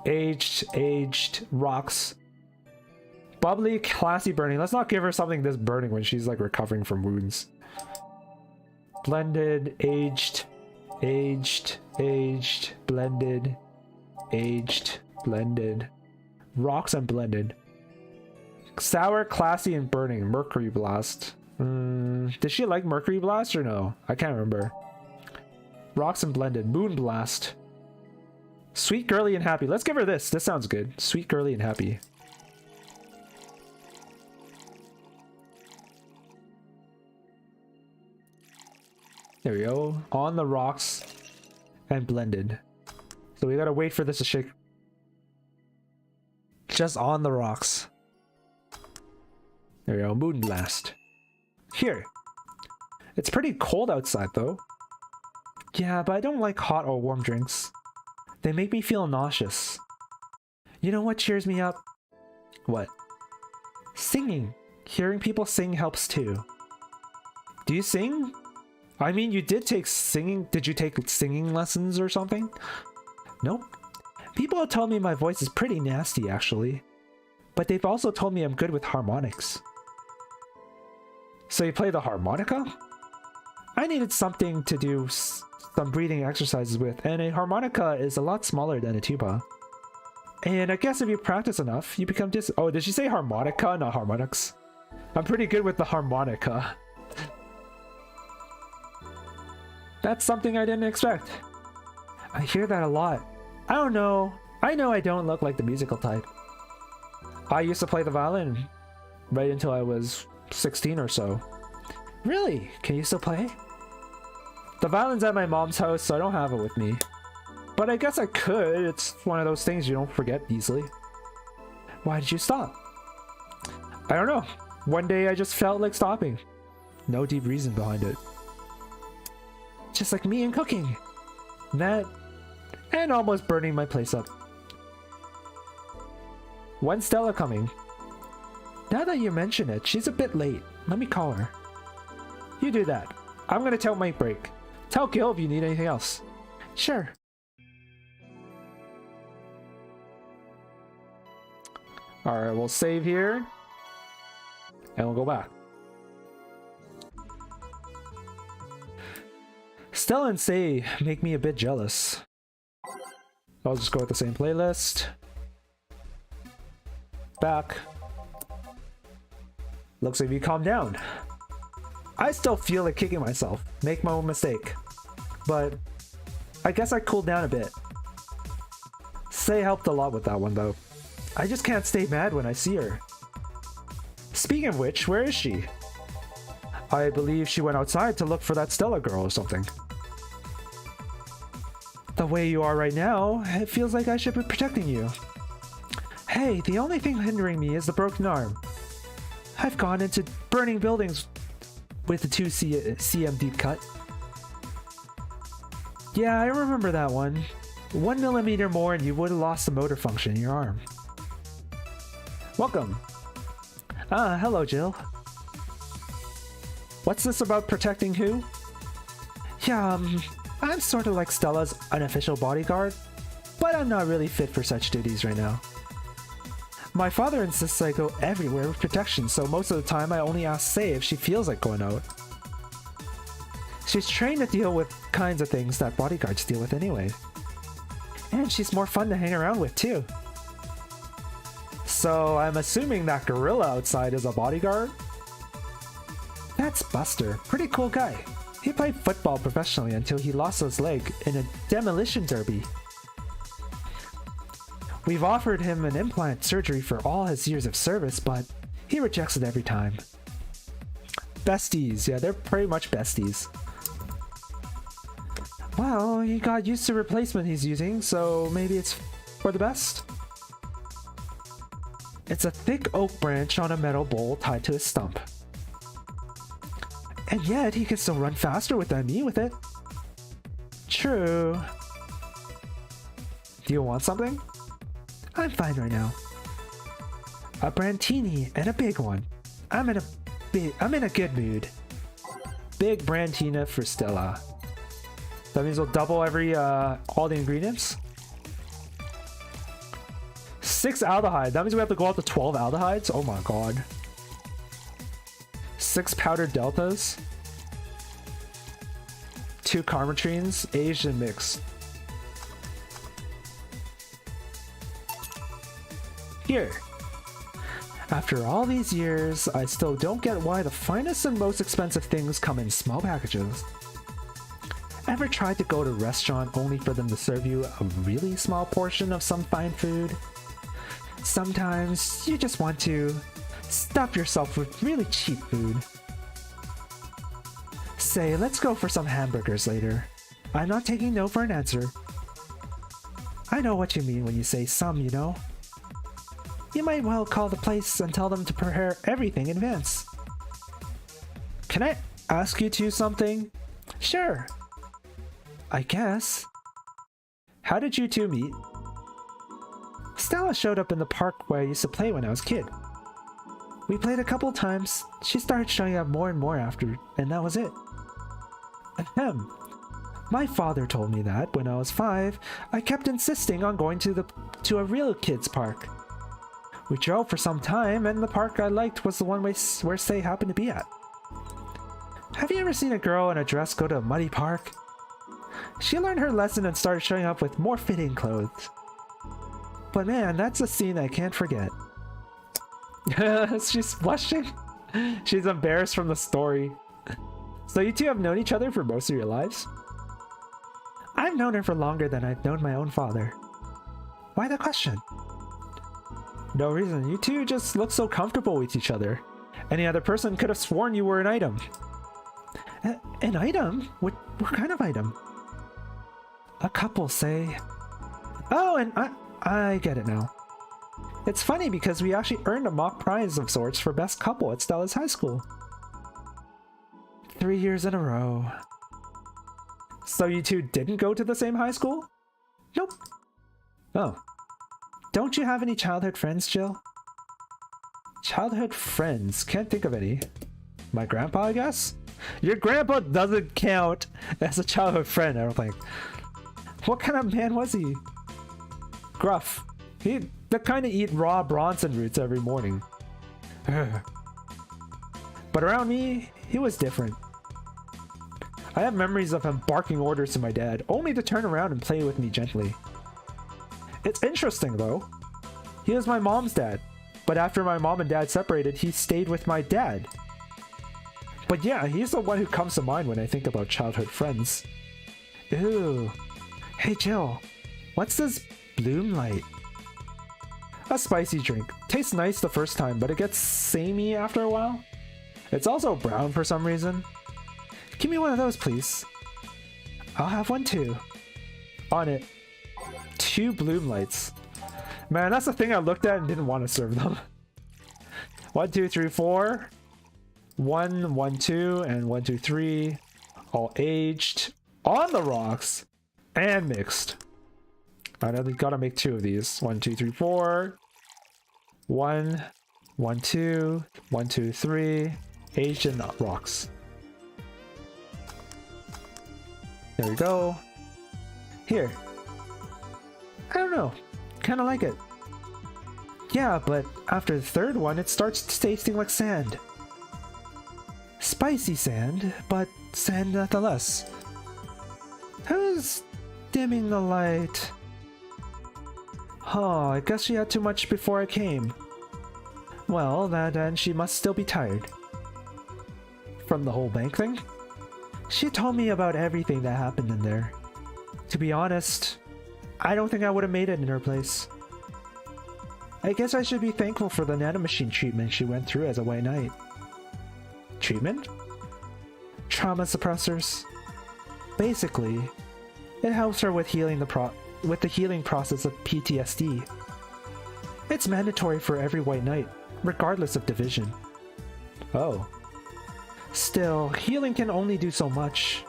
S1: Aged, rocks. Bubbly, classy, burning. Let's not give her something this burning when she's like recovering from wounds. Blended, aged, blended, aged, blended. Rocks and blended. Sour, classy, and burning. Mercury blast. Did she like mercury blast or no? I can't remember. Rocks and blended. Moon blast. Sweet, girly, and happy. Let's give her this. This sounds good. Sweet, girly, and happy. There we go. On the rocks and blended. So we gotta wait for this to shake. Just on the rocks. There we go. Moon blast. Here. It's pretty cold outside though. Yeah, but I don't like hot or warm drinks. They make me feel nauseous. You know what cheers me up? What? Singing. Hearing people sing helps too. Do you sing? I mean, you did take singing. Did you take singing lessons or something? Nope. People have told me my voice is pretty nasty actually. But they've also told me I'm good with harmonics. So you play the harmonica? I needed something to do some breathing exercises with, and a harmonica is a lot smaller than a tuba. And I guess if you practice enough, you become Oh, did she say harmonica, not harmonics? I'm pretty good with the harmonica. That's something I didn't expect. I hear that a lot. I don't know. I know I don't look like the musical type. I used to play the violin right until I was 16 or so. Really? Can you still play? The violin's at my mom's house, so I don't have it with me. But I guess I could. It's one of those things you don't forget easily. Why did you stop? I don't know. One day I just felt like stopping. No deep reason behind it. Just like me and cooking. That and almost burning my place up. When's Stella coming? Now that you mention it, she's a bit late. Let me call her. You do that. I'm gonna tell Mike break. Tell Gil if you need anything else. Sure. Alright, we'll save here. And we'll go back. Stella and Say make me a bit jealous. I'll just go with the same playlist. Back. Looks like you calmed down. I still feel like kicking myself. Make my own mistake. But I guess I cooled down a bit. Say helped a lot with that one though. I just can't stay mad when I see her. Speaking of which, where is she? I believe she went outside to look for that Stella girl or something. The way you are right now, it feels like I should be protecting you. Hey, the only thing hindering me is the broken arm. I've gone into burning buildings with the 2cm deep cut. Yeah, I remember that one. 1 millimeter more and you would have lost the motor function in your arm. Welcome. Hello, Jill. What's this about protecting who? Yeah, I'm sort of like Stella's unofficial bodyguard, but I'm not really fit for such duties right now. My father insists I go everywhere with protection, so most of the time I only ask Sei if she feels like going out. She's trained to deal with kinds of things that bodyguards deal with anyway. And she's more fun to hang around with too. So I'm assuming that gorilla outside is a bodyguard? That's Buster, pretty cool guy. He played football professionally until he lost his leg in a demolition derby. We've offered him an implant surgery for all his years of service, but he rejects it every time. Besties, yeah, they're pretty much besties. Well, he got used to the replacement he's using, so maybe it's for the best? It's a thick oak branch on a metal bowl tied to a stump. And yet, he can still run faster than me with it. True. Do you want something? I'm fine right now. A brandtini and a big one. I'm in a good mood. Big brantina for Stella. That means we'll double all the ingredients. 6 aldehyde. That means we have to go up to 12 aldehydes? Oh my god. 6 powdered deltas. 2 carmetrines, aged and mixed. Here. After all these years, I still don't get why the finest and most expensive things come in small packages. Ever tried to go to a restaurant only for them to serve you a really small portion of some fine food? Sometimes you just want to stuff yourself with really cheap food. Say, let's go for some hamburgers later. I'm not taking no for an answer. I know what you mean when you say some, you know. You might well call the place and tell them to prepare everything in advance. Can I ask you two something? Sure. I guess. How did you two meet? Stella showed up in the park where I used to play when I was a kid. We played a couple times. She started showing up more and more after, and that was it. Ahem. My father told me that when I was 5, I kept insisting on going to a real kids park. We drove for some time, and the park I liked was the one where Sei happened to be at. Have you ever seen a girl in a dress go to a muddy park? She learned her lesson and started showing up with more fitting clothes. But man, that's a scene I can't forget. She's blushing. She's embarrassed from the story. So you two have known each other for most of your lives? I've known her for longer than I've known my own father. Why the question? No reason. You two just look so comfortable with each other. Any other person could have sworn you were an item. An item? What kind of item? A couple, say. Oh, and I get it now. It's funny because we actually earned a mock prize of sorts for best couple at Stella's high school. 3 years in a row. So you two didn't go to the same high school? Nope. Oh. Don't you have any childhood friends, Jill? Childhood friends? Can't think of any. My grandpa, I guess? Your grandpa doesn't count as a childhood friend, I don't think. What kind of man was he? Gruff. He'd the kind of eat raw Bronson roots every morning. But around me, he was different. I have memories of him barking orders to my dad, only to turn around and play with me gently. It's interesting though. He was my mom's dad, but after my mom and dad separated, he stayed with my dad. But yeah, he's the one who comes to mind when I think about childhood friends. Ooh. Hey Jill, what's this Bloom Light? A spicy drink. Tastes nice the first time, but it gets samey after a while. It's also brown for some reason. Give me one of those, please. I'll have one too. On it. 2 Bloom Lights. Man, that's the thing I looked at and didn't want to serve them. 1, 2, 3, 4. 1, 1, 2, and 1, 2, 3. All aged on the rocks and mixed. I know we gotta make 2 of these. 1, 2, 3, 4. 1, 1, 2, 1, 2, 3. Aged in the rocks. There we go. Here. I don't know. Kind of like it. Yeah, but after the 3rd one, it starts tasting like sand. Spicy sand, but sand nonetheless. Who's dimming the light? Oh, I guess she had too much before I came. Well, then she must still be tired. From the whole bank thing? She told me about everything that happened in there. To be honest, I don't think I would have made it in her place. I guess I should be thankful for the nanomachine treatment she went through as a white knight. Treatment? Trauma suppressors. Basically, it helps her with healing the healing process of PTSD. It's mandatory for every white knight, regardless of division. Oh. Still, healing can only do so much.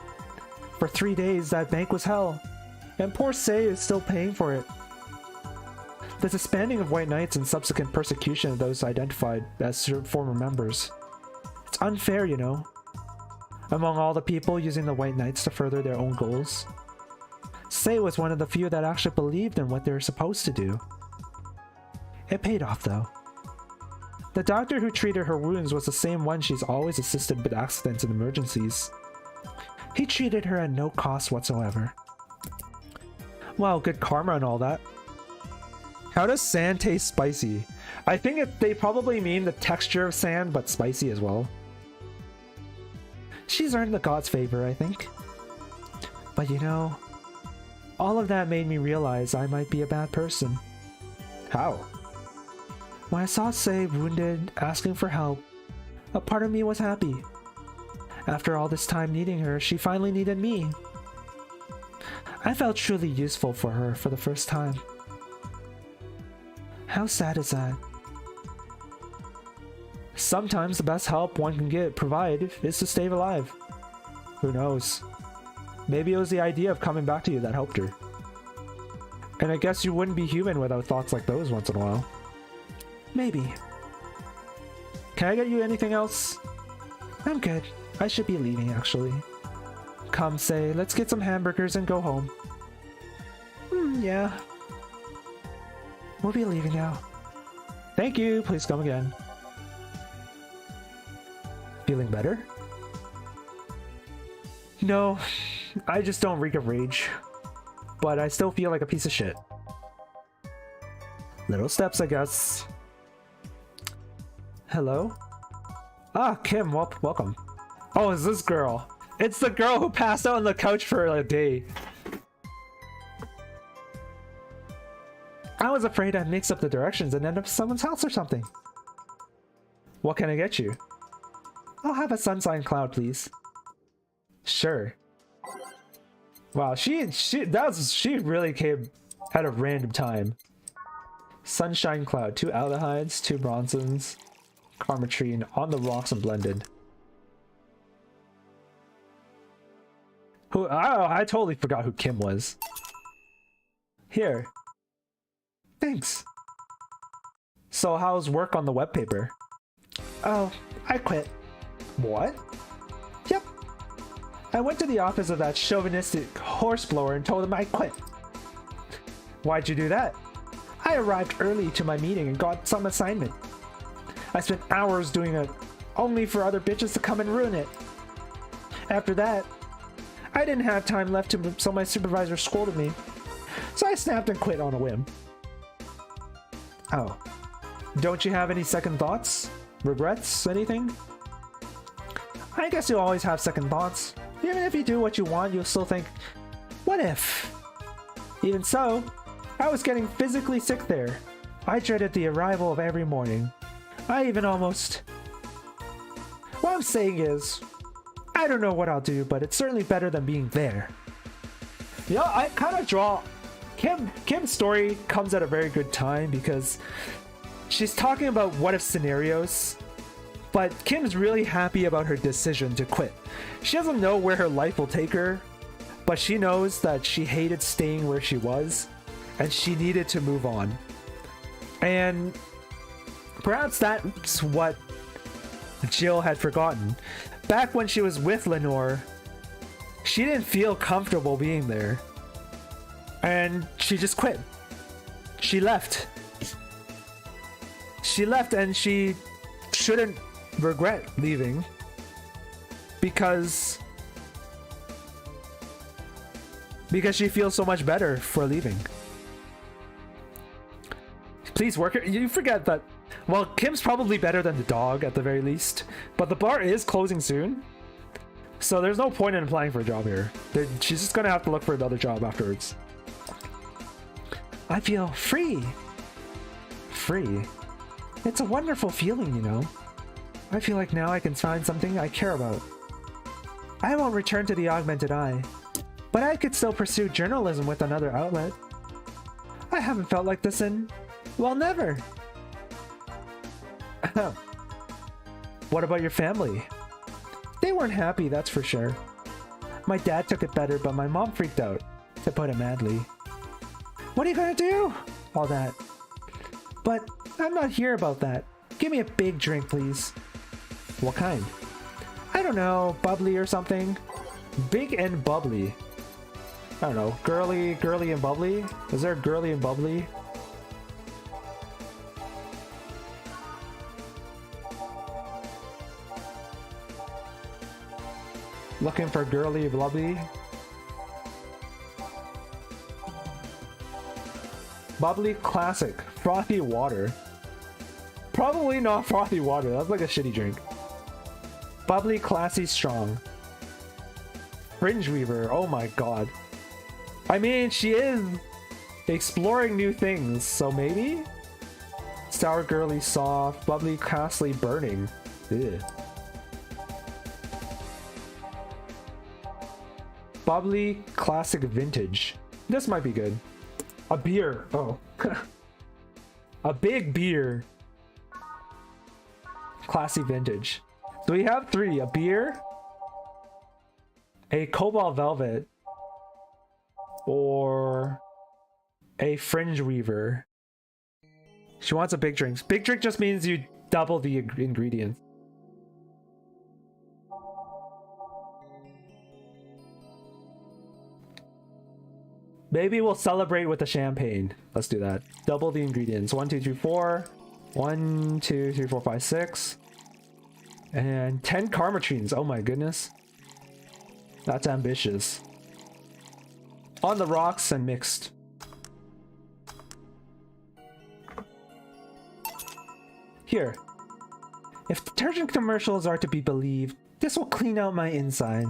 S1: For 3 days, that bank was hell, and poor Sei is still paying for it. The disbanding of white knights and subsequent persecution of those identified as former members. It's unfair, you know. Among all the people using the white knights to further their own goals, Sei was one of the few that actually believed in what they were supposed to do. It paid off, though. The doctor who treated her wounds was the same one she's always assisted with accidents and emergencies. He treated her at no cost whatsoever. Well, good karma and all that. How does sand taste spicy? I think they probably mean the texture of sand, but spicy as well. She's earned the god's favor, I think. But you know, all of that made me realize I might be a bad person. How? When I saw Sei wounded, asking for help, a part of me was happy. After all this time needing her, she finally needed me. I felt truly useful for her for the first time. How sad is that? Sometimes the best help one can provide is to stay alive. Who knows? Maybe it was the idea of coming back to you that helped her. And I guess you wouldn't be human without thoughts like those once in a while. Maybe. Can I get you anything else? I'm good. I should be leaving, actually. Come, Sei, let's get some hamburgers and go home. Yeah. We'll be leaving now. Thank you, please come again. Feeling better? No, I just don't reek of rage. But I still feel like a piece of shit. Little steps, I guess. Hello? Ah, Kim, welcome. Oh, it's this girl. It's the girl who passed out on the couch for a day. I was afraid I'd mix up the directions and end up at someone's house or something. What can I get you? I'll have a sunshine cloud, please. Sure. Wow, she really came at a random time. Sunshine cloud, 2 aldehydes, 2 bronzens, carmatrine on the rocks and blended. Who? Oh, I totally forgot who Kim was. Here. Thanks. So how's work on the web paper? Oh, I quit. What? Yep. I went to the office of that chauvinistic horseblower and told him I quit. Why'd you do that? I arrived early to my meeting and got some assignment. I spent hours doing it, only for other bitches to come and ruin it. After that, I didn't have time left so my supervisor scolded me. So I snapped and quit on a whim. Oh. Don't you have any second thoughts? Regrets? Anything? I guess you always have second thoughts. Even if you do what you want, you'll still think, what if? Even so, I was getting physically sick there. I dreaded the arrival of every morning. I even almost... What I'm saying is, I don't know what I'll do, but it's certainly better than being there. You know, I kind of draw... Kim's story comes at a very good time because she's talking about what if scenarios, but Kim's really happy about her decision to quit. She doesn't know where her life will take her, but she knows that she hated staying where she was, and she needed to move on. And perhaps that's what Jill had forgotten. Back when she was with Lenore, she didn't feel comfortable being there. And she just quit. She left. She left, and she shouldn't regret leaving. Because she feels so much better for leaving. Please work it. You forget that. Well, Kim's probably better than the dog at the very least, but the bar is closing soon, so there's no point in applying for a job here. She's just gonna have to look for another job afterwards. I feel free. Free. It's a wonderful feeling, you know. I feel like now I can find something I care about. I won't return to the augmented eye, but I could still pursue journalism with another outlet. I haven't felt like this in, well, never. What about your family? They weren't happy, that's for sure. My dad took it better, but my mom freaked out, to put it madly. What are you gonna do? All that. But I'm not here about that. Give me a big drink, please. What kind? I don't know, bubbly or something. Big and bubbly. I don't know, girly and bubbly? Is there girly and bubbly? Looking for girly bubbly. Bubbly classic. Frothy water. Probably not frothy water. That's like a shitty drink. Bubbly classy strong. Fringe Weaver. Oh my god. I mean, she is exploring new things, so maybe? Sour girly soft. Bubbly classy burning. Ew. Bubbly classic vintage. This might be good. A beer. Oh. A big beer. Classy vintage. So we have three. A beer, a cobalt velvet, or a fringe weaver. She wants a big drink. Big drink just means you double the ingredients. Maybe we'll celebrate with the champagne. Let's do that. Double the ingredients. 1, 2, 3, 4. 1, 2, 3, 4, 5, 6. And 10 karmatrines. Oh my goodness. That's ambitious. On the rocks and mixed. Here. If detergent commercials are to be believed, this will clean out my inside.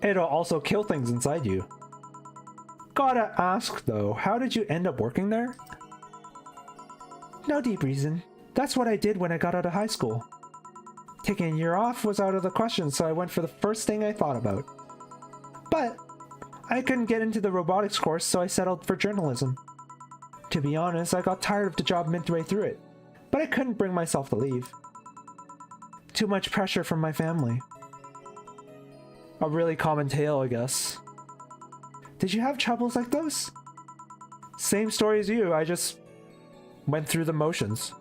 S1: It'll also kill things inside you. Gotta ask though, how did you end up working there? No deep reason. That's what I did when I got out of high school. Taking a year off was out of the question, so I went for the first thing I thought about. But I couldn't get into the robotics course, so I settled for journalism. To be honest, I got tired of the job midway through it, but I couldn't bring myself to leave. Too much pressure from my family. A really common tale, I guess. Did you have troubles like those? Same story as you, I just went through the motions.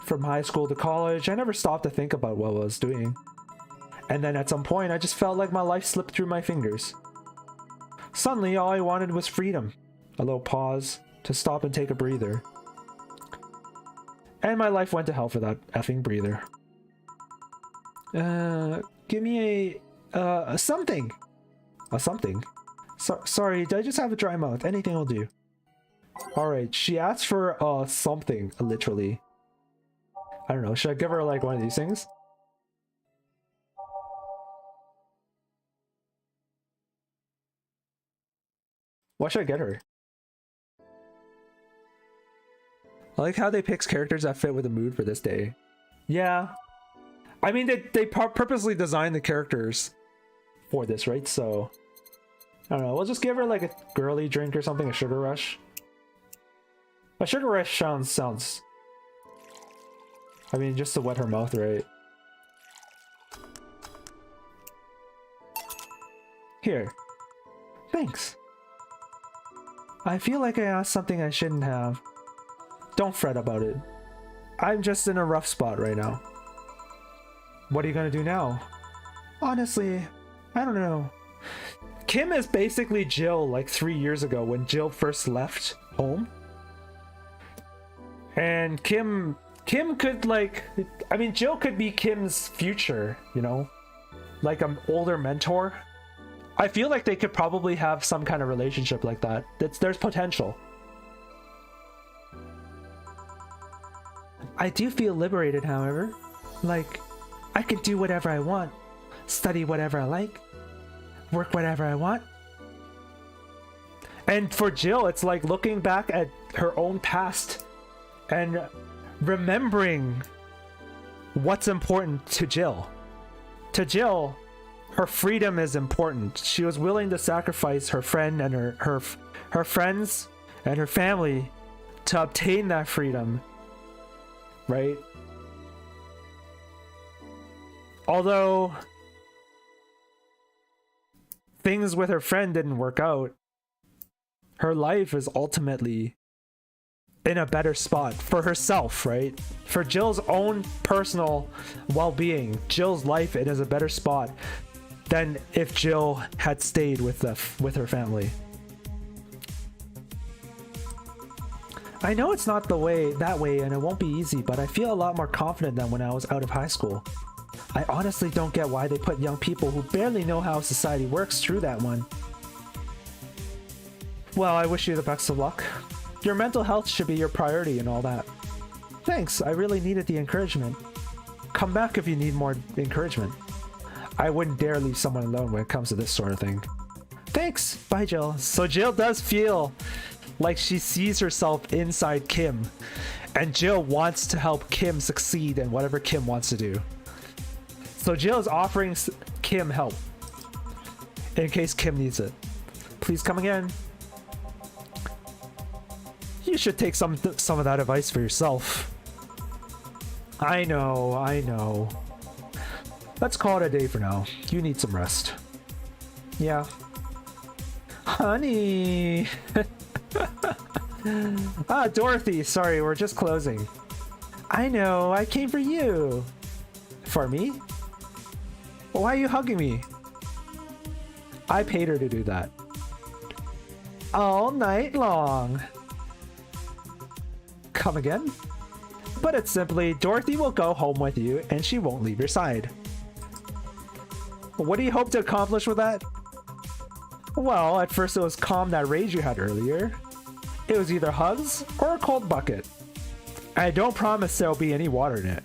S1: From high school to college, I never stopped to think about what I was doing. And then at some point, I just felt like my life slipped through my fingers. Suddenly, all I wanted was freedom. A little pause, to stop and take a breather. And my life went to hell for that effing breather. Give me a something. A something? Sorry, I just have a dry mouth. Anything will do. Alright, she asked for something, literally. I don't know, should I give her like one of these things? What should I get her? I like how they pick characters that fit with the mood for this day. Yeah. I mean, they purposely designed the characters for this, right? So, I don't know, we'll just give her like a girly drink or something, a sugar rush. A sugar rush sounds. I mean, just to wet her mouth, right? Here. Thanks. I feel like I asked something I shouldn't have. Don't fret about it. I'm just in a rough spot right now. What are you gonna do now? Honestly, I don't know. Kim is basically Jill like 3 years ago when Jill first left home. And Kim could like, I mean, Jill could be Kim's future, you know? Like an older mentor. I feel like they could probably have some kind of relationship like that. There's potential. I do feel liberated, however. Like, I could do whatever I want, study whatever I like, work whatever I want. And for Jill, it's like looking back at her own past and remembering what's important to Jill. To Jill, her freedom is important. She was willing to sacrifice her friend and her friends and her family to obtain that freedom, right? Although things with her friend didn't work out, her life is ultimately in a better spot for herself, right? For Jill's own personal well-being, Jill's life is a better spot than if Jill had stayed with her family. I know it's not that way, and it won't be easy, but I feel a lot more confident than when I was out of high school. I honestly don't get why they put young people who barely know how society works through that one. Well, I wish you the best of luck. Your mental health should be your priority and all that. Thanks, I really needed the encouragement. Come back if you need more encouragement. I wouldn't dare leave someone alone when it comes to this sort of thing. Thanks, bye Jill. So Jill does feel like she sees herself inside Kim, and Jill wants to help Kim succeed in whatever Kim wants to do. So Jill is offering Kim help in case Kim needs it. Please come again. You should take some of that advice for yourself. I know. Let's call it a day for now. You need some rest. Yeah. Honey. Ah, Dorothy, sorry, we're just closing. I know, I came for you. For me? Why are you hugging me? I paid her to do that. All night long. Come again? But it's simply, Dorothy will go home with you and she won't leave your side. What do you hope to accomplish with that? Well, at first it was calm that rage you had earlier. It was either hugs or a cold bucket. I don't promise there'll be any water in it.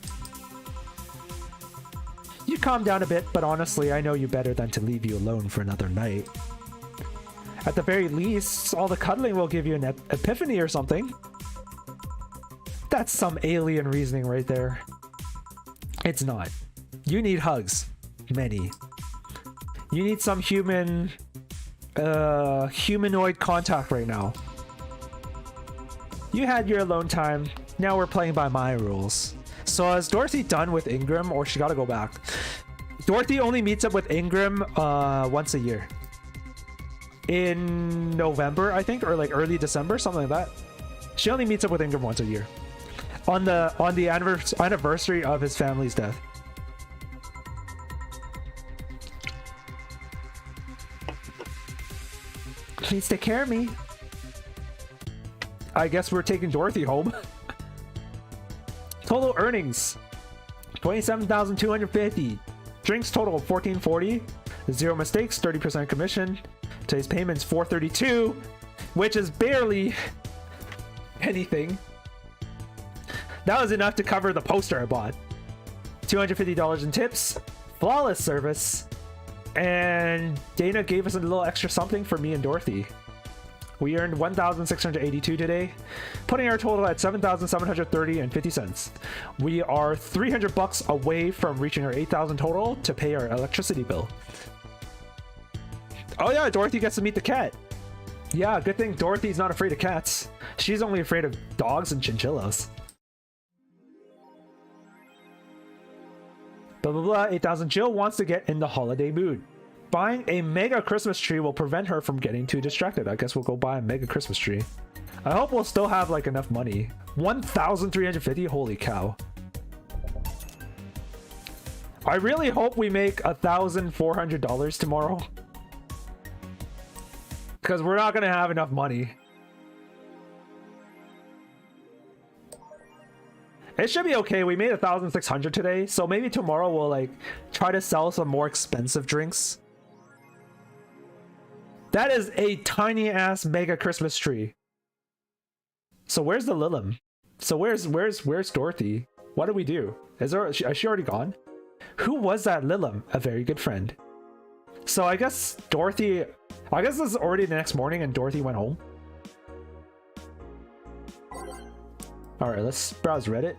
S1: You calm down a bit, but honestly, I know you better than to leave you alone for another night. At the very least, all the cuddling will give you an epiphany or something. That's some alien reasoning right there. It's not. You need hugs. Many. You need some humanoid contact right now. You had your alone time. Now we're playing by my rules. So is Dorothy done with Ingram, or she gotta go back? Dorothy only meets up with Ingram once a year. In November, I think, or like early December, something like that. She only meets up with Ingram once a year. On the anniversary of his family's death. Please take care of me. I guess we're taking Dorothy home. Total earnings 27,250. Drinks total of 1440. 0 mistakes, 30% commission. Today's payments 432, which is barely anything. That was enough to cover the poster I bought. $250 in tips, flawless service, and Dana gave us a little extra something for me and Dorothy. We earned 1,682 today, putting our total at 7,730.50 cents. We are $300 away from reaching our 8,000 total to pay our electricity bill. Oh yeah, Dorothy gets to meet the cat. Yeah, good thing Dorothy's not afraid of cats. She's only afraid of dogs and chinchillas. Blah blah blah. 8,000. Jill wants to get in the holiday mood. Buying a mega Christmas tree will prevent her from getting too distracted. I guess we'll go buy a mega Christmas tree. I hope we'll still have like enough money. 1,350. Holy cow. I really hope we make $1,400 tomorrow. Because we're not going to have enough money. It should be okay. We made 1,600 today. So maybe tomorrow we'll like try to sell some more expensive drinks. That is a tiny ass mega Christmas tree. So where's the Lilim? So where's Dorothy? What do we do? Is she already gone? Who was that Lilim? A very good friend. So I guess Dorothy... I guess this is already the next morning and Dorothy went home. Alright, let's browse Reddit.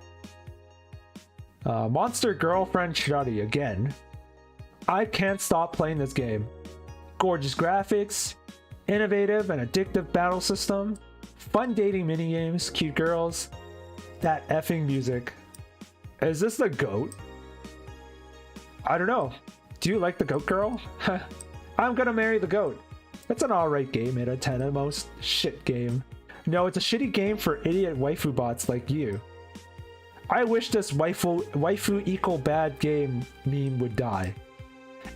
S1: Monster Girlfriend Shuddy again. I can't stop playing this game. Gorgeous graphics, innovative and addictive battle system, fun dating minigames, cute girls, that effing music. Is this the GOAT? I don't know. Do you like the GOAT girl? I'm gonna marry the GOAT. It's an alright game, 8 out of 10 at most. Shit game. No, it's a shitty game for idiot waifu bots like you. I wish this waifu equal bad game meme would die.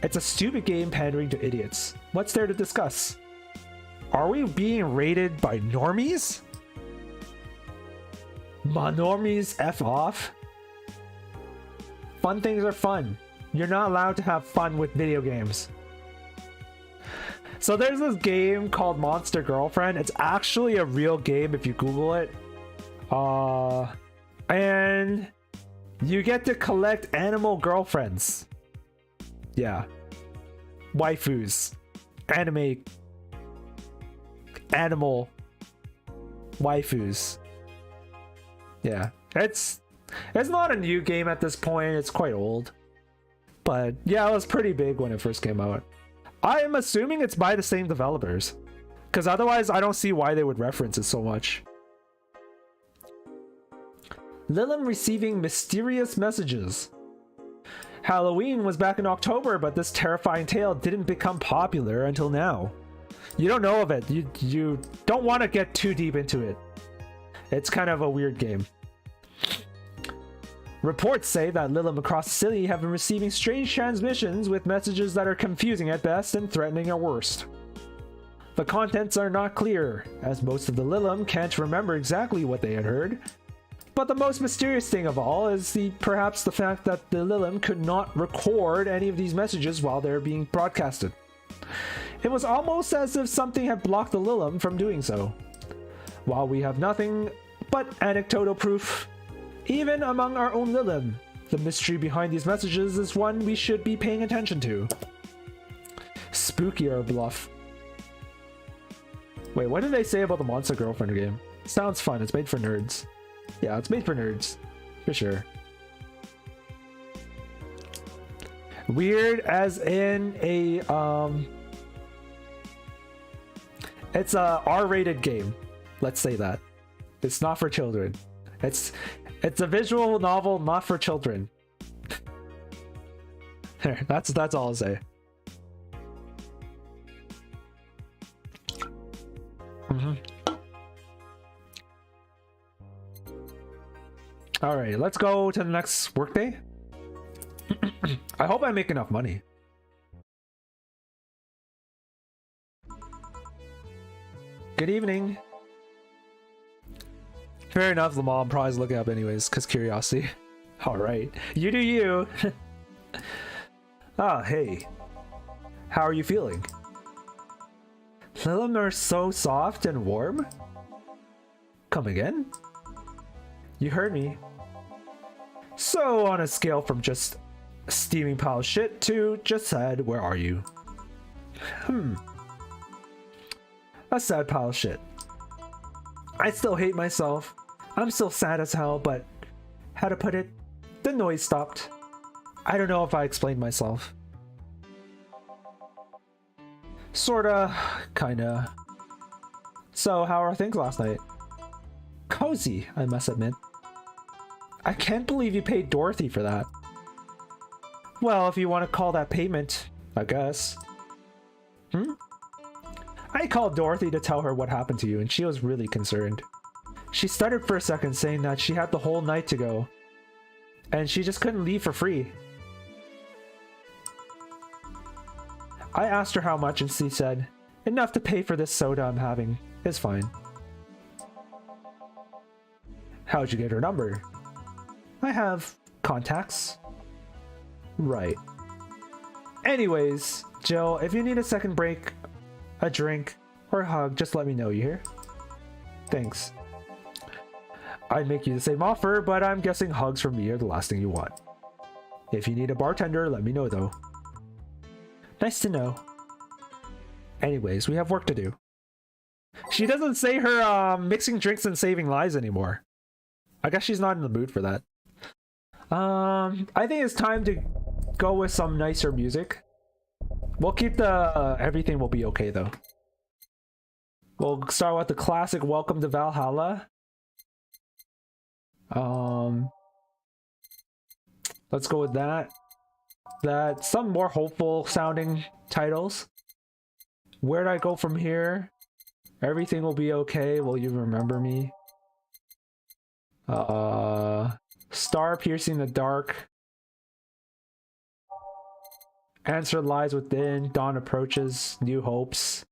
S1: It's a stupid game pandering to idiots. What's there to discuss? Are we being rated by normies? My normies F off? Fun things are fun. You're not allowed to have fun with video games. So there's this game called Monster Girlfriend. It's actually a real game if you Google it. And you get to collect animal girlfriends. Yeah. Waifus. Anime. Animal. Waifus. Yeah. It's not a new game at this point. It's quite old. But yeah, it was pretty big when it first came out. I am assuming it's by the same developers. Because otherwise I don't see why they would reference it so much. Lilim receiving mysterious messages. Halloween was back in October, but this terrifying tale didn't become popular until now. You don't know of it. You don't want to get too deep into it. It's kind of a weird game. Reports say that Lilim across the city have been receiving strange transmissions with messages that are confusing at best and threatening at worst. The contents are not clear, as most of the Lilim can't remember exactly what they had heard. But the most mysterious thing of all is perhaps the fact that the Lilim could not record any of these messages while they're being broadcasted. It was almost as if something had blocked the Lilim from doing so. While we have nothing but anecdotal proof, even among our own Lilim, the mystery behind these messages is one we should be paying attention to. Spooky or bluff. Wait, what did they say about the Monster Girlfriend game? Sounds fun. It's made for nerds. Yeah, it's made for nerds. For sure. Weird as in a, it's a R-rated game. Let's say that. It's not for children. It's a visual novel not for children. That's all I'll say. All right, let's go to the next workday. I hope I make enough money. Good evening. Fair enough, the mom probably is looking up anyways, because curiosity. Alright, you do you. Ah, hey. How are you feeling? Lilim are so soft and warm? Come again? You heard me. So on a scale from just a steaming pile of shit to just sad, where are you? A sad pile of shit. I still hate myself. I'm still sad as hell, but how to put it? The noise stopped. I don't know if I explained myself. Sorta, kinda. So, how are things last night? Cozy, I must admit. I can't believe you paid Dorothy for that. Well, if you want to call that payment, I guess. I called Dorothy to tell her what happened to you, and she was really concerned. She stuttered for a second, saying that she had the whole night to go, and she just couldn't leave for free. I asked her how much, and she said, enough to pay for this soda I'm having. It's fine. How'd you get her number? I have contacts. Right. Anyways, Jill, if you need a second break, a drink, or a hug, just let me know, you hear? Thanks. I'd make you the same offer, but I'm guessing hugs from me are the last thing you want. If you need a bartender, let me know though. Nice to know. Anyways, we have work to do. She doesn't say her mixing drinks and saving lives anymore. I guess she's not in the mood for that. I think it's time to go with some nicer music. We'll keep the everything will be okay though. We'll start with the classic Welcome to Valhalla. Let's go with that. Some more hopeful sounding titles. Where'd I go from here? Everything will be okay. Will you remember me? Star piercing the dark. Answer lies within. Dawn approaches. New hopes.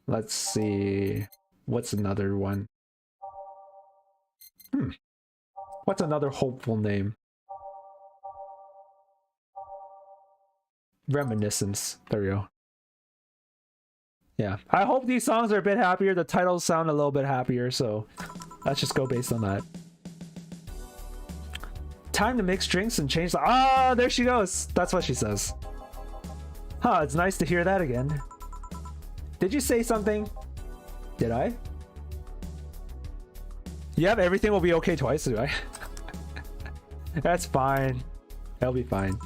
S1: Let's see. What's another one? What's another hopeful name? Reminiscence. There we go. Yeah. I hope these songs are a bit happier. The titles sound a little bit happier, so let's just go based on that. Time to mix drinks and change the— ah, there she goes. That's what she says. Huh, it's nice to hear that again. Did you say something? Did I? You have everything will be okay twice, do I? That's fine. That'll be fine.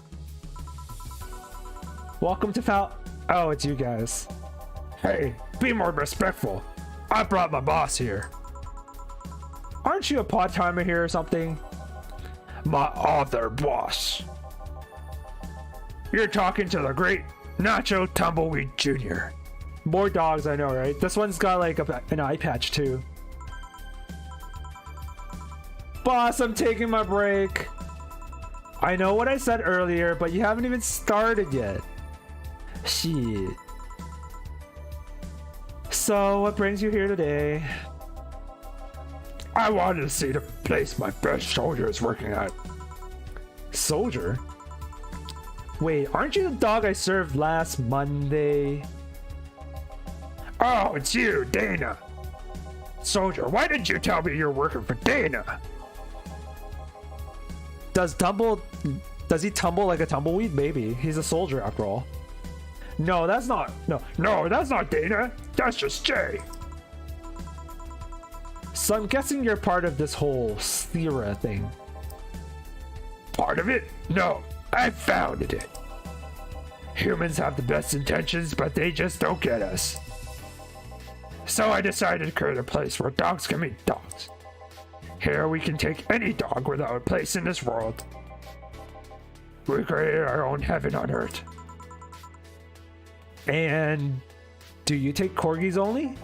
S1: Welcome to oh, it's you guys. Hey, be more respectful. I brought my boss here. Aren't you a part-timer here or something? My other boss. You're talking to the great Nacho Tumbleweed Jr. More dogs, I know, right? This one's got like an eye patch too. Boss, I'm taking my break. I know what I said earlier, but you haven't even started yet. Shit. So, what brings you here today? I wanted to see the place my best soldier is working at. Soldier? Wait, aren't you the dog I served last Monday? Oh, it's you, Dana. Soldier, why didn't you tell me you're working for Dana? Does he tumble like a tumbleweed? Maybe. He's a soldier after all. No, that's not. No, that's not Dana. That's just Jay. So I'm guessing you're part of this whole Sierra thing. Part of it? No, I founded it. Humans have the best intentions, but they just don't get us. So I decided to create a place where dogs can meet dogs. Here we can take any dog without a place in this world. We created our own heaven on earth. And do you take corgis only?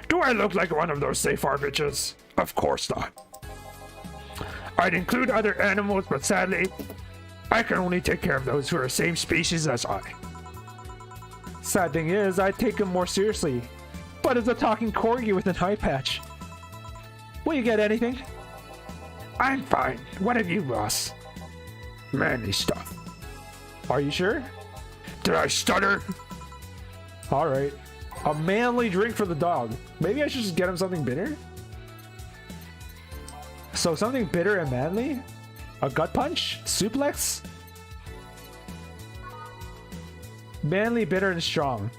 S1: Do I look like one of those safe bitches? Of course not. I'd include other animals, but sadly, I can only take care of those who are the same species as I. Sad thing is, I take them more seriously. But it's a talking corgi with an eye patch. Will you get anything? I'm fine. What have you, boss? Manly stuff. Are you sure? Did I stutter? Alright. A manly drink for the dog. Maybe I should just get him something bitter? So something bitter and manly? A gut punch? Suplex? Manly, bitter, and strong.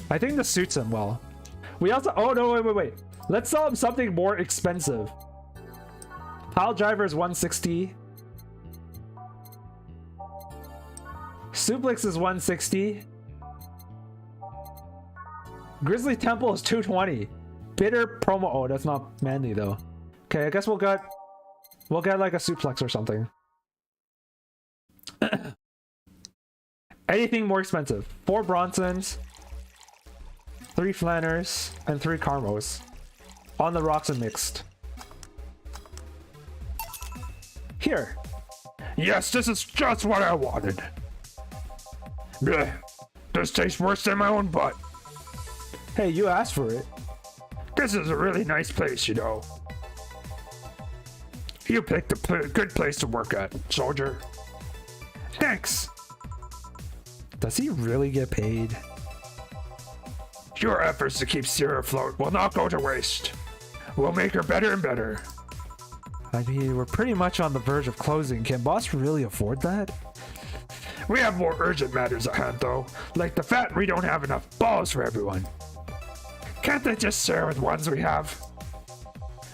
S1: I think this suits him well. We also— oh no, wait. Let's sell him something more expensive. Pile driver is 160. Suplex is 160. Grizzly Temple is 220. Bitter promo. Oh, that's not manly though. Okay, I guess we'll get like a suplex or something. Anything more expensive. 4 Bronsons, 3 Flanners, and 3 Carmos. On the rocks and mixed. Here.
S2: Yes, this is just what I wanted. Blech. This tastes worse than my own butt.
S1: Hey, you asked for it.
S2: This is a really nice place, you know. You picked a good place to work at, soldier. Thanks.
S1: Does he really get paid?
S2: Your efforts to keep Sierra afloat will not go to waste. We'll make her better and better.
S1: I mean, we're pretty much on the verge of closing. Can boss really afford that?
S2: We have more urgent matters at hand, though, like the fact we don't have enough balls for everyone. Can't they just share with ones we have?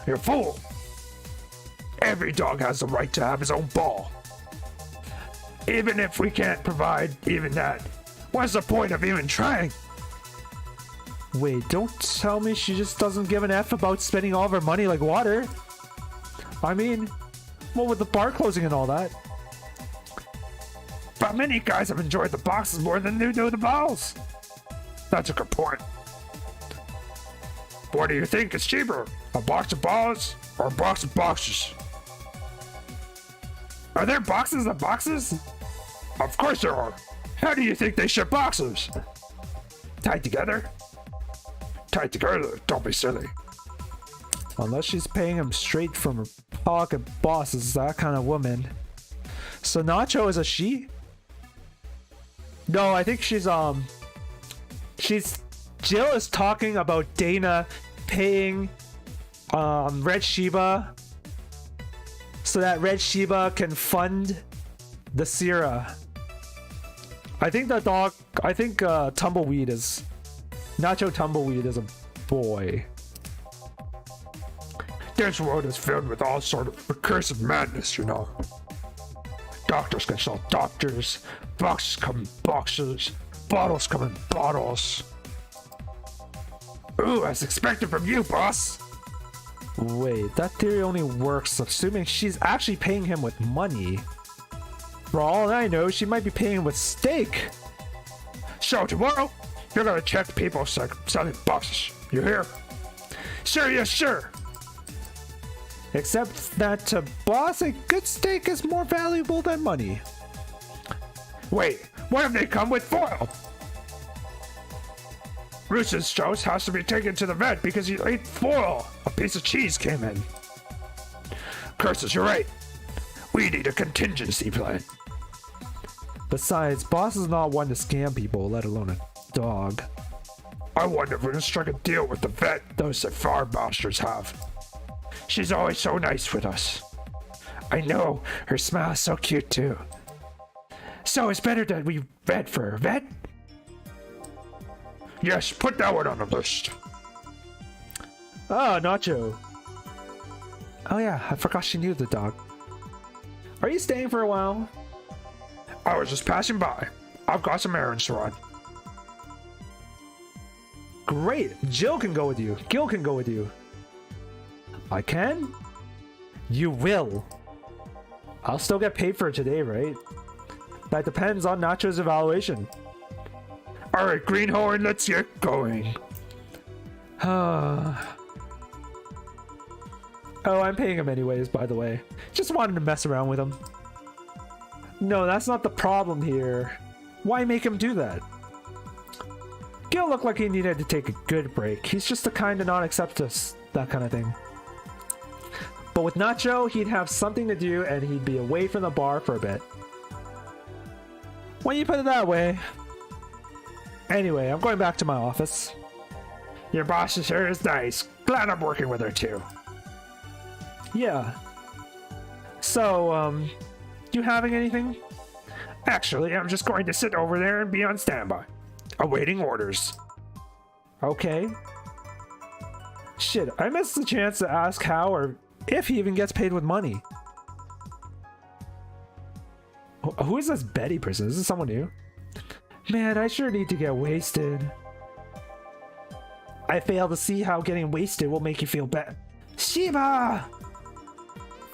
S2: You're a fool. Every dog has the right to have his own ball. Even if we can't provide even that, what's the point of even trying?
S1: Wait, don't tell me she just doesn't give an F about spending all of her money like water. I mean, what with the bar closing and all that?
S2: But many guys have enjoyed the boxes more than they do the balls. That's a good point. What do you think is cheaper? A box of balls or a box of boxes? Are there boxes of boxes? Of course there are. How do you think they ship boxes? Tied together? Tied together, don't be silly.
S1: Unless she's paying him straight from her pocket, boss is that kind of woman. So Nacho is a she? No, I think she's Jill is talking about Dana paying Red Shiba so that Red Shiba can fund the Sierra. I think Tumbleweed is Nacho Tumbleweed is a boy.
S2: This world is filled with all sort of recursive madness, you know. Doctors consult doctors, boxes come in boxes, bottles come in bottles. Ooh, as expected from you, boss.
S1: Wait, that theory only works assuming she's actually paying him with money. For all I know, she might be paying him with steak.
S2: So tomorrow, you're gonna check people selling boxes. You hear? Sure, yes, sure.
S1: Except that to boss, a good steak is more valuable than money.
S2: Wait, what if they come with foil? Rooster's toast has to be taken to the vet because he ate foil. A piece of cheese came in. Curses, you're right. We need a contingency plan.
S1: Besides, boss is not one to scam people, let alone a dog.
S2: I wonder if we can strike a deal with the vet those Safar bastards have. She's always so nice with us. I know, her smile is so cute too. So it's better that we vet for her, vet? Yes, put that one on the list.
S1: Oh, Nacho. Oh yeah, I forgot she knew the dog. Are you staying for a while?
S2: I was just passing by. I've got some errands to run.
S1: Great, Jill can go with you. Gil can go with you. I can? You will. I'll still get paid for it today, right? That depends on Nacho's evaluation.
S2: Alright, Greenhorn, let's get going.
S1: Oh, I'm paying him anyways, by the way. Just wanted to mess around with him. No, that's not the problem here. Why make him do that? Gil looked like he needed to take a good break. He's just the kind to not accept us, that kind of thing. But with Nacho, he'd have something to do and he'd be away from the bar for a bit. When you put it that way. Anyway, I'm going back to my office.
S2: Your boss sure is nice. Glad I'm working with her too.
S1: Yeah. So, you having anything?
S2: Actually, I'm just going to sit over there and be on standby. Awaiting orders.
S1: Okay. Shit, I missed the chance to ask how or if he even gets paid with money. Oh, who is this Betty person? Is this someone new? Man, I sure need to get wasted. I fail to see how getting wasted will make you feel bad. Shiba!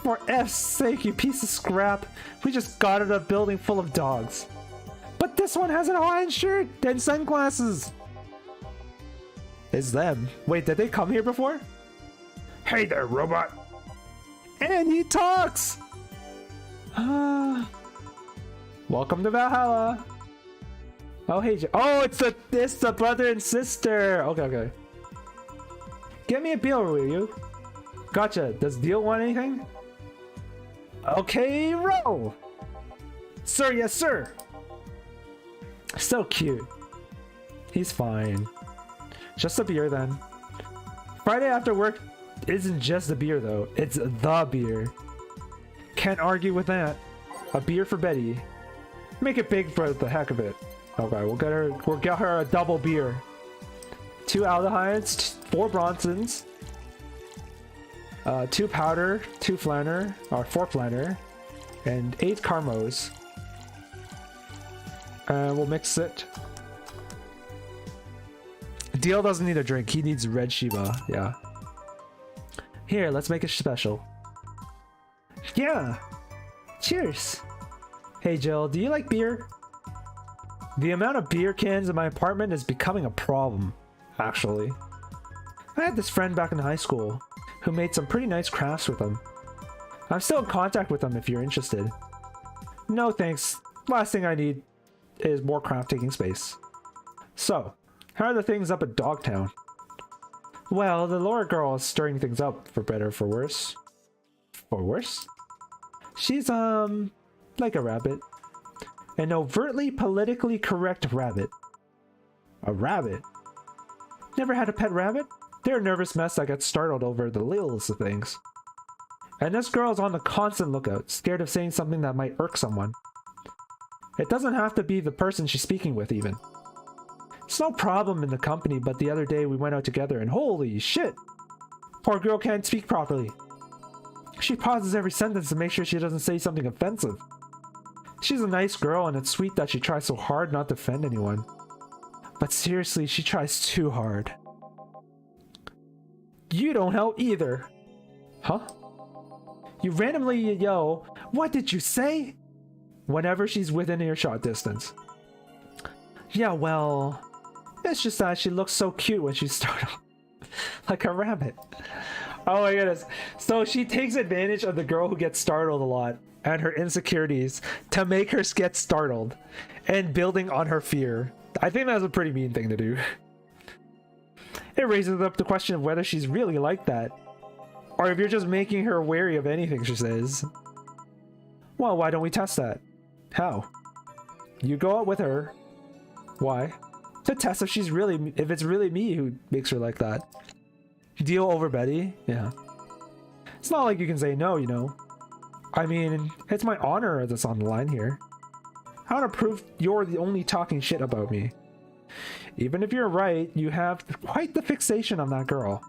S1: For F's sake, you piece of scrap. We just got in a building full of dogs. But this one has an Hawaiian shirt and sunglasses. It's them. Wait, did they come here before?
S2: Hey there, robot.
S1: And he talks! Welcome to Valhalla. Oh, hey, oh, it's the brother and sister. Okay. Get me a beer, will you? Gotcha. Does Deal want anything? Okay, roll. Sir, yes, sir. So cute. He's fine. Just a beer then. Friday after work isn't just a beer though. It's the beer. Can't argue with that. A beer for Betty. Make it big for the heck of it. Okay, we'll get her a double beer. 2 aldehydes, 4 Bronsons, 2 powder, 2 flanner, or 4 flanner, and 8 Carmos. And we'll mix it. Deal doesn't need a drink, he needs red Shiba, yeah. Here, let's make it special. Yeah! Cheers! Hey Jill, do you like beer? The amount of beer cans in my apartment is becoming a problem, actually. I had this friend back in high school who made some pretty nice crafts with them. I'm still in contact with them if you're interested. No thanks, last thing I need is more craft taking space. So, how are the things up at Dogtown? Well, the Laura girl is stirring things up, for better or for worse. For worse? She's, like a rabbit. An overtly politically correct rabbit. A rabbit? Never had a pet rabbit? They're a nervous mess that gets startled over the littlest of things. And this girl is on the constant lookout, scared of saying something that might irk someone. It doesn't have to be the person she's speaking with, even. It's no problem in the company, but the other day we went out together and holy shit! Poor girl can't speak properly. She pauses every sentence to make sure she doesn't say something offensive. She's a nice girl and it's sweet that she tries so hard not to offend anyone. But seriously, she tries too hard. You don't help either. Huh? You randomly yell, "What did you say?" whenever she's within earshot distance. Yeah, well, it's just that she looks so cute when she's startled. Like a rabbit. Oh my goodness. So she takes advantage of the girl who gets startled a lot and her insecurities to make her get startled and building on her fear. I think that's a pretty mean thing to do. It raises up the question of whether she's really like that, or if you're just making her wary of anything she says. Well, why don't we test that? How? You go out with her. Why? To test if it's really me who makes her like that. Deal over Betty? Yeah. It's not like you can say no, you know. I mean, it's my honor that's on the line here. I want to prove you're the only talking shit about me. Even if you're right, you have quite the fixation on that girl.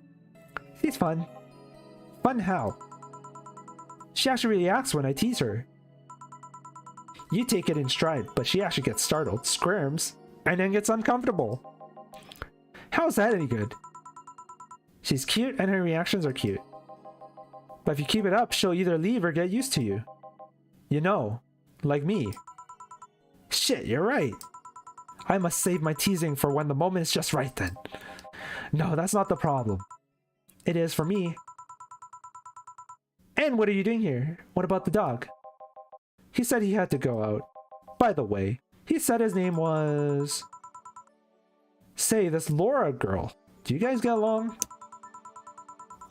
S1: She's fun. Fun how? She actually reacts when I tease her. You take it in stride, but she actually gets startled, squirms, and then gets uncomfortable. How's that any good? She's cute and her reactions are cute. But if you keep it up, she'll either leave or get used to you. You know, like me. Shit, you're right. I must save my teasing for when the moment is just right then. No, that's not the problem. It is for me. And what are you doing here? What about the dog? He said he had to go out. By the way, he said his name was... Say, this Laura girl. Do you guys get along?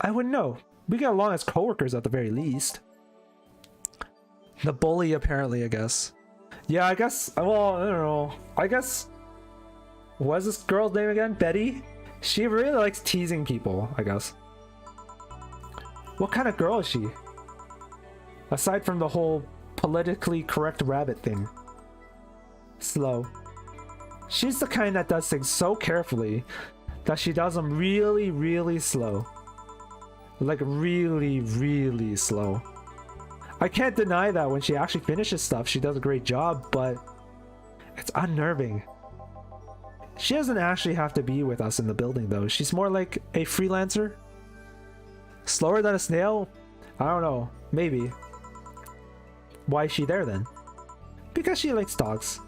S1: I wouldn't know. We get along as coworkers at the very least. The bully, apparently, I guess. Yeah, I guess, well, I don't know. I guess, what's this girl's name again? Betty? She really likes teasing people, I guess. What kind of girl is she? Aside from the whole politically correct rabbit thing. Slow. She's the kind that does things so carefully that she does them really, really slow. Like really, really slow. I can't deny that when she actually finishes stuff, she does a great job, but it's unnerving. She doesn't actually have to be with us in the building though. She's more like a freelancer. Slower than a snail? I don't know. Maybe. Why is she there then? Because she likes dogs.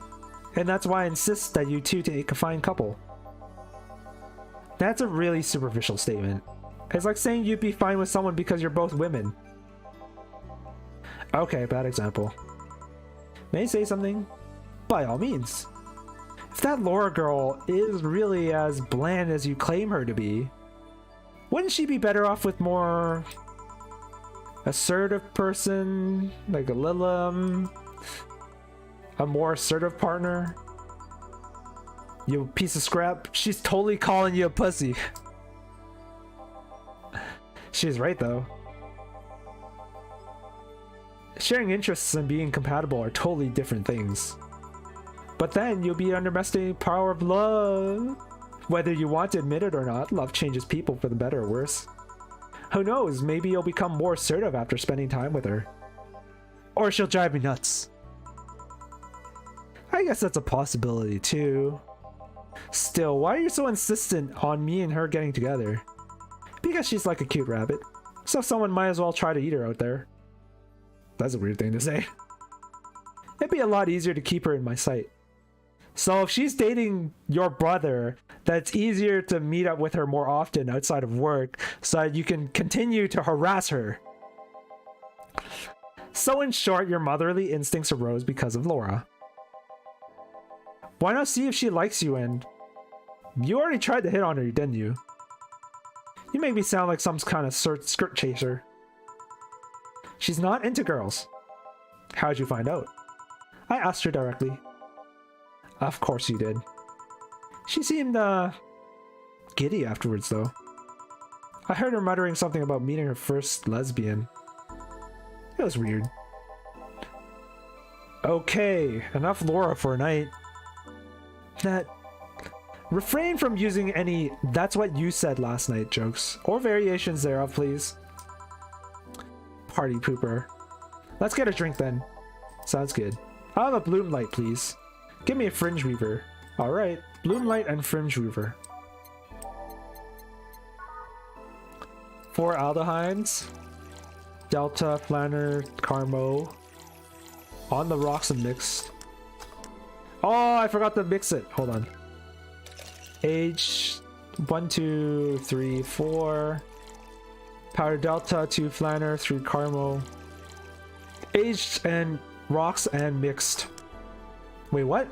S1: And that's why I insist that you two take a fine couple. That's a really superficial statement. It's like saying you'd be fine with someone because you're both women. Okay, bad example. May I say something? By all means. If that Laura girl is really as bland as you claim her to be, wouldn't she be better off with more assertive person, like a little a more assertive partner? You piece of scrap. She's totally calling you a pussy. She's right though. Sharing interests and being compatible are totally different things. But then you'll be underestimating the power of love. Whether you want to admit it or not, love changes people for the better or worse. Who knows, maybe you'll become more assertive after spending time with her. Or she'll drive me nuts. I guess that's a possibility too. Still, why are you so insistent on me and her getting together? Because she's like a cute rabbit. So someone might as well try to eat her out there. That's a weird thing to say. It'd be a lot easier to keep her in my sight. So if she's dating your brother, that's easier to meet up with her more often outside of work so that you can continue to harass her. So in short, your motherly instincts arose because of Laura. Why not see if she likes you? And you already tried to hit on her, didn't you? You make me sound like some kind of skirt chaser. She's not into girls. How'd you find out? I asked her directly. Of course you did. She seemed, giddy afterwards, though. I heard her muttering something about meeting her first lesbian. It was weird. Okay, enough Laura for a night. Refrain from using any "that's what you said last night" jokes, or variations thereof, please. Party pooper. Let's get a drink then. Sounds good. I'll have a bloom light, please. Give me a fringe weaver. Alright, bloom light and fringe weaver. 4 aldehydes. Delta, Flanner, Carmo. On the rocks and mixed. Oh, I forgot to mix it. Hold on. Age 1, 2, 3, 4. Powder Delta, 2 Flanner, 3 Carmo. Aged and rocks and mixed. Wait, what?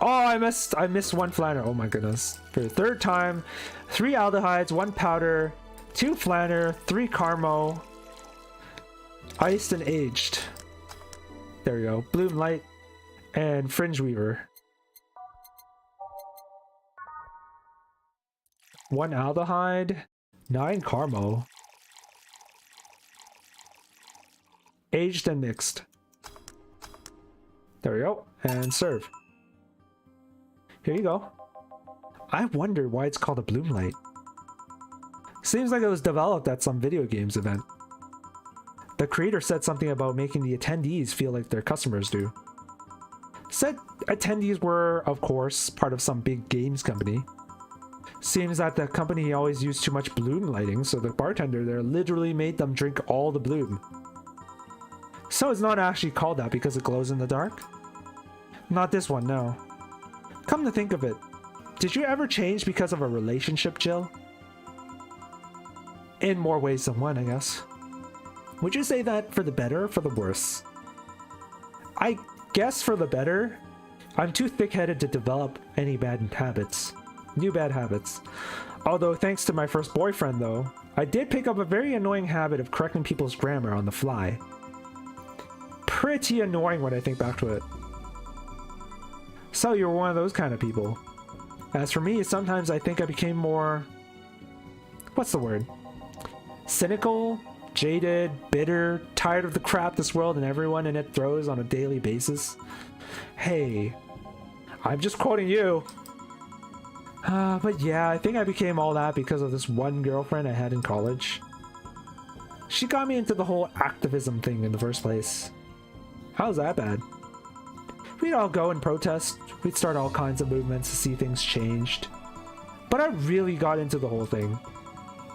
S1: Oh, I missed 1 Flanner. Oh my goodness. For the third time. 3 aldehydes, 1 powder, 2 Flanner, 3 Carmo. Iced and aged. There we go. Bloom light and fringe weaver. 1 aldehyde, 9 Carmo. Aged and mixed. There we go. And serve. Here you go. I wonder why it's called a bloom light. Seems like it was developed at some video games event. The creator said something about making the attendees feel like their customers do. Said attendees were, of course, part of some big games company. Seems that the company always used too much bloom lighting, so the bartender there literally made them drink all the bloom. So it's not actually called that because it glows in the dark? Not this one, no. Come to think of it, did you ever change because of a relationship, Jill? In more ways than one, I guess. Would you say that for the better or for the worse? I guess for the better. I'm too thick-headed to develop any bad habits. New bad habits. Although thanks to my first boyfriend though, I did pick up a very annoying habit of correcting people's grammar on the fly. Pretty annoying when I think back to it. So you were one of those kind of people. As for me, sometimes I think I became more... what's the word? Cynical, jaded, bitter, tired of the crap this world and everyone in it throws on a daily basis. Hey, I'm just quoting you. But yeah, I think I became all that because of this one girlfriend I had in college. She got me into the whole activism thing in the first place. How's that bad? We'd all go and protest. We'd start all kinds of movements to see things changed. But I really got into the whole thing.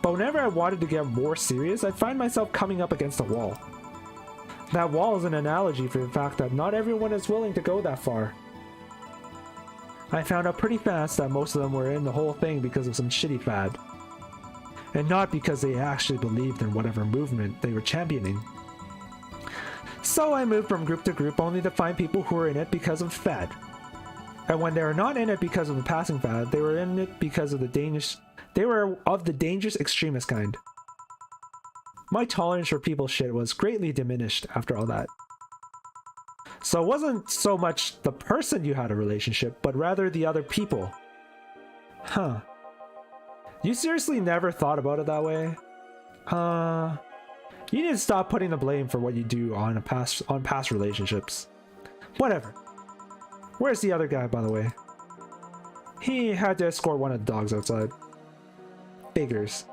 S1: But whenever I wanted to get more serious, I'd find myself coming up against a wall. That wall is an analogy for the fact that not everyone is willing to go that far. I found out pretty fast that most of them were in the whole thing because of some shitty fad. And not because they actually believed in whatever movement they were championing. So I moved from group to group only to find people who were in it because of fad. And when they were not in it because of the passing fad, they were in it because of the dangerous extremist kind. My tolerance for people's shit was greatly diminished after all that. So it wasn't so much the person you had a relationship, but rather the other people. Huh. You seriously never thought about it that way? You need to stop putting the blame for what you do on past relationships. Whatever. Where's the other guy, by the way? He had to escort one of the dogs outside. Figures.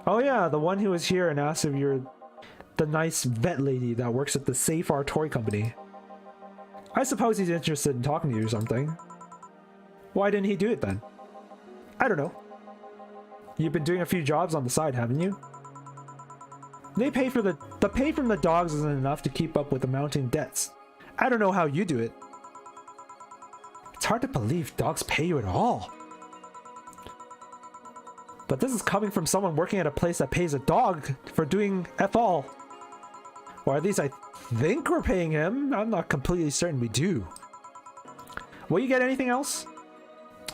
S1: Oh yeah, the one who was here and asked if you're the nice vet lady that works at the Safar toy company. I suppose he's interested in talking to you or something. Why didn't he do it then? I don't know. You've been doing a few jobs on the side, haven't you? The pay from the dogs isn't enough to keep up with the mounting debts. I don't know how you do it. It's hard to believe dogs pay you at all. But this is coming from someone working at a place that pays a dog for doing F all. Or at least I think we're paying him. I'm not completely certain we do. Will you get anything else?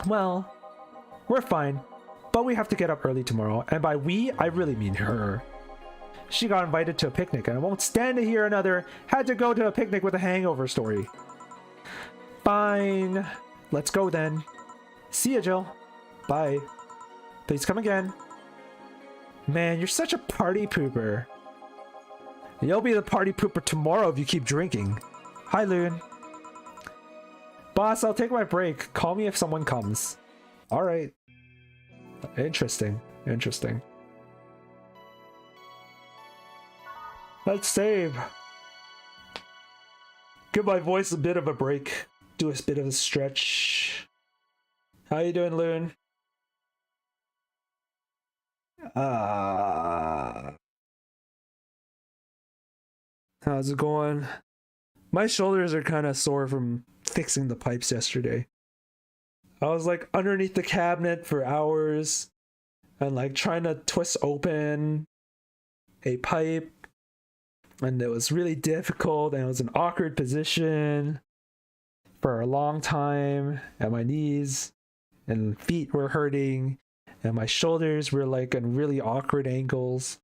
S1: Well, we're fine. But we have to get up early tomorrow. And by we, I really mean her. She got invited to a picnic and I won't stand to hear another had to go to a picnic with a hangover story. Fine. Let's go then. See ya, Jill. Bye. Please come again. Man, you're such a party pooper. You'll be the party pooper tomorrow if you keep drinking. Hi, Loon. Boss, I'll take my break. Call me if someone comes. Alright. Interesting. Interesting. Let's save. Give my voice a bit of a break. Do a bit of a stretch. How you doing, Loon? How's it going? My shoulders are kind of sore from fixing the pipes yesterday. I was like underneath the cabinet for hours and like trying to twist open a pipe, and it was really difficult and it was an awkward position for a long time, and my knees and feet were hurting and my shoulders were like in really awkward angles.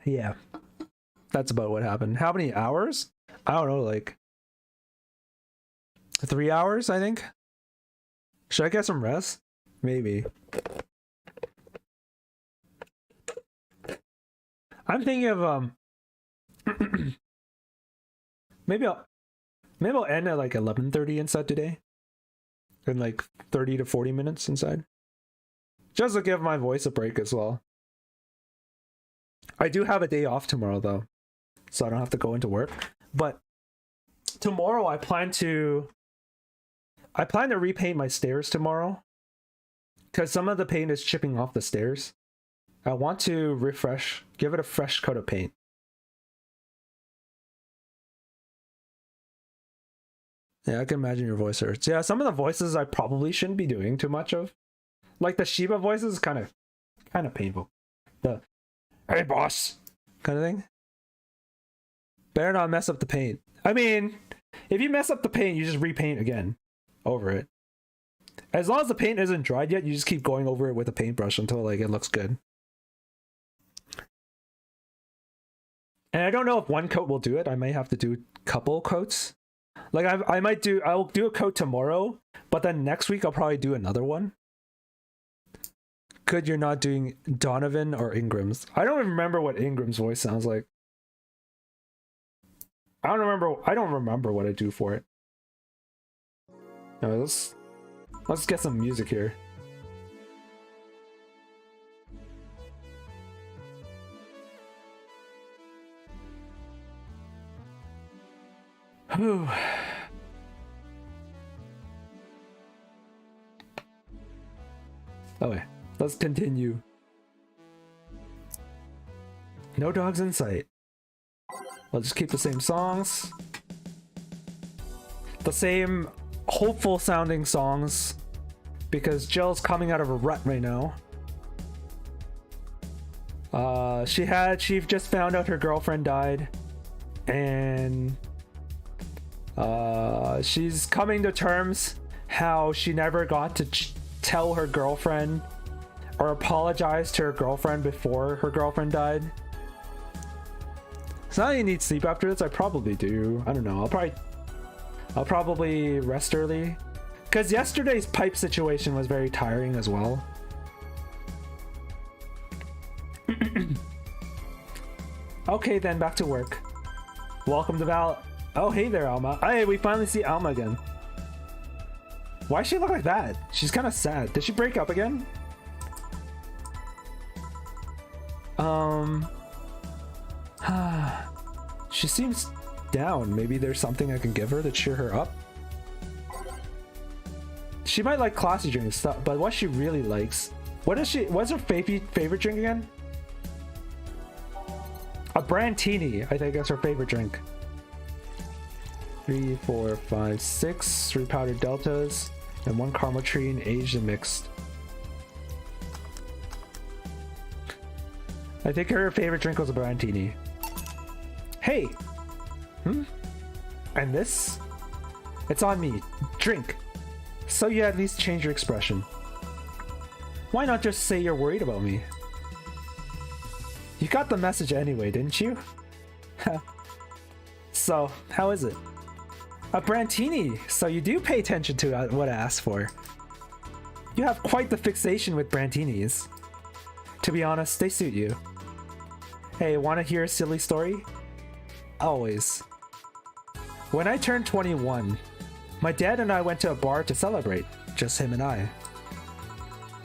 S1: Yeah, that's about what happened. How many hours? I don't know, like 3 hours, I think. Should I get some rest? Maybe. I'm thinking of maybe I'll end at like 11:30 inside today. In like 30 to 40 minutes inside. Just to give my voice a break as well. I do have a day off tomorrow though, so I don't have to go into work. But tomorrow I plan to repaint my stairs tomorrow, because some of the paint is chipping off the stairs. I want to give it a fresh coat of paint. Yeah, I can imagine your voice hurts. Yeah, some of the voices I probably shouldn't be doing too much of. Like the Shiba voices, kind of painful. The "Hey boss" kind of thing. Better not mess up the paint. I mean, if you mess up the paint, you just repaint again over it. As long as the paint isn't dried yet, you just keep going over it with a paintbrush until like it looks good. And I don't know if one coat will do it. I might have to do a couple coats. Like I'll do a coat tomorrow, but then next week I'll probably do another one. Good, you're not doing Donovan or Ingram's. I don't remember what Ingram's voice sounds like. I don't remember what I do for it. No, let's get some music here. Whew. Okay, let's continue. No dogs in sight. Let's just keep the same songs. The same hopeful sounding songs. Because Jill's coming out of a rut right now. She just found out her girlfriend died. And she's coming to terms how she never got to tell her girlfriend or apologize to her girlfriend before her girlfriend died. So now you need sleep after this. I probably do. I don't know. I'll probably rest early. Because yesterday's pipe situation was very tiring as well. Okay, then back to work. Welcome to Val. Oh, hey there, Alma. Hey, we finally see Alma again. Why does she look like that? She's kind of sad. Did she break up again? She seems down. Maybe there's something I can give her to cheer her up. She might like classy drinks stuff, but what she really likes, what's her favorite drink again? A Brandtini, I think that's her favorite drink. 3, 4, 5, 6 3 powdered deltas and 1 caramel tree aged and mixed. I think her favorite drink was a Brandtini. Hey! And this? It's on me. Drink. So you at least change your expression. Why not just say you're worried about me? You got the message anyway, didn't you? So, how is it? A Brandtini! So you do pay attention to what I asked for. You have quite the fixation with Brandtinis. To be honest, they suit you. Hey, wanna hear a silly story? Always. When I turned 21, my dad and I went to a bar to celebrate, just him and I.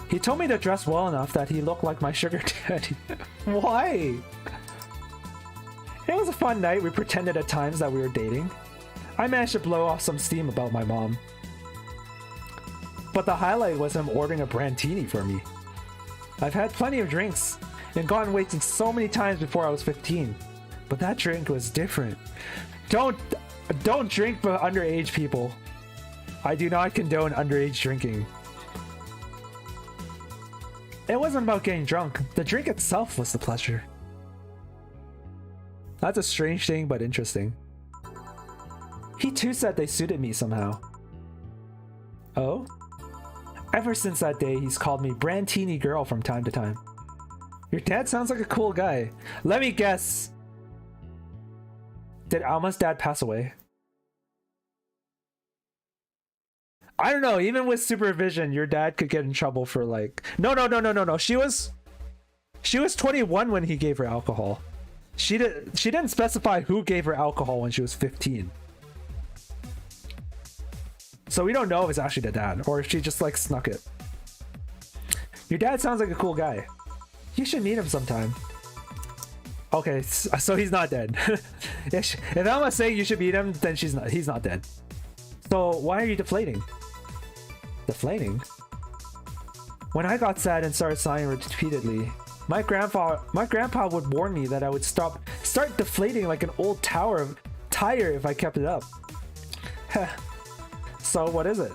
S1: He told me to dress well enough that he looked like my sugar daddy. Why? It was a fun night. We pretended at times that we were dating. I managed to blow off some steam about my mom. But the highlight was him ordering a Brandtini for me. I've had plenty of drinks and gotten wasted so many times before I was 15. But that drink was different. Don't drink for underage people. I do not condone underage drinking. It wasn't about getting drunk. The drink itself was the pleasure. That's a strange thing, but interesting. He too said they suited me somehow. Oh? Ever since that day, he's called me Brandtini girl from time to time. Your dad sounds like a cool guy. Let me guess. Did Alma's dad pass away? I don't know, even with supervision, your dad could get in trouble for like... No. She was 21 when he gave her alcohol. She didn't specify who gave her alcohol when she was 15. So we don't know if it's actually the dad or if she just like snuck it. Your dad sounds like a cool guy. You should meet him sometime. Okay, so he's not dead. If Alma's saying you should meet him, then he's not dead. So why are you deflating? Deflating? When I got sad and started sighing repeatedly, my grandpa would warn me that I would start deflating like an old tire if I kept it up. So what is it?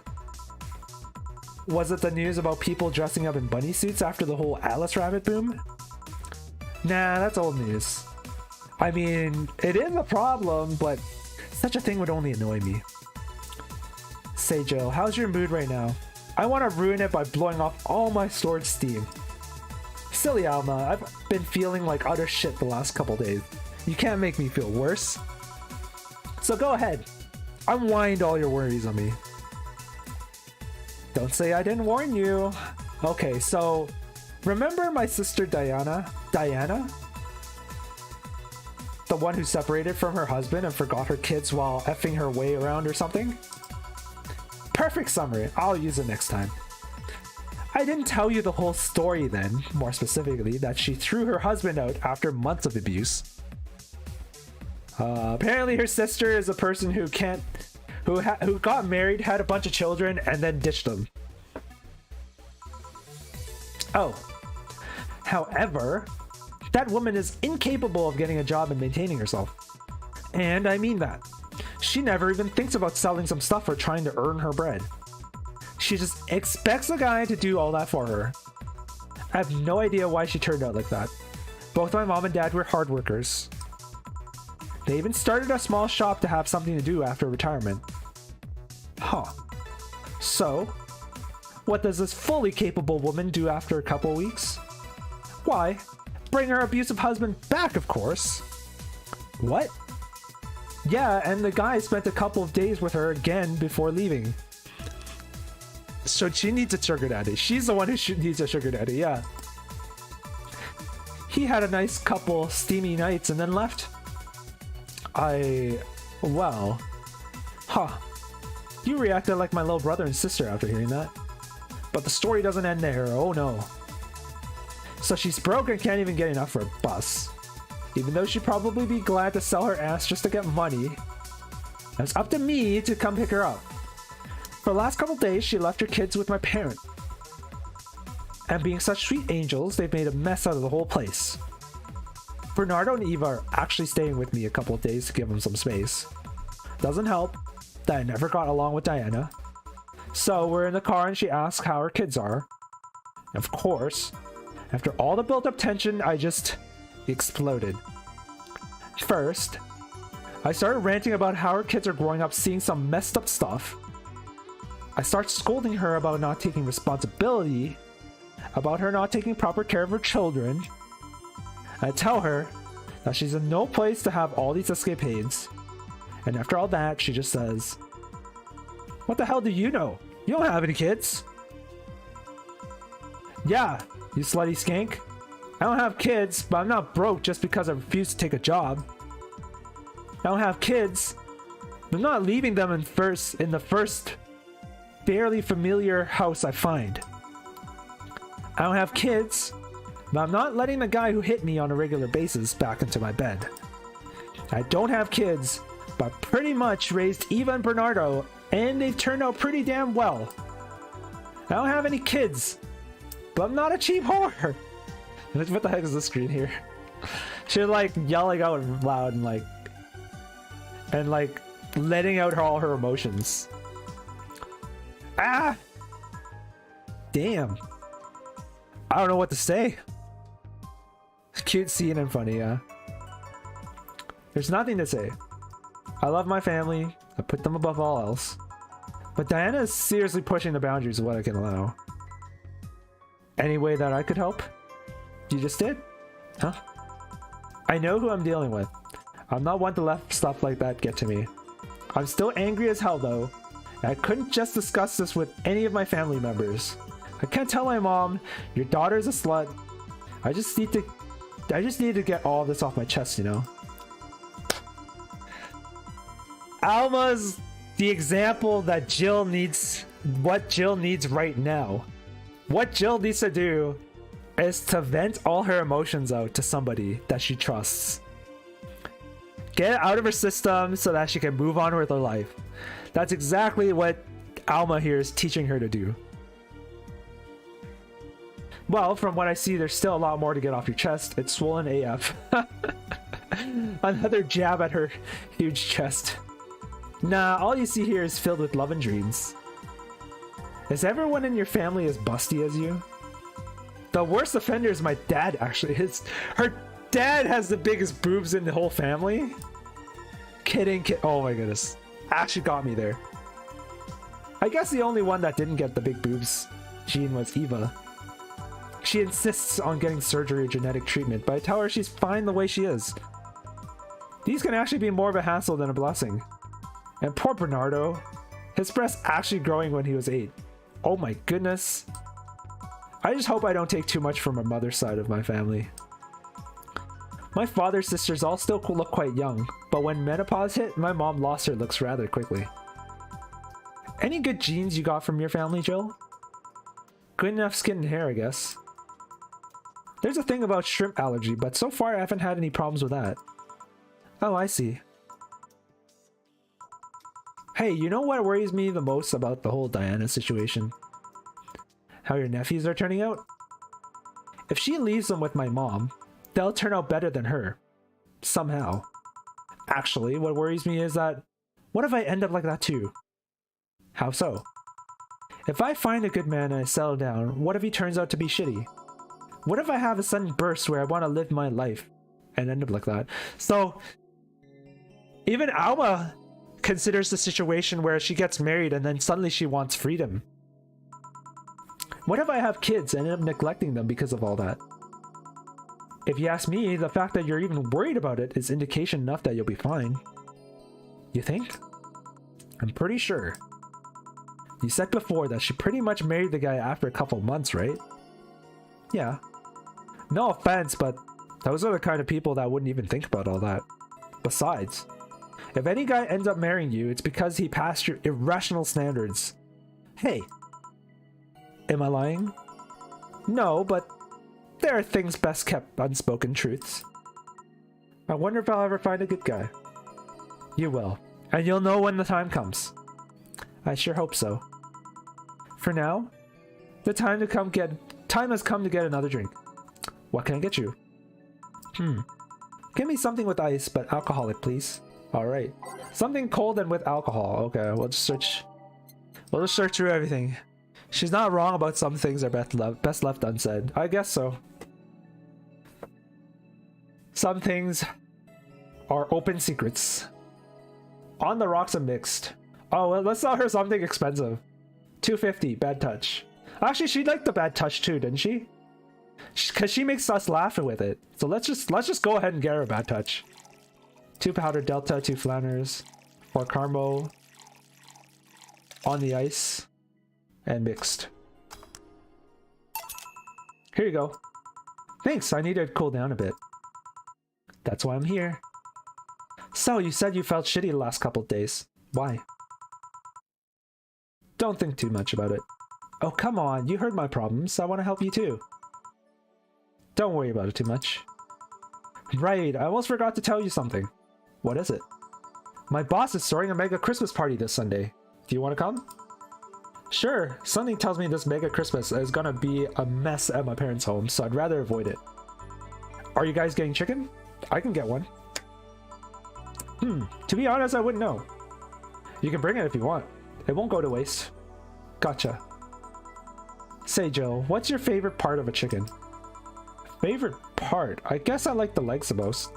S1: Was it the news about people dressing up in bunny suits after the whole Alice Rabbit boom? Nah, that's old news. I mean, it is a problem, but such a thing would only annoy me. Say, Jill, how's your mood right now? I want to ruin it by blowing off all my stored steam. Silly Alma, I've been feeling like utter shit the last couple days. You can't make me feel worse. So go ahead. Unwind all your worries on me. Don't say I didn't warn you. Okay, so remember my sister Diana? The one who separated from her husband and forgot her kids while effing her way around or something? Perfect summary. I'll use it next time. I didn't tell you the whole story then, more specifically, that she threw her husband out after months of abuse. Apparently her sister is a person who got married, had a bunch of children, and then ditched them. Oh. However, that woman is incapable of getting a job and maintaining herself. And I mean that. She never even thinks about selling some stuff or trying to earn her bread. She just expects a guy to do all that for her. I have no idea why she turned out like that. Both my mom and dad were hard workers. They even started a small shop to have something to do after retirement. Huh. So, what does this fully capable woman do after a couple weeks? Why, bring her abusive husband back, of course. What? Yeah, and the guy spent a couple of days with her again before leaving. So she needs a sugar daddy. She's the one who needs a sugar daddy, yeah. He had a nice couple steamy nights and then left. Well. Huh. You reacted like my little brother and sister after hearing that. But the story doesn't end there, oh no. So she's broke and can't even get enough for a bus. Even though she'd probably be glad to sell her ass just to get money. And it's up to me to come pick her up. For the last couple days, she left her kids with my parent. And being such sweet angels, they've made a mess out of the whole place. Bernardo and Eva are actually staying with me a couple of days to give them some space. Doesn't help that I never got along with Diana. So we're in the car and she asks how her kids are. And of course, after all the built-up tension, I just exploded. First, I started ranting about how her kids are growing up seeing some messed up stuff. I start scolding her about not taking responsibility, about her not taking proper care of her children. I tell her that she's in no place to have all these escapades. And after all that, she just says, "What the hell do you know? You don't have any kids." Yeah, you slutty skank. I don't have kids, but I'm not broke just because I refuse to take a job. I don't have kids, but I'm not leaving them in the first barely familiar house I find. I don't have kids, but I'm not letting the guy who hit me on a regular basis back into my bed. I don't have kids, but pretty much raised Eva and Bernardo, and they've turned out pretty damn well. I don't have any kids, but I'm not a cheap whore. What the heck is this screen here? She's like yelling out loud and like letting out all her emotions. Ah! Damn. I don't know what to say. Cute scene and funny, yeah. There's nothing to say. I love my family. I put them above all else. But Diana is seriously pushing the boundaries of what I can allow. Any way that I could help? You just did? Huh? I know who I'm dealing with. I'm not one to let stuff like that get to me. I'm still angry as hell though. And I couldn't just discuss this with any of my family members. I can't tell my mom, your daughter's a slut. I just need to get all this off my chest, you know? Alma's the example that Jill needs, what Jill needs right now. What Jill needs to do is to vent all her emotions out to somebody that she trusts. Get it out of her system so that she can move on with her life. That's exactly what Alma here is teaching her to do. Well, from what I see, there's still a lot more to get off your chest. It's swollen AF. Another jab at her huge chest. Nah, all you see here is filled with love and dreams. Is everyone in your family as busty as you? The worst offender is my dad, actually. Her dad has the biggest boobs in the whole family. Kidding. Oh my goodness. Actually got me there. I guess the only one that didn't get the big boobs gene was Eva. She insists on getting surgery or genetic treatment, but I tell her she's fine the way she is. These can actually be more of a hassle than a blessing. And poor Bernardo. His breasts actually growing when he was 8. Oh my goodness. I just hope I don't take too much from my mother's side of my family. My father's sisters all still look quite young, but when menopause hit, my mom lost her looks rather quickly. Any good genes you got from your family, Jill? Good enough skin and hair, I guess. There's a thing about shrimp allergy, but so far I haven't had any problems with that. Oh, I see. Hey, you know what worries me the most about the whole Diana situation? How your nephews are turning out? If she leaves them with my mom, they'll turn out better than her. Somehow. Actually, what worries me is that, what if I end up like that too? How so? If I find a good man and I settle down, what if he turns out to be shitty? What if I have a sudden burst where I want to live my life and end up like that? So, even Alma considers the situation where she gets married and then suddenly she wants freedom. What if I have kids and end up neglecting them because of all that? If you ask me, the fact that you're even worried about it is indication enough that you'll be fine. You think? I'm pretty sure. You said before that she pretty much married the guy after a couple months, right? Yeah. No offense, but those are the kind of people that wouldn't even think about all that. Besides, if any guy ends up marrying you, it's because he passed your irrational standards. Hey. Am I lying? No, but there are things best kept unspoken truths. I wonder if I'll ever find a good guy. You will, and you'll know when the time comes. I sure hope so. For now, the time has come to get another drink. What can I get you? Give me something with ice, but alcoholic, please. Alright. Something cold and with alcohol. Okay, we'll just search through everything. She's not wrong about some things are best left unsaid. I guess so. Some things are open secrets. On the rocks and mixed. Oh, well, let's sell her something expensive. $2.50, bad touch. Actually, she liked the bad touch too, didn't she? Because she makes us laugh with it. So let's just go ahead and get her a bad touch. 2 powder delta, 2 flanners, 4 carmo. On the ice. And mixed. Here you go. Thanks, I need to cool down a bit. That's why I'm here. So, you said you felt shitty the last couple of days. Why? Don't think too much about it. Oh, come on, you heard my problems. I want to help you too. Don't worry about it too much. Right, I almost forgot to tell you something. What is it? My boss is throwing a mega Christmas party this Sunday. Do you want to come? Sure, something tells me this mega Christmas is gonna be a mess at my parents' home, so I'd rather avoid it. Are you guys getting chicken? I can get one. To be honest, I wouldn't know. You can bring it if you want. It won't go to waste. Gotcha. Say, Joe, what's your favorite part of a chicken? Favorite part? I guess I like the legs the most.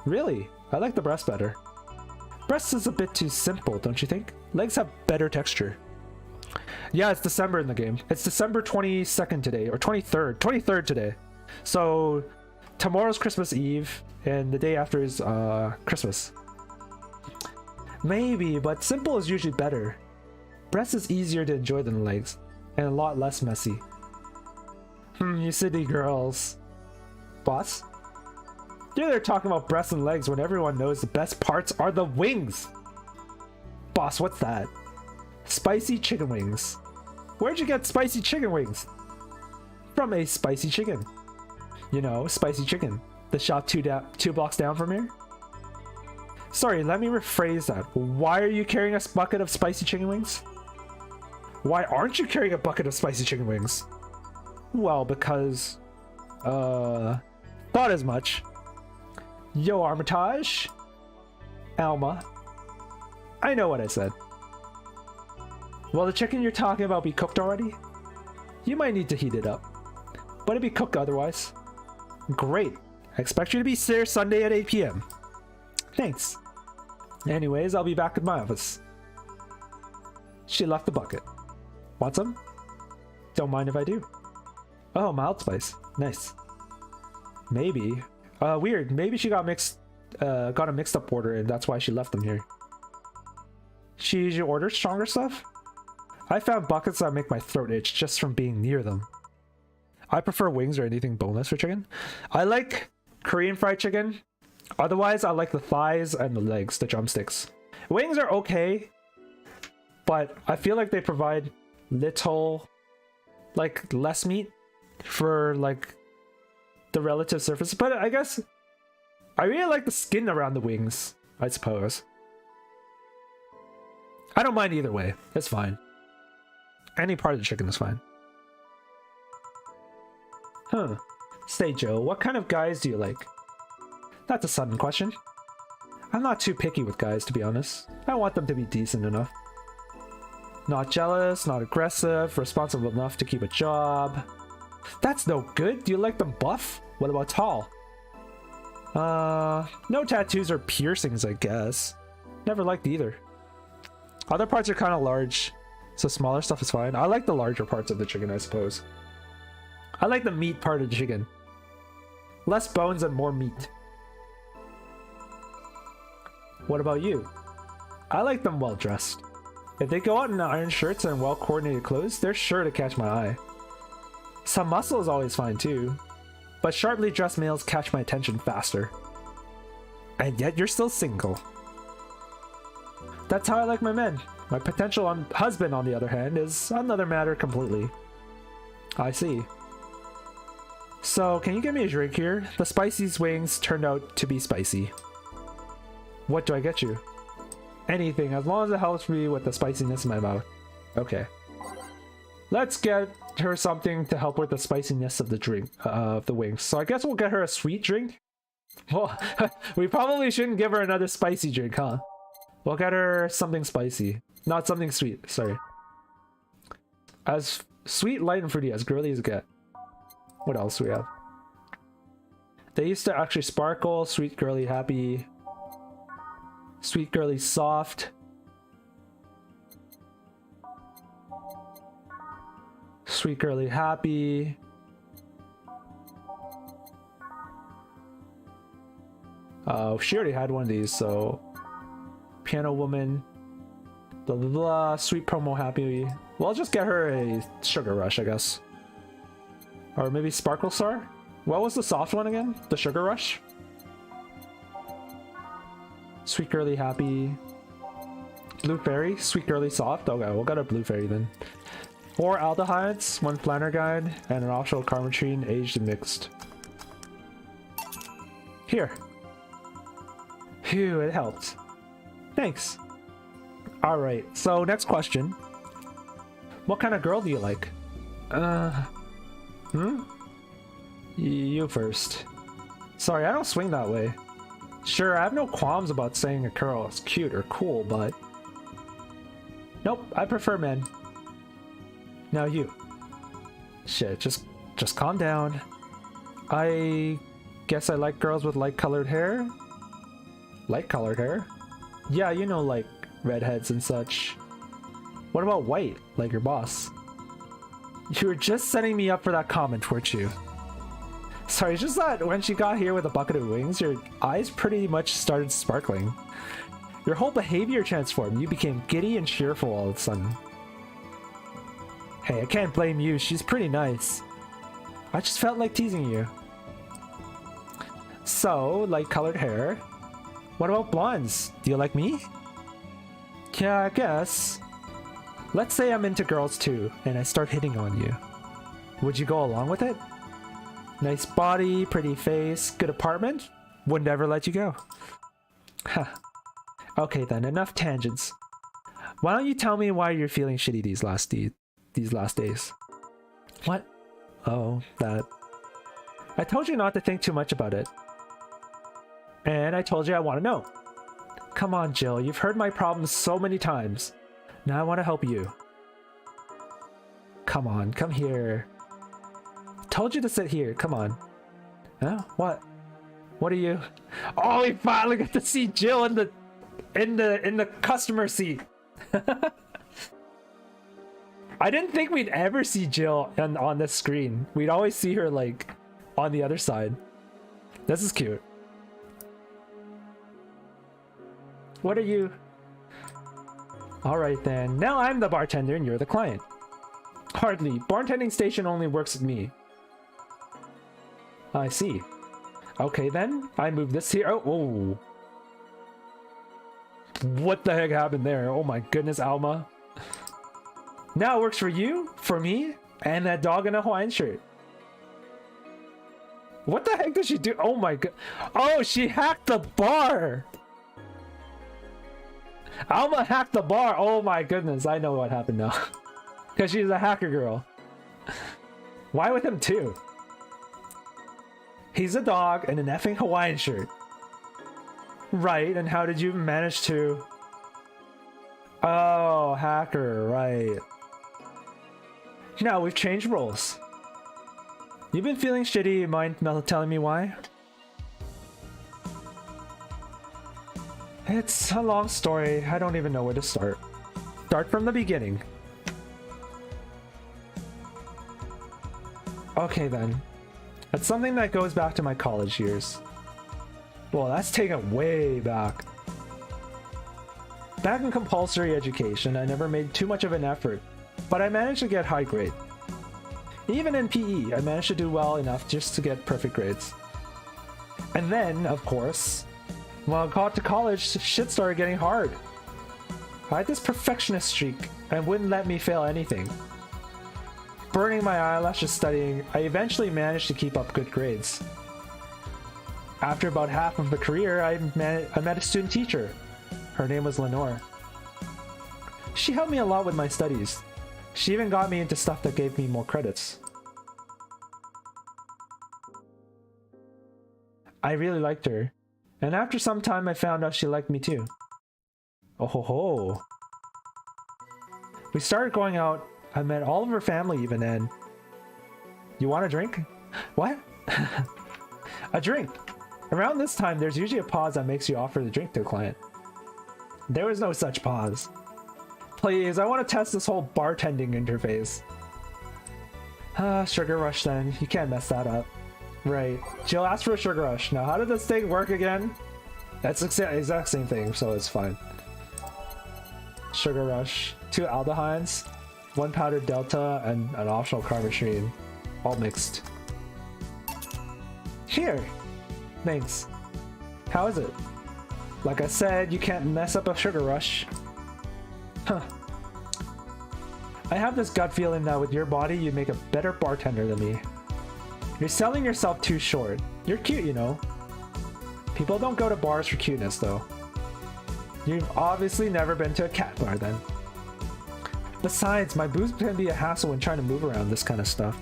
S1: Really? I like the breast better. Breast is a bit too simple, don't you think? Legs have better texture. Yeah, it's December in the game. It's December 22nd today, or 23rd. 23rd today. So, tomorrow's Christmas Eve, and the day after is Christmas. Maybe, but simple is usually better. Breast is easier to enjoy than legs, and a lot less messy. You city girls. Boss? You're there talking about breasts and legs when everyone knows the best parts are the wings! Boss, what's that? Spicy chicken wings. Where'd you get spicy chicken wings? From a spicy chicken. You know, spicy chicken. The shop two blocks down from here? Sorry, let me rephrase that. Why are you carrying a bucket of spicy chicken wings? Why aren't you carrying a bucket of spicy chicken wings? Well, because... thought as much. Yo, Armitage. Alma. I know what I said. Will the chicken you're talking about be cooked already? You might need to heat it up. But it'd be cooked otherwise. Great. I expect you to be there Sunday at 8 PM. Thanks. Anyways, I'll be back at my office. She left the bucket. Want some? Don't mind if I do. Oh, mild spice. Nice. Maybe. Weird. Maybe she got a mixed up order and that's why she left them here. She usually orders stronger stuff? I found buckets that make my throat itch just from being near them. I prefer wings or anything boneless for chicken. I like Korean fried chicken. Otherwise, I like the thighs and the legs, the drumsticks. Wings are okay, but I feel like they provide little, like, less meat for, like, the relative surface. But I guess I really like the skin around the wings, I suppose. I don't mind either way. It's fine. Any part of the chicken is fine. Huh. Say, Joe, what kind of guys do you like? That's a sudden question. I'm not too picky with guys, to be honest. I want them to be decent enough. Not jealous, not aggressive, responsible enough to keep a job. That's no good. Do you like them buff? What about tall? No tattoos or piercings, I guess. Never liked either. Other parts are kind of large, so smaller stuff is fine. I like the larger parts of the chicken, I suppose. I like the meat part of the chicken. Less bones and more meat. What about you? I like them well dressed. If they go out in iron shirts and well coordinated clothes, they're sure to catch my eye. Some muscle is always fine too, but sharply dressed males catch my attention faster. And yet you're still single. That's how I like my men. My potential husband, on the other hand, is another matter completely. I see. So, can you get me a drink here? The Spicy's wings turned out to be spicy. What do I get you? Anything, as long as it helps me with the spiciness in my mouth. Okay. Let's get her something to help with the spiciness of the drink, of the wings. So I guess we'll get her a sweet drink. Well, we probably shouldn't give her another spicy drink, huh? We'll get her something spicy. Not something sweet, sorry. As sweet, light, and fruity, as girly as it get. What else do we have? They used to actually sparkle, sweet, girly, happy. Sweet, girly, soft. Sweet, girly, happy. She already had one of these, so... Piano woman. Blah, blah, blah. Sweet promo, happy. Well, I'll just get her a sugar rush, I guess. Or maybe sparkle star? What was the soft one again? The sugar rush? Sweet, girly, happy. Blue fairy, sweet, girly, soft. Okay, we'll get a blue fairy then. 4 aldehydes, 1 planner guide, and an optional carmetrine, aged and mixed. Here. Phew, it helped. Thanks. Alright, so next question. What kind of girl do you like? You first. Sorry, I don't swing that way. Sure, I have no qualms about saying a girl is cute or cool, but... Nope, I prefer men. Now you. Shit, just calm down. I guess I like girls with light-colored hair? Light-colored hair? Yeah, you know, like redheads and such. What about white, like your boss? You were just setting me up for that comment, weren't you? Sorry, it's just that when she got here with a bucket of wings, your eyes pretty much started sparkling. Your whole behavior transformed. You became giddy and cheerful all of a sudden. Hey, I can't blame you. She's pretty nice. I just felt like teasing you. So, light-colored hair. What about blondes? Do you like me? Yeah, I guess. Let's say I'm into girls too, and I start hitting on you. Would you go along with it? Nice body, pretty face, good apartment? Would never let you go. Huh. Okay then, enough tangents. Why don't you tell me why you're feeling shitty these last days? What? Oh, that. I told you not to think too much about it. And I told you I want to know. Come on, Jill, you've heard my problems so many times. Now I want to help you. Come on, come here. Told you to sit here, come on. Huh? What? What are you? Oh, we finally get to see Jill in the customer seat. I didn't think we'd ever see Jill on this screen. We'd always see her like on the other side. This is cute. What are you? Alright then, now I'm the bartender and you're the client. Hardly. Bartending station only works with me. I see. Okay then, I move this here. Oh, whoa. What the heck happened there? Oh my goodness, Alma. Now it works for you, for me, and that dog in a Hawaiian shirt. What the heck did she do? Oh my god. Oh, she hacked the bar. Alma hacked the bar. Oh my goodness, I know what happened now. Because she's a hacker girl. Why with him too? He's a dog in an effing Hawaiian shirt. Right, and how did you manage to... Oh, hacker, right. Now we've changed roles. You've been feeling shitty, you mind telling me why? It's a long story, I don't even know where to start. Start from the beginning. Okay then. It's something that goes back to my college years. Well, that's taken way back. Back in compulsory education, I never made too much of an effort, but I managed to get high grade. Even in PE, I managed to do well enough just to get perfect grades. And then, of course, when I got to college, shit started getting hard. I had this perfectionist streak and wouldn't let me fail anything. Burning my eyelashes studying, I eventually managed to keep up good grades. After about half of the career, I met a student teacher. Her name was Lenore. She helped me a lot with my studies. She even got me into stuff that gave me more credits. I really liked her, and after some time I found out she liked me too. Oh ho ho. We started going out. I met all of her family even then. You want a drink? What? A drink. Around this time, there's usually a pause that makes you offer the drink to a client. There was no such pause. Please, I want to test this whole bartending interface. Sugar rush then. You can't mess that up. Right. Jill asked for a sugar rush. Now, how did this thing work again? That's the exact same thing, so it's fine. Sugar rush. 2 aldehydes, 1 powdered delta, and an optional carbohydrate. All mixed. Here! Thanks. How is it? Like I said, you can't mess up a sugar rush. Huh. I have this gut feeling that with your body, you'd make a better bartender than me. You're selling yourself too short. You're cute, you know. People don't go to bars for cuteness, though. You've obviously never been to a cat bar, then. Besides, my boobs can be a hassle when trying to move around this kind of stuff.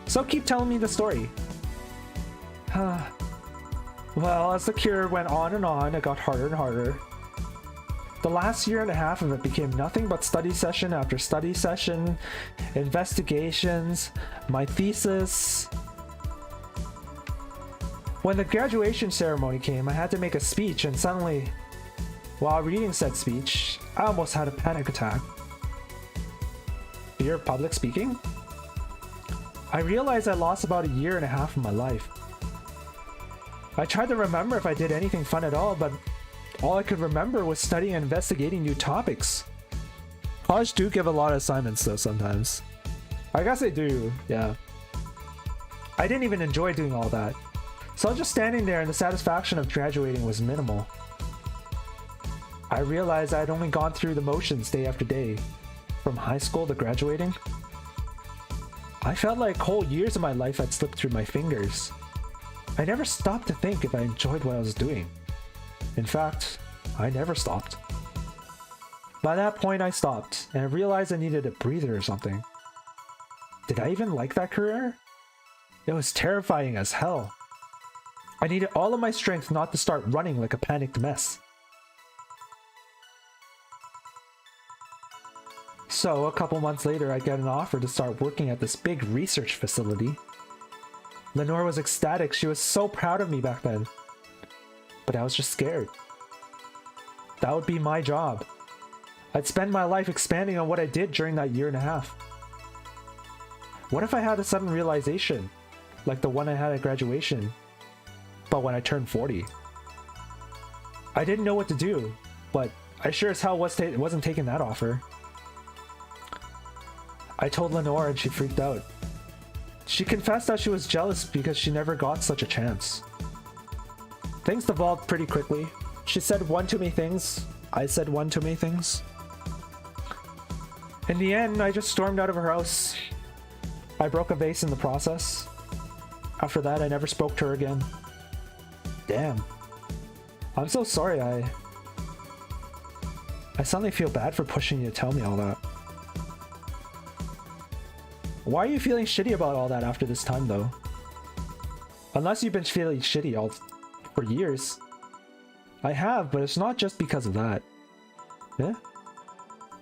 S1: So keep telling me the story. Well, as the cure went on, it got harder and harder. The last year and a half of it became nothing but study session after study session, investigations, my thesis. When the graduation ceremony came, I had to make a speech, and suddenly, while reading said speech, I almost had a panic attack. Fear of public speaking? I realized I lost about a year and a half of my life. I tried to remember if I did anything fun at all, but all I could remember was studying and investigating new topics. College do give a lot of assignments though sometimes. I guess they do, yeah. I didn't even enjoy doing all that. So just standing there and the satisfaction of graduating was minimal. I realized I'd only gone through the motions day after day. From high school to graduating. I felt like whole years of my life had slipped through my fingers. I never stopped to think if I enjoyed what I was doing. In fact, I never stopped. By that point I stopped, and I realized I needed a breather or something. Did I even like that career? It was terrifying as hell. I needed all of my strength not to start running like a panicked mess. So, a couple months later, I got an offer to start working at this big research facility. Lenore was ecstatic. She was so proud of me back then. But I was just scared. That would be my job. I'd spend my life expanding on what I did during that year and a half. What if I had a sudden realization, like the one I had at graduation, but when I turned 40? I didn't know what to do, but I sure as hell wasn't taking that offer. I told Lenore and she freaked out. She confessed that she was jealous because she never got such a chance. Things devolved pretty quickly. She said one too many things. I said one too many things. In the end, I just stormed out of her house. I broke a vase in the process. After that, I never spoke to her again. Damn. I'm so sorry I suddenly feel bad for pushing you to tell me all that. Why are you feeling shitty about all that after this time, though? Unless you've been feeling shitty for years. I have, but it's not just because of that. Eh?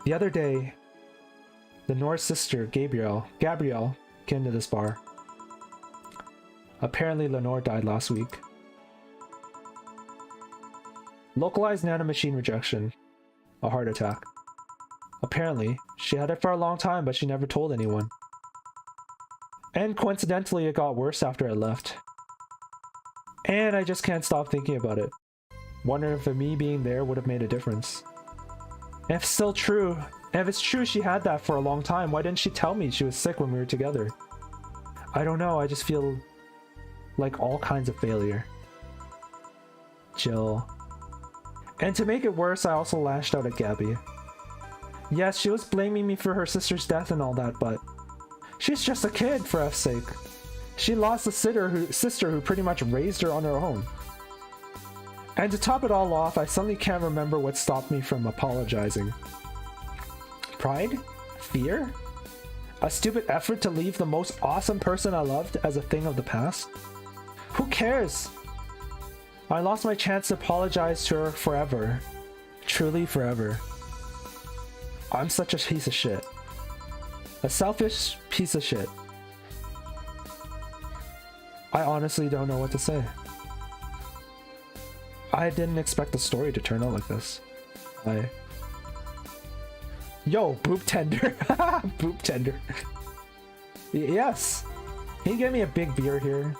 S1: The other day, Lenore's sister, Gabrielle, came to this bar. Apparently, Lenore died last week. Localized nanomachine rejection. A heart attack. Apparently, she had it for a long time, but she never told anyone. And coincidentally, it got worse after I left. And I just can't stop thinking about it. Wondering if me being there would have made a difference. And if it's still true, and if it's true she had that for a long time, why didn't she tell me she was sick when we were together? I don't know, I just feel like all kinds of failure. Jill. And to make it worse, I also lashed out at Gabby. Yes, she was blaming me for her sister's death and all that, but she's just a kid, for F's sake. She lost a sister who pretty much raised her on her own. And to top it all off, I suddenly can't remember what stopped me from apologizing. Pride? Fear? A stupid effort to leave the most awesome person I loved as a thing of the past? Who cares? I lost my chance to apologize to her forever. Truly forever. I'm such a piece of shit. A selfish piece of shit. I honestly don't know what to say. I didn't expect the story to turn out like this. Yo, boob tender. Boob tender. Yes. Can you get me a big beer here?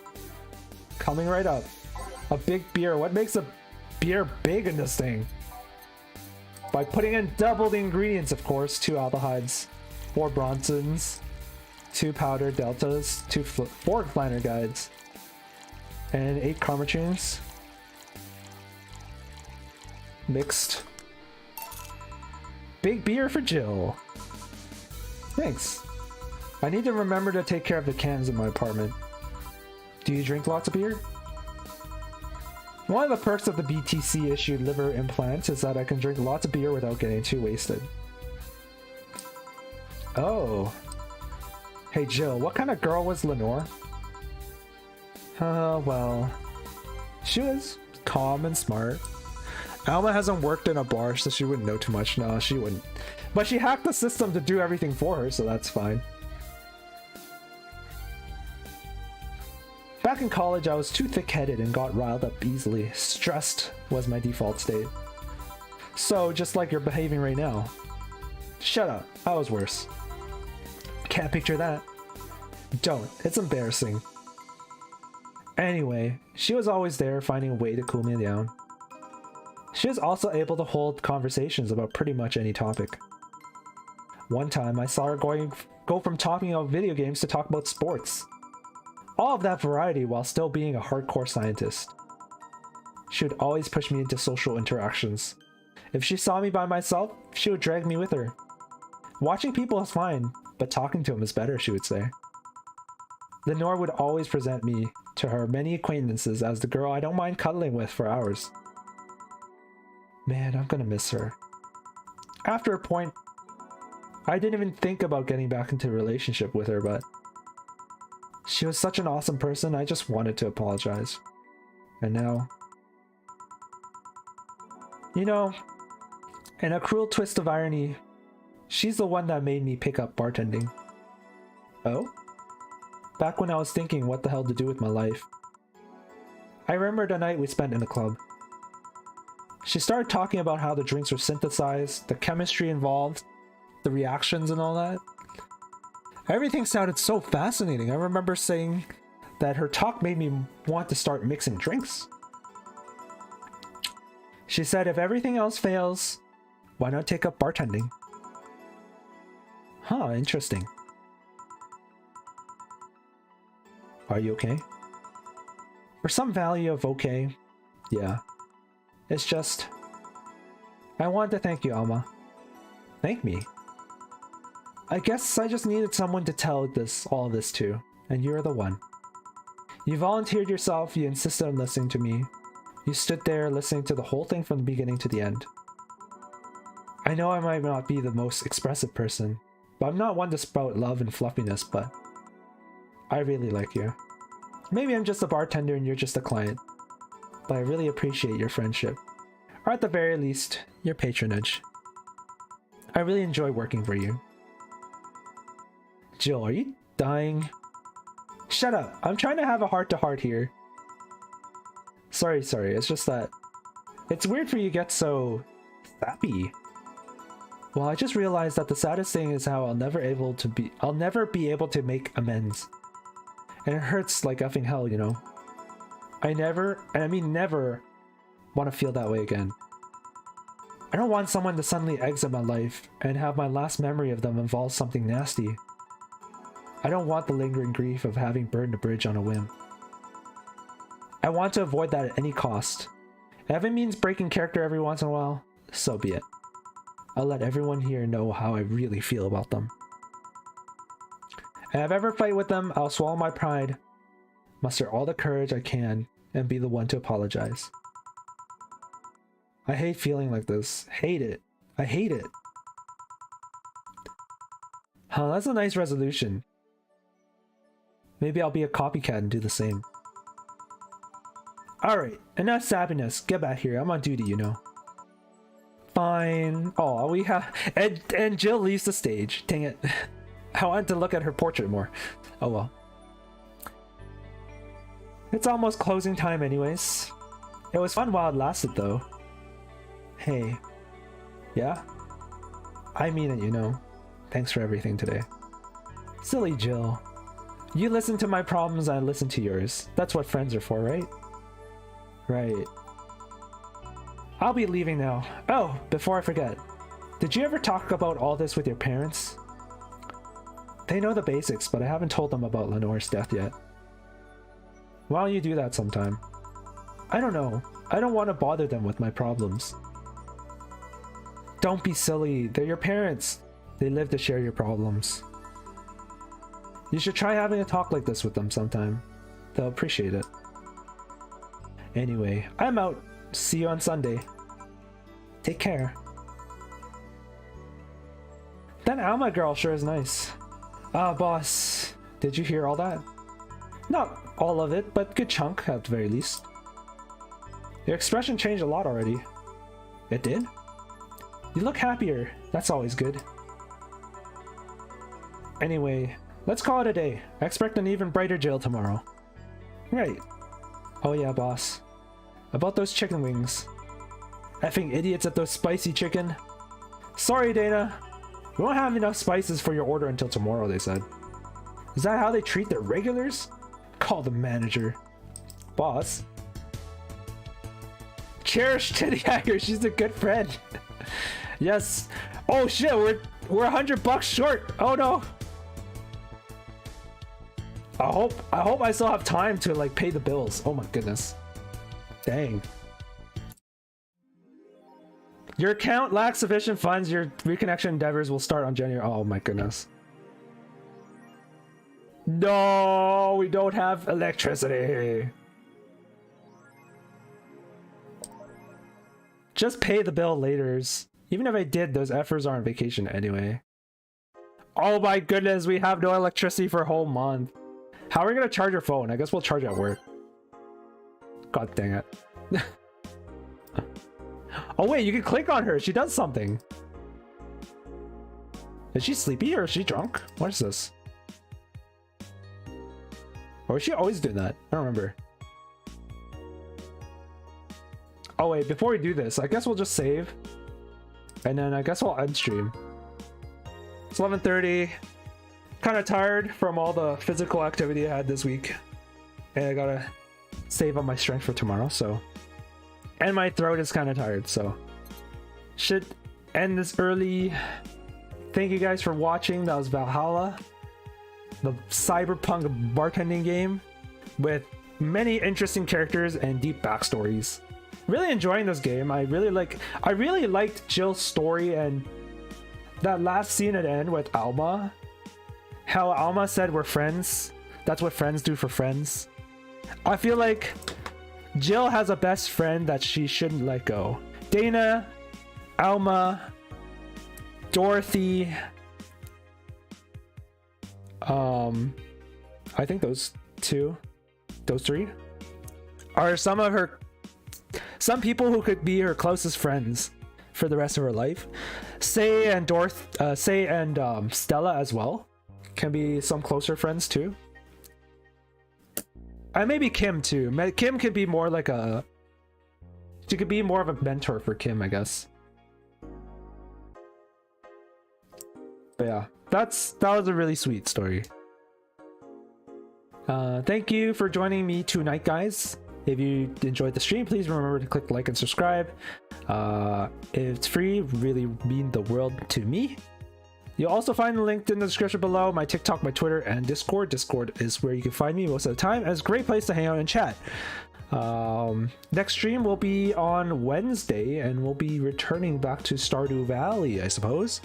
S1: Coming right up. A big beer. What makes a beer big in this thing? By putting in double the ingredients, of course. 2 aldehydes, 4 Bronsons, 2 powdered deltas, 4 flanner guides, and 8 karmatunes. Mixed. Big beer for Jill. Thanks. I need to remember to take care of the cans in my apartment. Do you drink lots of beer? One of the perks of the BTC issued liver implant is that I can drink lots of beer without getting too wasted. Oh. Hey Jill, what kind of girl was Lenore? Well, she was calm and smart. Alma hasn't worked in a bar, so she wouldn't know too much. No, she wouldn't. But she hacked the system to do everything for her, so that's fine. Back in college, I was too thick-headed and got riled up easily. Stressed was my default state. So, just like you're behaving right now. Shut up, I was worse. Can't picture that. Don't, it's embarrassing. Anyway, she was always there, finding a way to cool me down. She was also able to hold conversations about pretty much any topic. One time, I saw her go from talking about video games to talk about sports. All of that variety while still being a hardcore scientist. She would always push me into social interactions. If she saw me by myself, she would drag me with her. Watching people is fine, but talking to them is better, she would say. Lenore would always present me to her many acquaintances as the girl I don't mind cuddling with for hours. Man, I'm gonna miss her. After a point, I didn't even think about getting back into a relationship with her, but she was such an awesome person, I just wanted to apologize. And now... You know, in a cruel twist of irony, she's the one that made me pick up bartending. Oh? Back when I was thinking what the hell to do with my life. I remember the night we spent in the club. She started talking about how the drinks were synthesized, the chemistry involved, the reactions and all that. Everything sounded so fascinating. I remember saying that her talk made me want to start mixing drinks. She said if everything else fails, why not take up bartending? Huh, interesting. Are you okay? For some value of okay, yeah. It's just... I wanted to thank you, Alma. Thank me? I guess I just needed someone to tell all of this to, and you're the one. You volunteered yourself, you insisted on listening to me. You stood there listening to the whole thing from the beginning to the end. I know I might not be the most expressive person, but I'm not one to sprout love and fluffiness, but I really like you. Maybe I'm just a bartender and you're just a client, but I really appreciate your friendship. Or at the very least, your patronage. I really enjoy working for you. Jill, are you dying? Shut up! I'm trying to have a heart-to-heart here. Sorry, it's just that it's weird for you to get so sappy. Well, I just realized that the saddest thing is how I'll never be able to make amends. And it hurts like effing hell, you know. I never, and I mean never, want to feel that way again. I don't want someone to suddenly exit my life and have my last memory of them involve something nasty. I don't want the lingering grief of having burned a bridge on a whim. I want to avoid that at any cost. And if it means breaking character every once in a while, so be it. I'll let everyone here know how I really feel about them. And if I ever fight with them, I'll swallow my pride, muster all the courage I can, and be the one to apologize. I hate feeling like this. Hate it. I hate it. Huh, that's a nice resolution. Maybe I'll be a copycat and do the same. Alright, enough sappiness. Get back here. I'm on duty, you know. Fine. Oh, we have... And Jill leaves the stage. Dang it. I wanted to look at her portrait more. Oh well. It's almost closing time anyways. It was fun while it lasted though. Hey. Yeah? I mean it, you know. Thanks for everything today. Silly Jill. You listen to my problems, I listen to yours. That's what friends are for, right? Right. I'll be leaving now. Oh, before I forget. Did you ever talk about all this with your parents? They know the basics, but I haven't told them about Lenore's death yet. Why don't you do that sometime? I don't know. I don't want to bother them with my problems. Don't be silly. They're your parents. They live to share your problems. You should try having a talk like this with them sometime. They'll appreciate it. Anyway, I'm out. See you on Sunday. Take care. That Alma girl sure is nice. Boss, did you hear all that? Not all of it, but good chunk at the very least. Your expression changed a lot already. It did? You look happier. That's always good. Anyway, let's call it a day. I expect an even brighter Jill tomorrow. Right. Oh yeah, boss. About those chicken wings. Effing idiots at those spicy chicken. Sorry, Dana. We won't have enough spices for your order until tomorrow, they said. Is that how they treat their regulars? Call the manager. Boss. Cherish Titty Hacker, she's a good friend. Yes. Oh shit, we're $100 short. Oh no. I hope I still have time to like pay the bills. Oh my goodness. Dang. Your account lacks sufficient funds. Your reconnection endeavors will start on January. Oh my goodness. No, we don't have electricity. Just pay the bill later. Even if I did, those efforts are on vacation anyway. Oh my goodness, we have no electricity for a whole month. How are we gonna charge your phone? I guess we'll charge at work. God dang it. Oh wait, you can click on her. She does something. Is she sleepy or is she drunk? What is this? Or is she always doing that? I don't remember. Oh wait, before we do this, I guess we'll just save. And then I guess we'll end stream. It's 11:30. Kind of tired from all the physical activity I had this week. And I gotta save up my strength for tomorrow, so. And my throat is kind of tired, so. Should end this early. Thank you guys for watching. That was Vall-halla, the cyberpunk bartending game with many interesting characters and deep backstories. Really enjoying this game. I really liked Jill's story and that last scene at the end with Alma. How Alma said we're friends. That's what friends do for friends. I feel like Jill has a best friend that she shouldn't let go. Dana, Alma, Dorothy. I think those three are some people who could be her closest friends for the rest of her life. Say and Stella as well can be some closer friends too. And maybe Kim too. Kim could be more like she could be more of a mentor for Kim, I guess. But yeah, that was a really sweet story. Thank you for joining me tonight, guys. If you enjoyed the stream, please remember to click like and subscribe. It's free, really mean the world to me. You'll also find the link in the description below, my TikTok, my Twitter, and Discord. Discord is where you can find me most of the time, and it's a great place to hang out and chat. Next stream will be on Wednesday, and we'll be returning back to Stardew Valley, I suppose.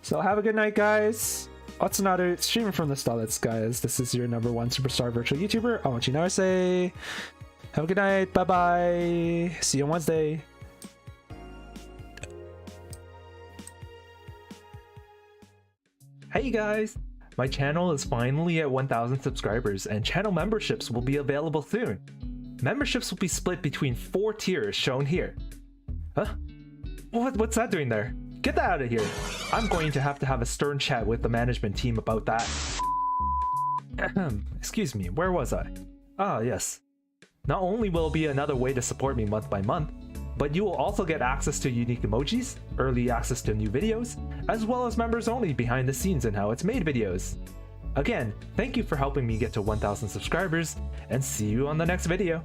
S1: So have a good night, guys. Otsunaru, streaming from the Stallets, guys. This is your #1 superstar virtual YouTuber, Amachi Naruse. Have a good night. Bye-bye. See you on Wednesday. Hey guys! My channel is finally at 1,000 subscribers, and channel memberships will be available soon. Memberships will be split between 4 tiers shown here. Huh? What's that doing there? Get that out of here! I'm going to have a stern chat with the management team about that. Excuse me, where was I? Ah, yes. Not only will it be another way to support me month by month, but you will also get access to unique emojis, early access to new videos, as well as members only behind the scenes and how it's made videos. Again, thank you for helping me get to 1,000 subscribers, and see you on the next video.